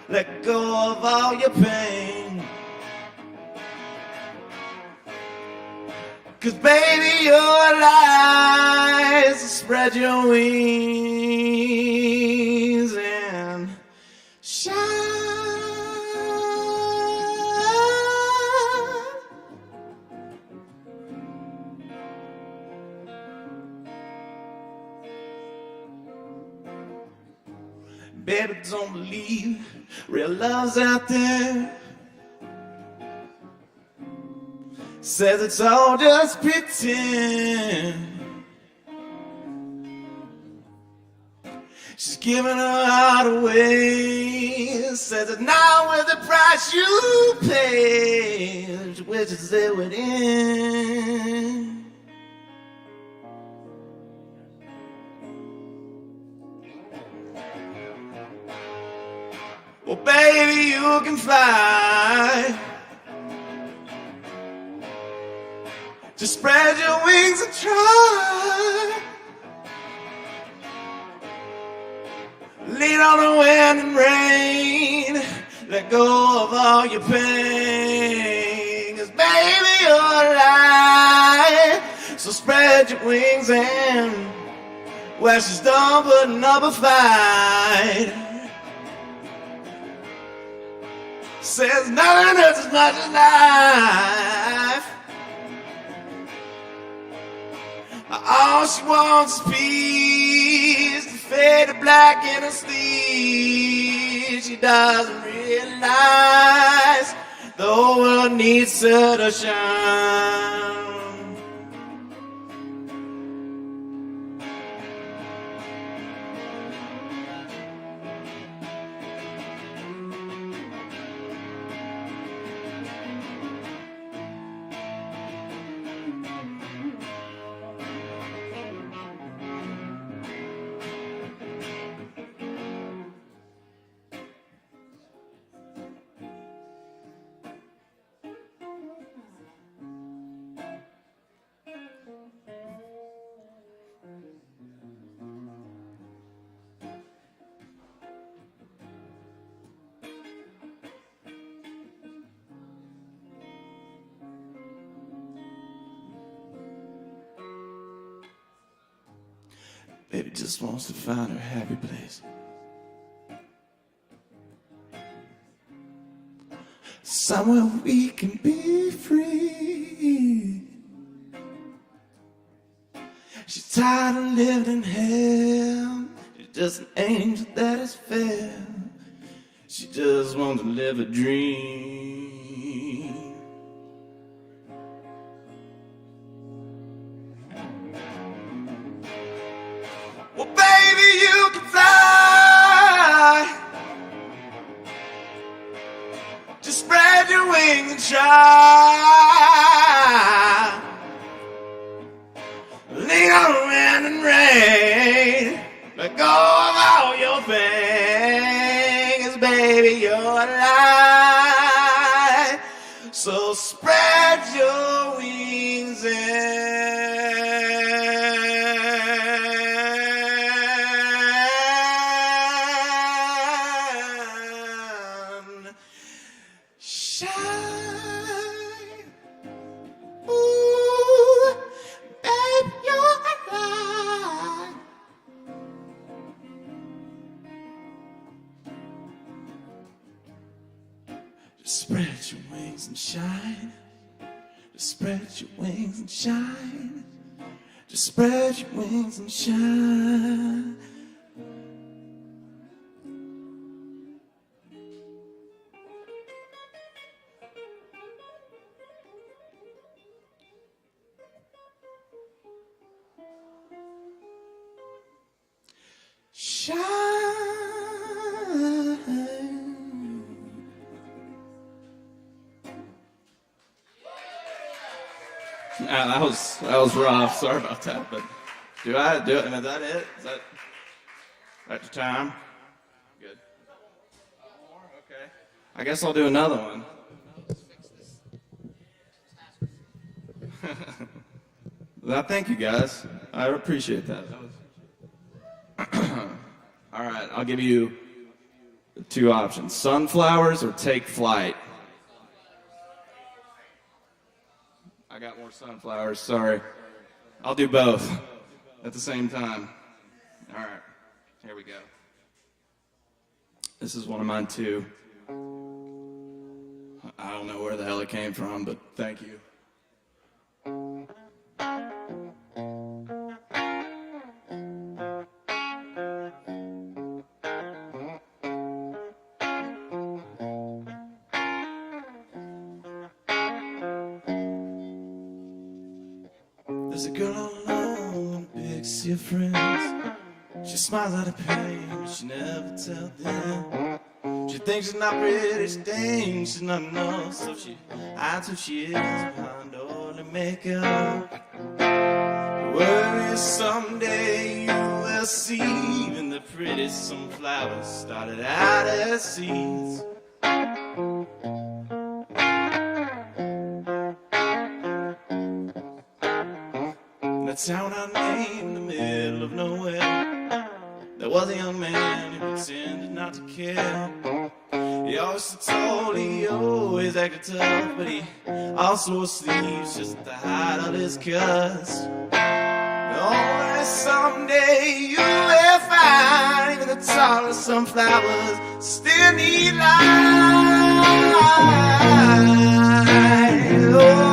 Let go of all your pain. 'Cause baby, you're alive. So spread your wings and shine. Baby, don't believe real love's out there. Says it's all just pretend. She's giving her heart away. Says it's not worth the price you pay. She wishes it would end. Well, baby, you can fly. Just spread your wings and try. Lean on the wind and rain. Let go of all your pain. 'Cause baby, you're alive. So spread your wings and well, she's done putting up a fight. Says nothing else as much as life. All she wants is peace, to fade to black in her sleeve. She doesn't realize the whole world needs her to shine. Baby just wants to find her happy place. Somewhere we can be free. She's tired of living in hell. She's just an angel that is fair. She just wants to live a dream. Well, baby, you can fly. Just spread your wings and try. Lean on the wind and rain. Let go of all your things, baby, you're alive. So spread your wings and shine. Ooh, baby, you're alive. Just spread your wings and shine. Just spread your wings and shine. Just spread your wings and shine. That was rough. Sorry about that. But do I do it? Is that it? Is that your time? Good. Okay. I guess I'll do another one. Well, thank you guys. I appreciate that. All right, I'll give you two options: sunflowers or take flight. I got more sunflowers, sorry. I'll do both at the same time. All right, here we go. This is one of mine too. I don't know where the hell it came from, but thank you. There's a girl all alone in a big sea of friends. She smiles out of pain, but she never tells them. She thinks she's not pretty, she thinks she's not enough, so she hides who she is behind all the makeup. The word is someday you will see, even the prettiest sunflowers started out as seeds. Town I named in the middle of nowhere, there was a young man who pretended not to care. He always stood tall, he always acted tough, but he also wore sleeves just to hide all his cuts. Only someday you will find even the tallest sunflowers still need light. Oh.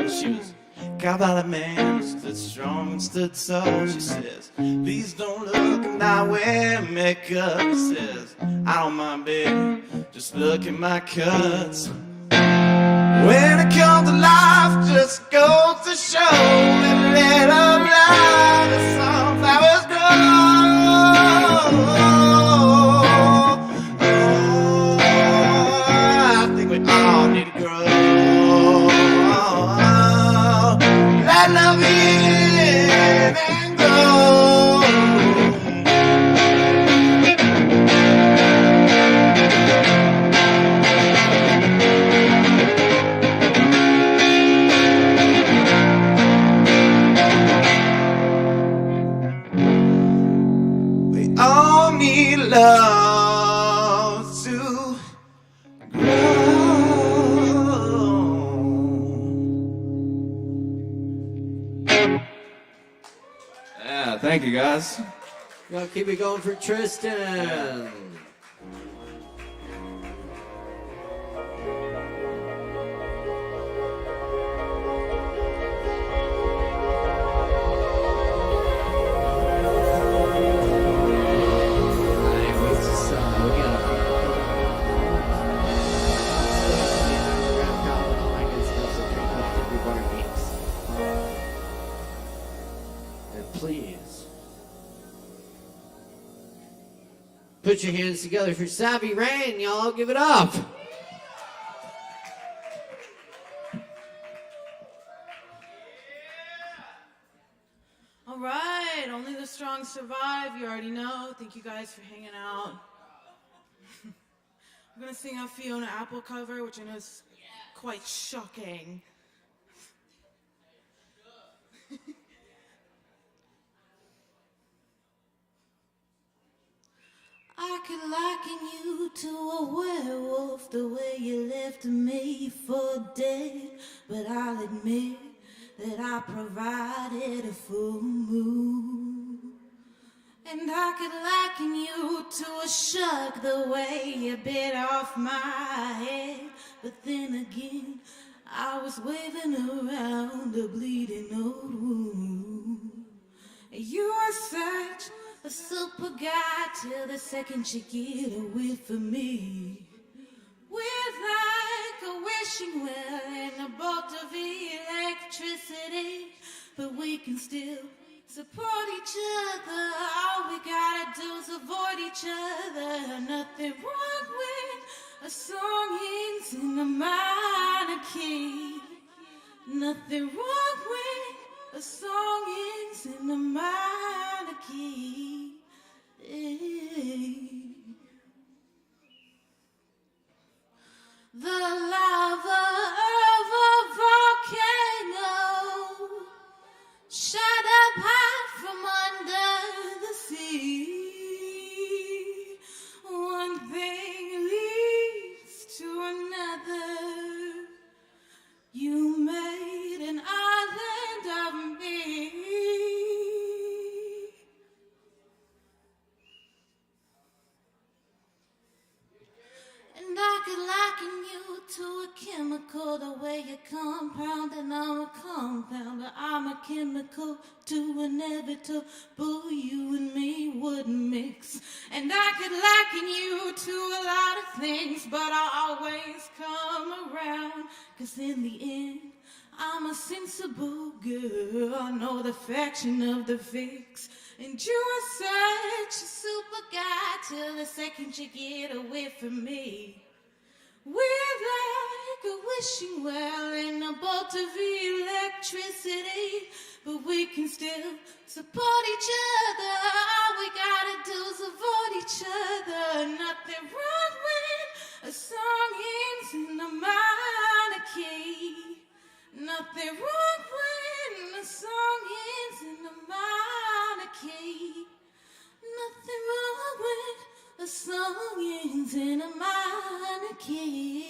She was caught by the man who stood strong and stood tall. She says, please don't look at my wear makeup. He says, I don't mind, baby, just look at my cuts. When it comes to life, just goes to show that let of life the sunflowers grow. I think we all need to grow. Let love in and grow. Thank you, guys. Y'all keep it going for Tristan. Please put your hands together for Savvy Rain, y'all. Give it up. All right, only the strong survive. You already know. Thank you guys for hanging out. I'm gonna sing a Fiona Apple cover, which I know is quite shocking. I could liken you to a werewolf, the way you left me for dead. But I'll admit that I provided a full moon. And I could liken you to a shark, the way you bit off my head. But then again, I was waving around a bleeding old wound. You are such a super guy till the second you get a whiff of me. We're like a wishing well and a bolt of electricity, but we can still support each other. All we gotta do is avoid each other. Nothing wrong with a song ends in a minor key. Nothing wrong with a song ends in a minor key. The lava of a volcano shot up high from under the sea. One thing leads to another. You made an island of me. And I could liken you to a chemical, the way you compound, and I'm a compounder. I'm a chemical to inevitable. You and me wouldn't mix. And I could liken you to a lot of things, but I always come around. 'Cause in the end, I'm a sensible girl. I know the fraction of the fix. And you are such a super guy till the second you get away from me. We're like a wishing well and a bolt of electricity, but we can still support each other. All we gotta do is avoid each other. Nothing wrong with a song ends in a minor key. Nothing wrong when a song ends in a minor key. Nothing wrong when a song ends in a minor key.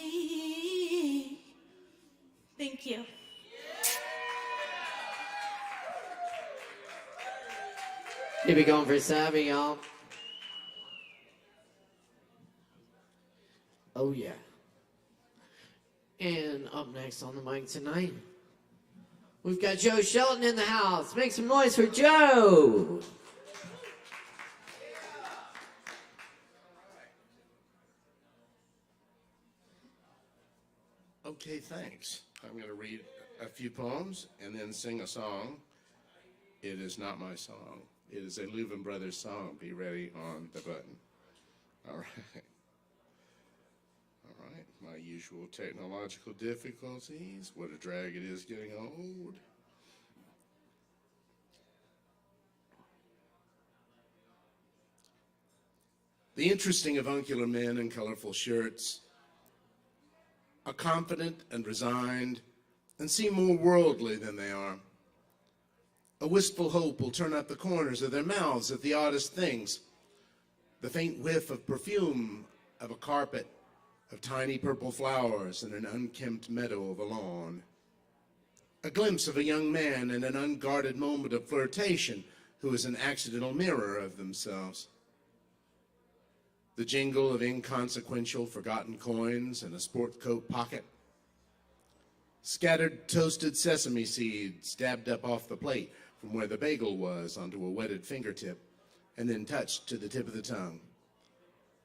Thank you. Keep it going for Savvy, y'all. Oh, yeah. And up next on the mic tonight, we've got Joe Shelton in the house. Make some noise for Joe. Okay, thanks. I'm going to read a few poems and then sing a song. It is not my song. It is a Louvin Brothers song. Be ready on the button. All right. All right. My usual technological difficulties. What a drag it is getting old. The interesting avuncular men in colorful shirts are confident and resigned and seem more worldly than they are. A wistful hope will turn up the corners of their mouths at the oddest things. The faint whiff of perfume of a carpet of tiny purple flowers in an unkempt meadow of a lawn. A glimpse of a young man in an unguarded moment of flirtation who is an accidental mirror of themselves. The jingle of inconsequential forgotten coins in a sport coat pocket. Scattered toasted sesame seeds dabbed up off the plate from where the bagel was onto a wetted fingertip and then touched to the tip of the tongue.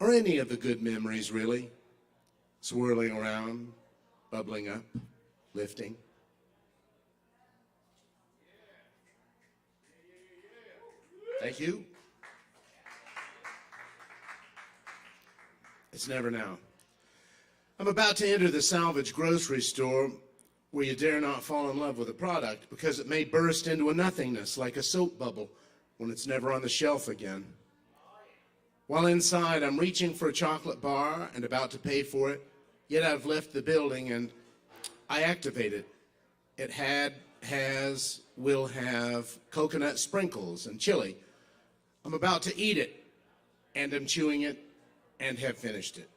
Or any of the good memories, really, swirling around, bubbling up, lifting. Thank you. It's never now. I'm about to enter the salvage grocery store where you dare not fall in love with a product because it may burst into a nothingness like a soap bubble when it's never on the shelf again. While inside, I'm reaching for a chocolate bar and about to pay for it, yet I've left the building and I activate it. It has, will have coconut sprinkles and chili. I'm about to eat it, and I'm chewing it, and have finished it.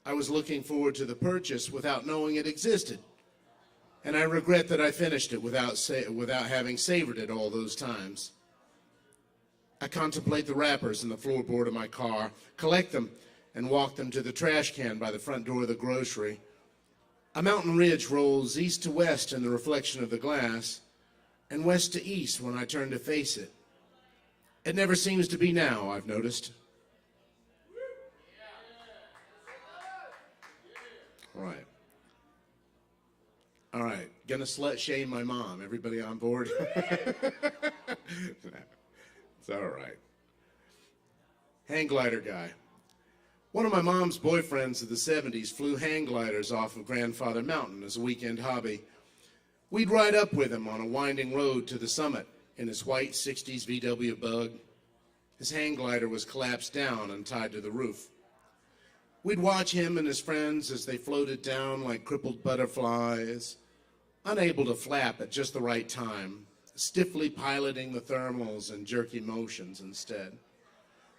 I was looking forward to the purchase without knowing it existed, and I regret that I finished it without having savored it all those times. I contemplate the wrappers in the floorboard of my car, collect them, and walk them to the trash can by the front door of the grocery. A mountain ridge rolls east to west in the reflection of the glass, and west to east when I turn to face it. It never seems to be now, I've noticed. All right. Gonna slut shame my mom. Everybody on board? It's all right. Hang glider guy. One of my mom's boyfriends of the 70s flew hang gliders off of Grandfather Mountain as a weekend hobby. We'd ride up with him on a winding road to the summit in his white 60s VW Bug. His hang glider was collapsed down and tied to the roof. We'd watch him and his friends as they floated down like crippled butterflies, unable to flap at just the right time, stiffly piloting the thermals and jerky motions instead.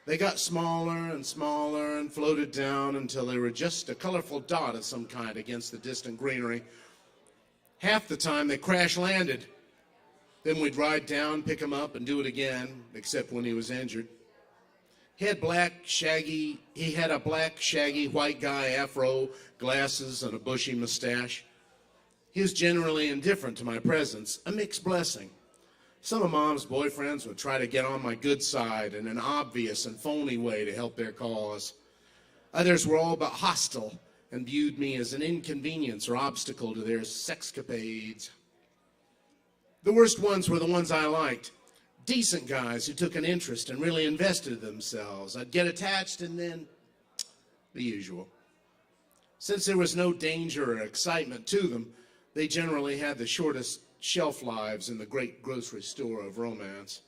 They got smaller and smaller and floated down until they were just a colorful dot of some kind against the distant greenery. Half the time they crash landed. Then we'd ride down, pick him up, and do it again, except when he was injured. He had a black, shaggy, white guy afro, glasses, and a bushy mustache. He was generally indifferent to my presence, a mixed blessing. Some of Mom's boyfriends would try to get on my good side in an obvious and phony way to help their cause. Others were all but hostile and viewed me as an inconvenience or obstacle to their sexcapades. The worst ones were the ones I liked. Decent guys who took an interest and really invested themselves. I'd get attached and then the usual. Since there was no danger or excitement to them, they generally had the shortest shelf lives in the great grocery store of romance.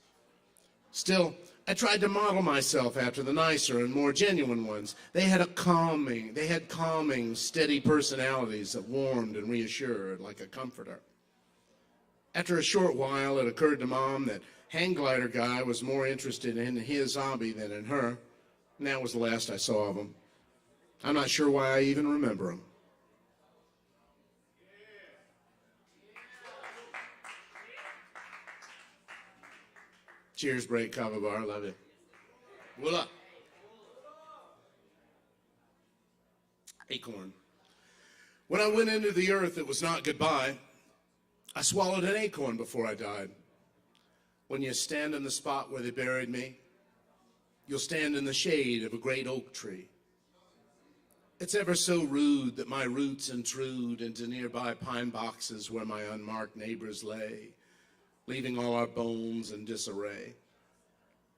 Still, I tried to model myself after the nicer and more genuine ones. They had calming, steady personalities that warmed and reassured like a comforter. After a short while, it occurred to Mom that hang glider guy was more interested in his hobby than in her, and that was the last I saw of him. I'm not sure why I even remember him. Cheers, break, Kava bar, love it. Voila. Acorn. When I went into the earth, it was not goodbye. I swallowed an acorn before I died. When you stand in the spot where they buried me, you'll stand in the shade of a great oak tree. It's ever so rude that my roots intrude into nearby pine boxes where my unmarked neighbors lay, leaving all our bones in disarray.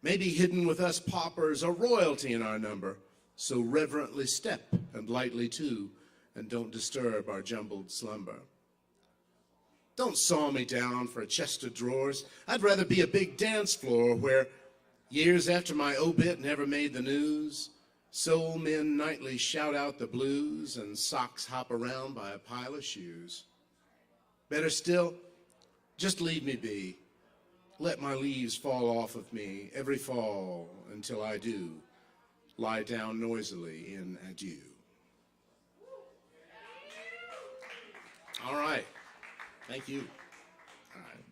Maybe hidden with us paupers are royalty in our number, so reverently step and lightly too, and don't disturb our jumbled slumber. Don't saw me down for a chest of drawers. I'd rather be a big dance floor where, years after my obit never made the news, soul men nightly shout out the blues and socks hop around by a pile of shoes. Better still, just leave me be. Let my leaves fall off of me every fall until I do lie down noisily in adieu. All right. Thank you. All right.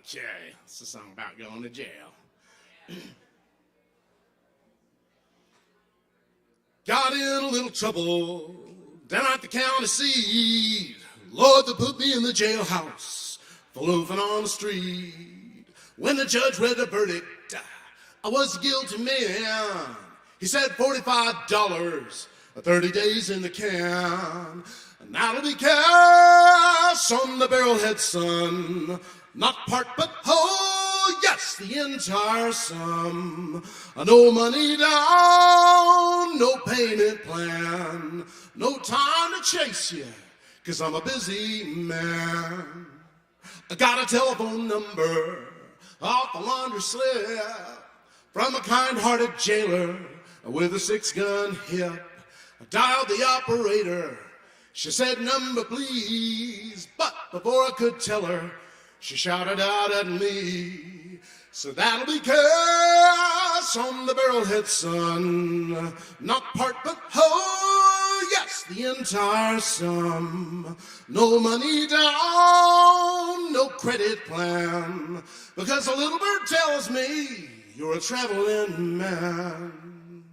Okay, it's a song about going to jail. Got in a little trouble down at the county seat. Lord, they put me in the jailhouse for loafing on the street. When the judge read the verdict, I was a guilty man. He said $45, 30 days in the can. And that'll be cash on the barrelhead, son. Not part, but oh, yes, the entire sum. No money down, no payment plan. No time to chase you, 'cause I'm a busy man. I got a telephone number off a laundry slip from a kind-hearted jailer with a 6-gun hip. I dialed the operator. She said, "Number, please." But before I could tell her, she shouted out at me. So that'll be cash on the barrelhead, son. Not part, but oh, yes, the entire sum. No money down, no credit plan. Because a little bird tells me you're a traveling man.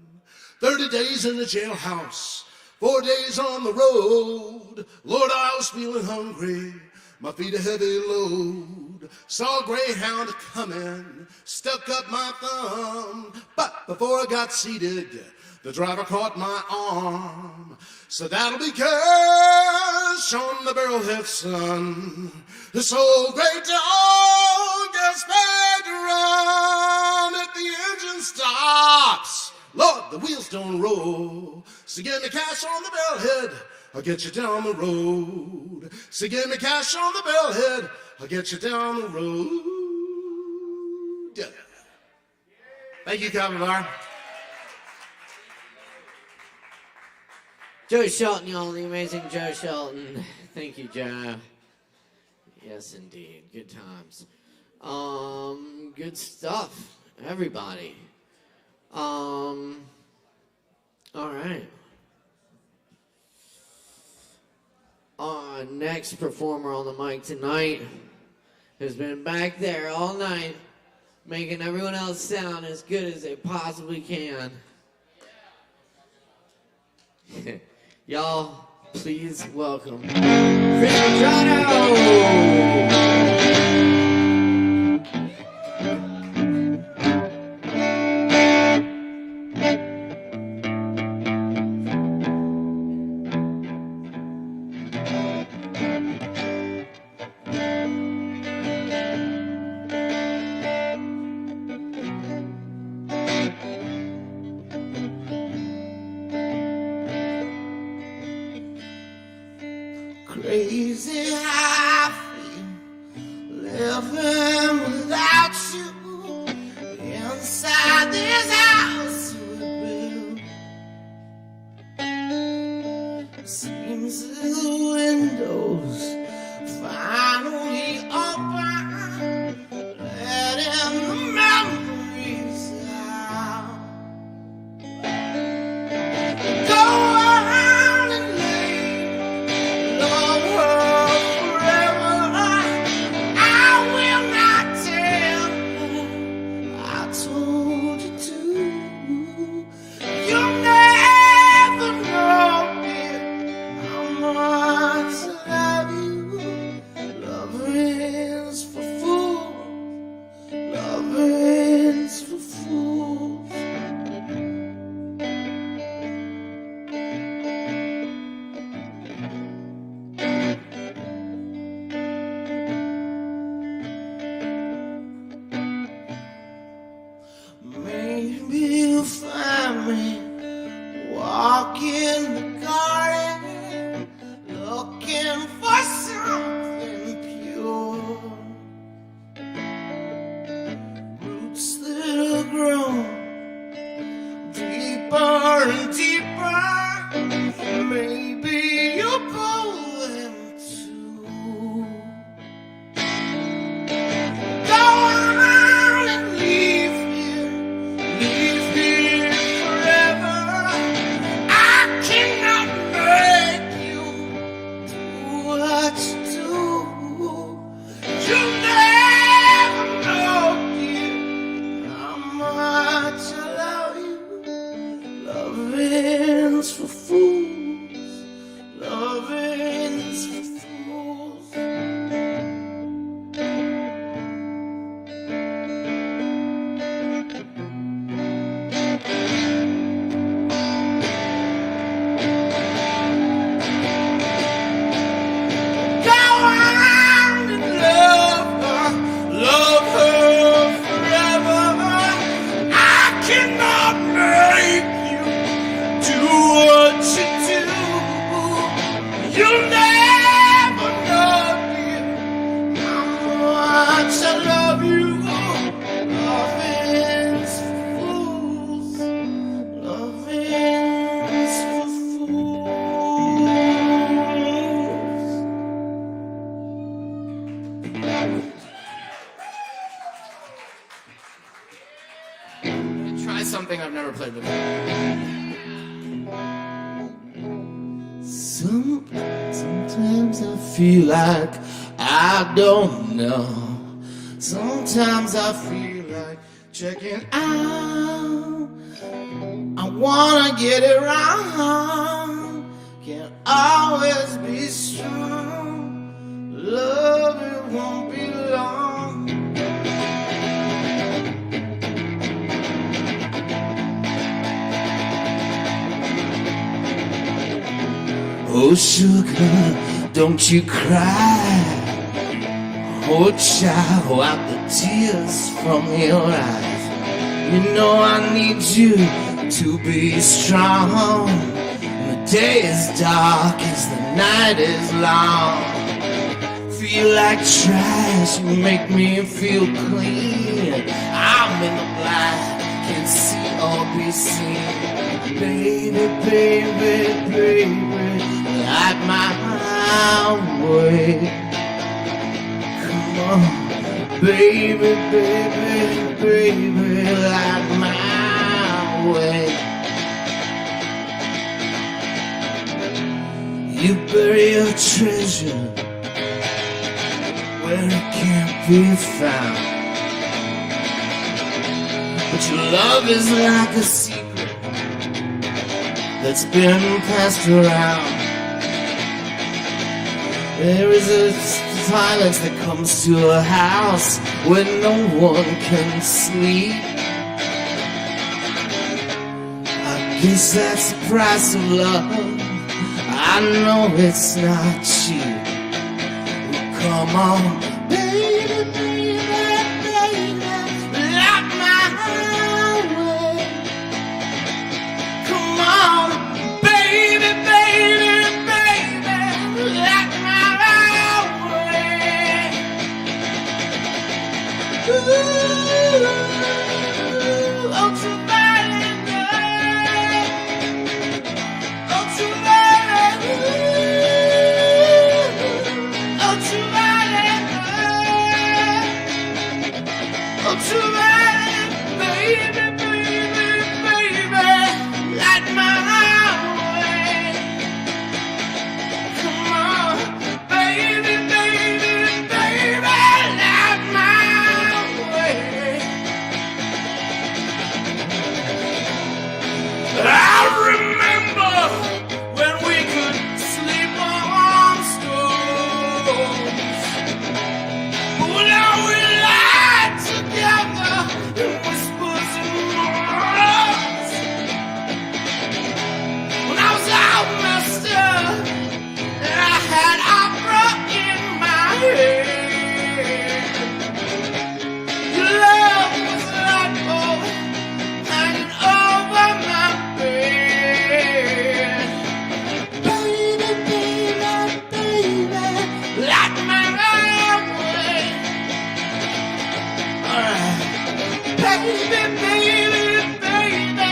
30 days in the jailhouse, 4 days on the road. Lord, I was feeling hungry, my feet a heavy load. Saw a greyhound coming, stuck up my thumb. But before I got seated, the driver caught my arm. So that'll be cash on the barrelhead, son. This old great dog gets paid to run if the engine stops. Lord, the wheels don't roll. So give me cash on the barrelhead, I'll get you down the road. So give me cash on the barrelhead, I'll get you down the road. Yeah. Thank you, Kava. Joe Shelton, y'all, the amazing Joe Shelton. Thank you, Joe. Yes, indeed. Good times. Good stuff, everybody. All right. Our next performer on the mic tonight has been back there all night, making everyone else sound as good as they possibly can. Y'all, please welcome Chris Medrano! Crazy how I feel living without you inside this house we built. Seems the windows finally open, letting the memories out. Go on and love her forever. I will not tell her I told you to. You'll never know, dear, how much I love you. Love is for fools. Love is for fools. Maybe you'll find me walking the garden, looking You'll never know, dear, how much I love you. Loving's for fools. Loving's for fools. Try something I've never played before. Sometimes I feel like I don't know. Sometimes I feel like checking out. I wanna get it right. Can't always be strong. Love, it won't be long. Oh, sugar, don't you cry. Oh, child, wipe the tears from your eyes. You know I need you to be strong. And the day is dark as the night is long. Feel like trash, you make me feel clean. I'm in the black, can't see or be seen. Baby, baby, baby, light my way. Come on, baby, baby, baby, light my way. You bury your treasure where it can't be found. But your love is like a secret that's been passed around. There is a silence that comes to a house where no one can sleep. I guess that's the price of love. I know it's not cheap. Come on, baby, baby, baby, light my way. Come on, baby, baby, baby, light my way. Ooh, ultraviolet night, ultraviolet, ultraviolet night, ultraviolet, baby, baby, baby, light my way. Come on, baby, baby, baby, light my way. I remember when we could sleep on stones, but now we lie together in whispers and moans. When I was out, mister, and I had opera in my head. Your love was a light bulb hanging over my bed. Baby, baby, baby, light my way. Alright. Baby, baby, baby,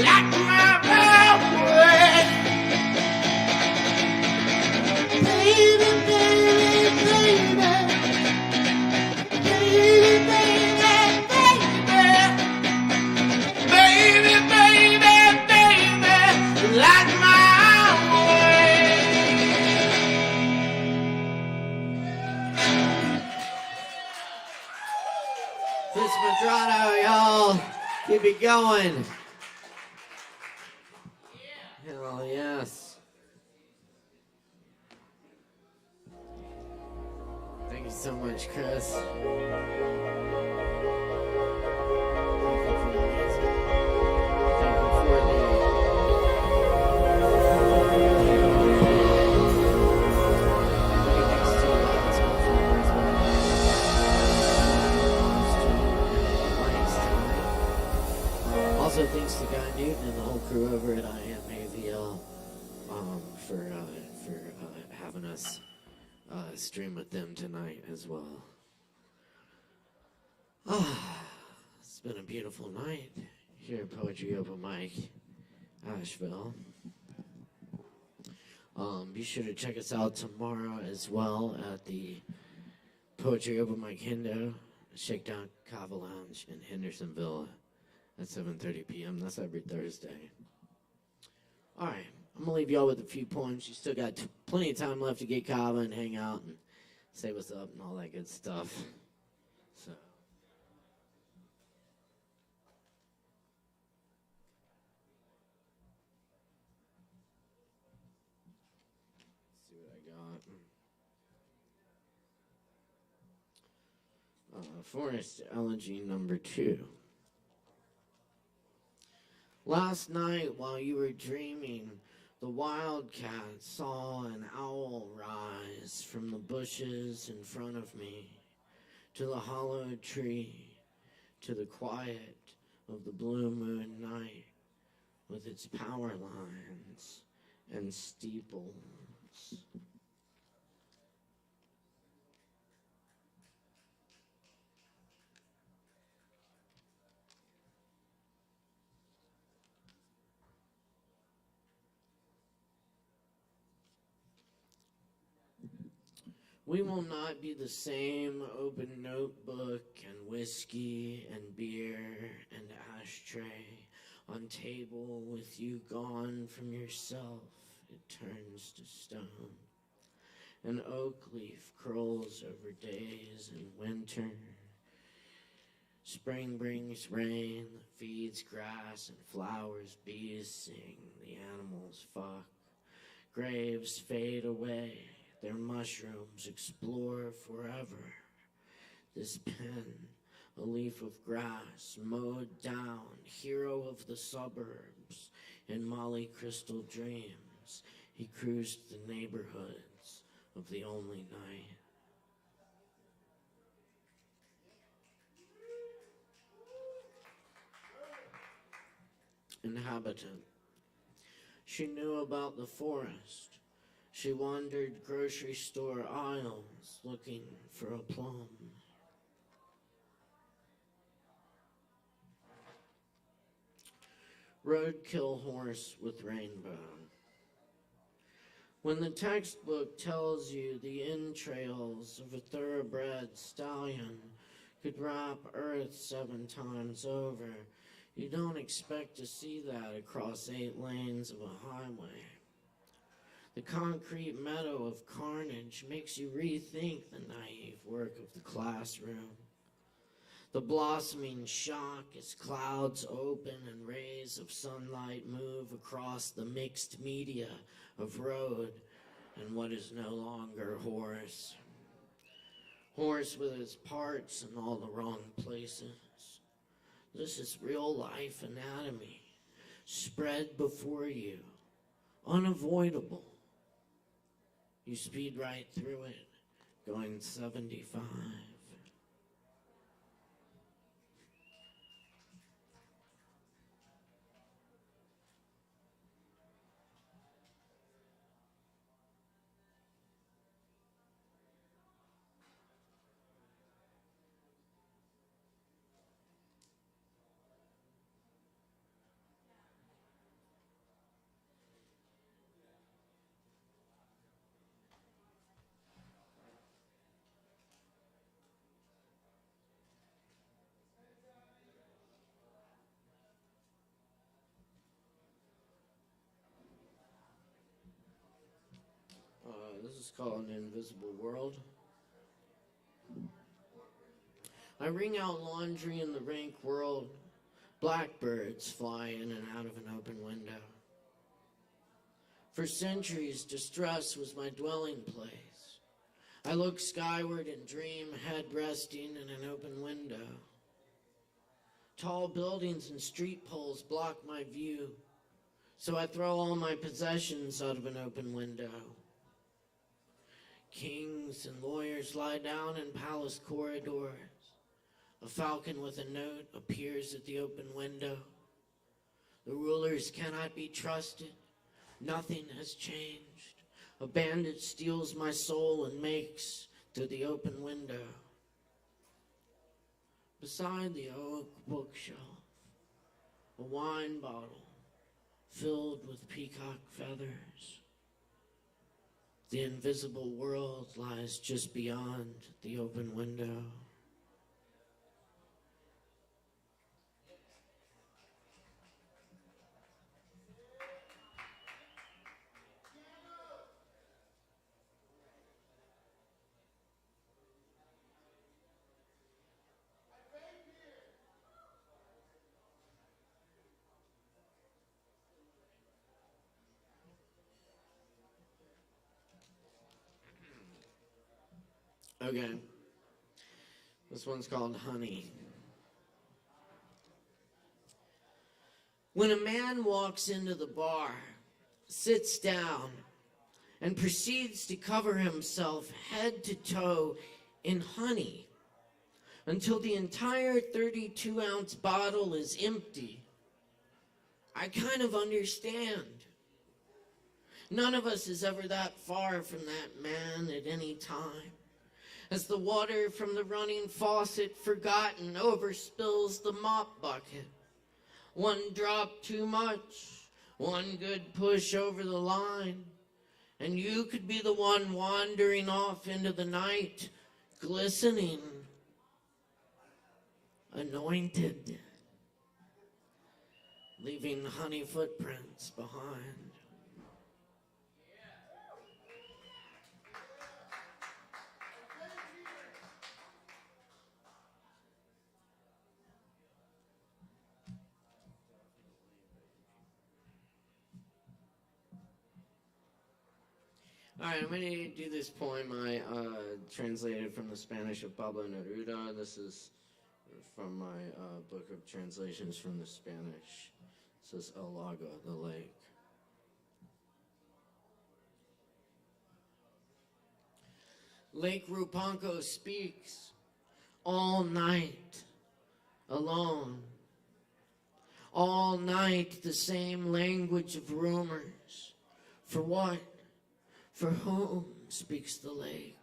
light my way. Baby, baby, baby, baby, baby, baby, baby, baby, light my way. This Medrano, y'all. Keep it going. Hell yes. Thank you so much, Chris. Thank you for the music. Thank you for the thanks to Let's Go Forward as well. Also, thanks to Guy Newton and the whole crew over at ASHEViLLE for having us stream with them tonight as well. It's been a beautiful night here at Poetry Open Mic, Asheville. Be sure to check us out tomorrow as well at the Poetry Open Mic Hindo, Shakedown Kava Lounge in Hendersonville at 7:30 p.m. That's every Thursday. All right, I'm gonna leave y'all with a few poems. You still got plenty of time left to get Kava and hang out and say what's up and all that good stuff. So. See what I got. Forest Elegy number 2. Last night while you were dreaming, the wildcat saw an owl rise from the bushes in front of me to the hollow tree, to the quiet of the blue moon night with its power lines and steeples. We will not be the same. Open notebook and whiskey and beer and ashtray on table with you gone from yourself, it turns to stone. An oak leaf curls over days in winter. Spring brings rain, feeds grass and flowers, bees sing, the animals fuck. Graves fade away, their mushrooms explore forever. This pen, a leaf of grass, mowed down, hero of the suburbs. In Molly Crystal dreams, he cruised the neighborhoods of the only night. Inhabitant. She knew about the forest. She wandered grocery store aisles looking for a plum. Roadkill horse with rainbow. When the textbook tells you the entrails of a thoroughbred stallion could wrap Earth 7 times over, you don't expect to see that across 8 lanes of a highway. The concrete meadow of carnage makes you rethink the naive work of the classroom. The blossoming shock as clouds open and rays of sunlight move across the mixed media of road and what is no longer horse. Horse with its parts in all the wrong places. This is real life anatomy, spread before you, unavoidable. You speed right through it, going 75. This is called An Invisible World. I wring out laundry in the rank world. Blackbirds fly in and out of an open window. For centuries, distress was my dwelling place. I look skyward and dream, head resting in an open window. Tall buildings and street poles block my view, so I throw all my possessions out of an open window. Kings and lawyers lie down in palace corridors. A falcon with a note appears at the open window. The rulers cannot be trusted. Nothing has changed. A bandit steals my soul and makes to the open window. Beside the oak bookshelf, a wine bottle filled with peacock feathers. The invisible world lies just beyond the open window. Okay. This one's called Honey. When a man walks into the bar, sits down, and proceeds to cover himself head to toe in honey until the entire 32-ounce bottle is empty, I kind of understand. None of us is ever that far from that man at any time. As the water from the running faucet, forgotten, overspills the mop bucket. One drop too much, one good push over the line, and you could be the one wandering off into the night, glistening, anointed, leaving honey footprints behind. All right, I'm going to do this poem I translated from the Spanish of Pablo Neruda. This is from my book of translations from the Spanish. It says El Lago, the lake. Lake Rupanco speaks all night, alone. All night the same language of rumors. For what? For whom speaks the lake?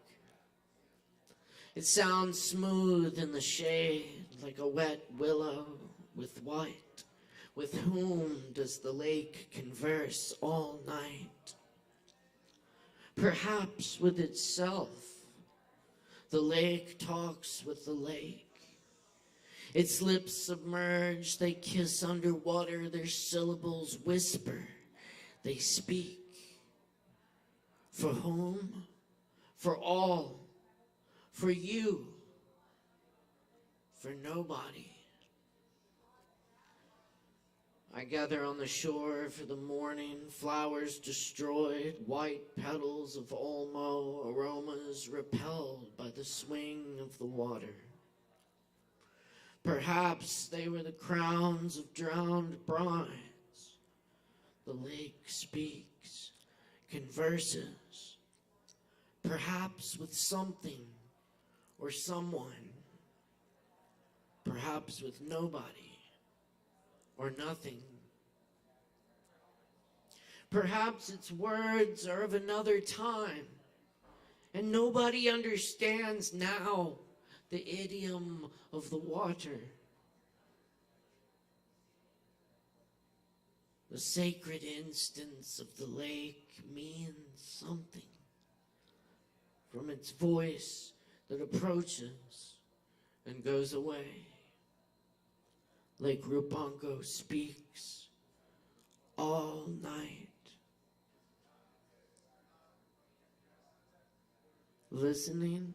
It sounds smooth in the shade, like a wet willow with white. With whom does the lake converse all night? Perhaps with itself. The lake talks with the lake. Its lips submerge, they kiss underwater, their syllables whisper, they speak. For whom? For all. For you. For nobody. I gather on the shore for the morning, flowers destroyed, white petals of Olmo, aromas repelled by the swing of the water. Perhaps they were the crowns of drowned brides. The lake speaks, converses, perhaps with something or someone, perhaps with nobody or nothing. Perhaps its words are of another time, and nobody understands now the idiom of the water. The sacred instance of the lake means something. From its voice that approaches and goes away. Lake Rupanco speaks all night. Listening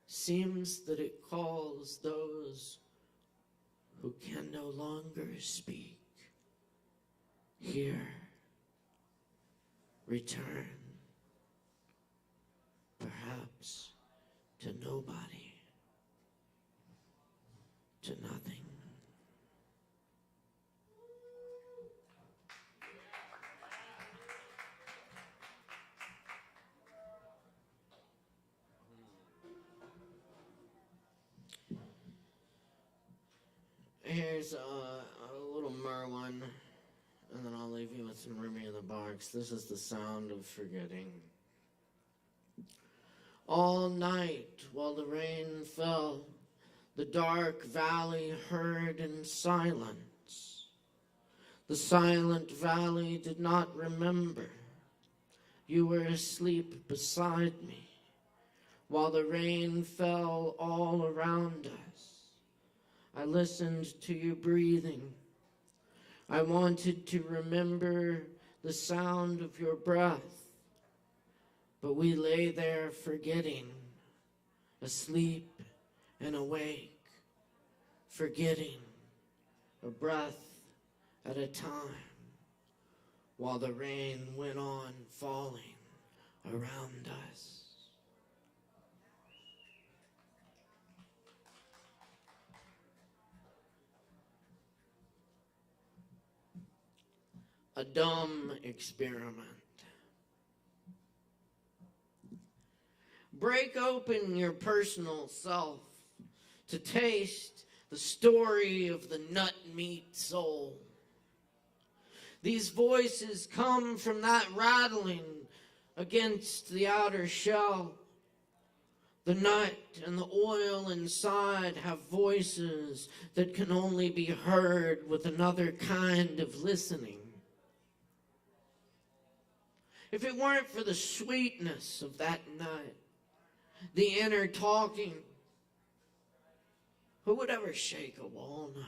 seems that it calls those who can no longer speak. Here, return, perhaps to nobody, to nothing. Here's a little mer one, and then I'll leave you. you with some Ruby in the Box. This is the sound of forgetting. All night while the rain fell, the dark valley heard in silence. The silent valley did not remember. You were asleep beside me while the rain fell all around us. I listened to you breathing. I wanted to remember the sound of your breath, but we lay there forgetting, asleep and awake, forgetting a breath at a time, while the rain went on falling around us. A dumb experiment. Break open your personal self to taste the story of the nut meat soul. These voices come from that rattling against the outer shell. The nut and the oil inside have voices that can only be heard with another kind of listening. If it weren't for the sweetness of that nut, the inner talking, who would ever shake a walnut?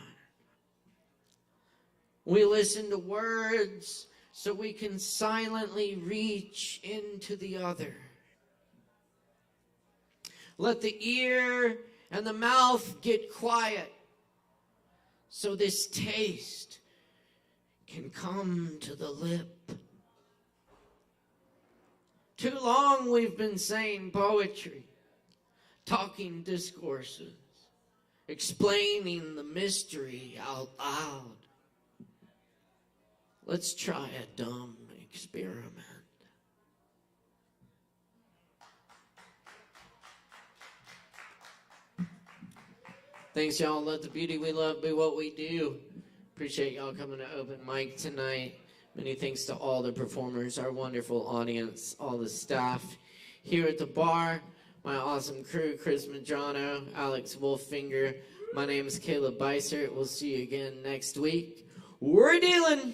We listen to words so we can silently reach into the other. Let the ear and the mouth get quiet so this taste can come to the lip. Too long we've been saying poetry, talking discourses, explaining the mystery out loud. Let's try a dumb experiment. Thanks, y'all. Let the beauty we love be what we do. Appreciate y'all coming to open mic tonight. Many thanks to all the performers, our wonderful audience, all the staff here at the bar, my awesome crew, Chris Medrano, Alex Wolfinger. My name is Caleb Beissert. We'll see you again next week. We're dealing.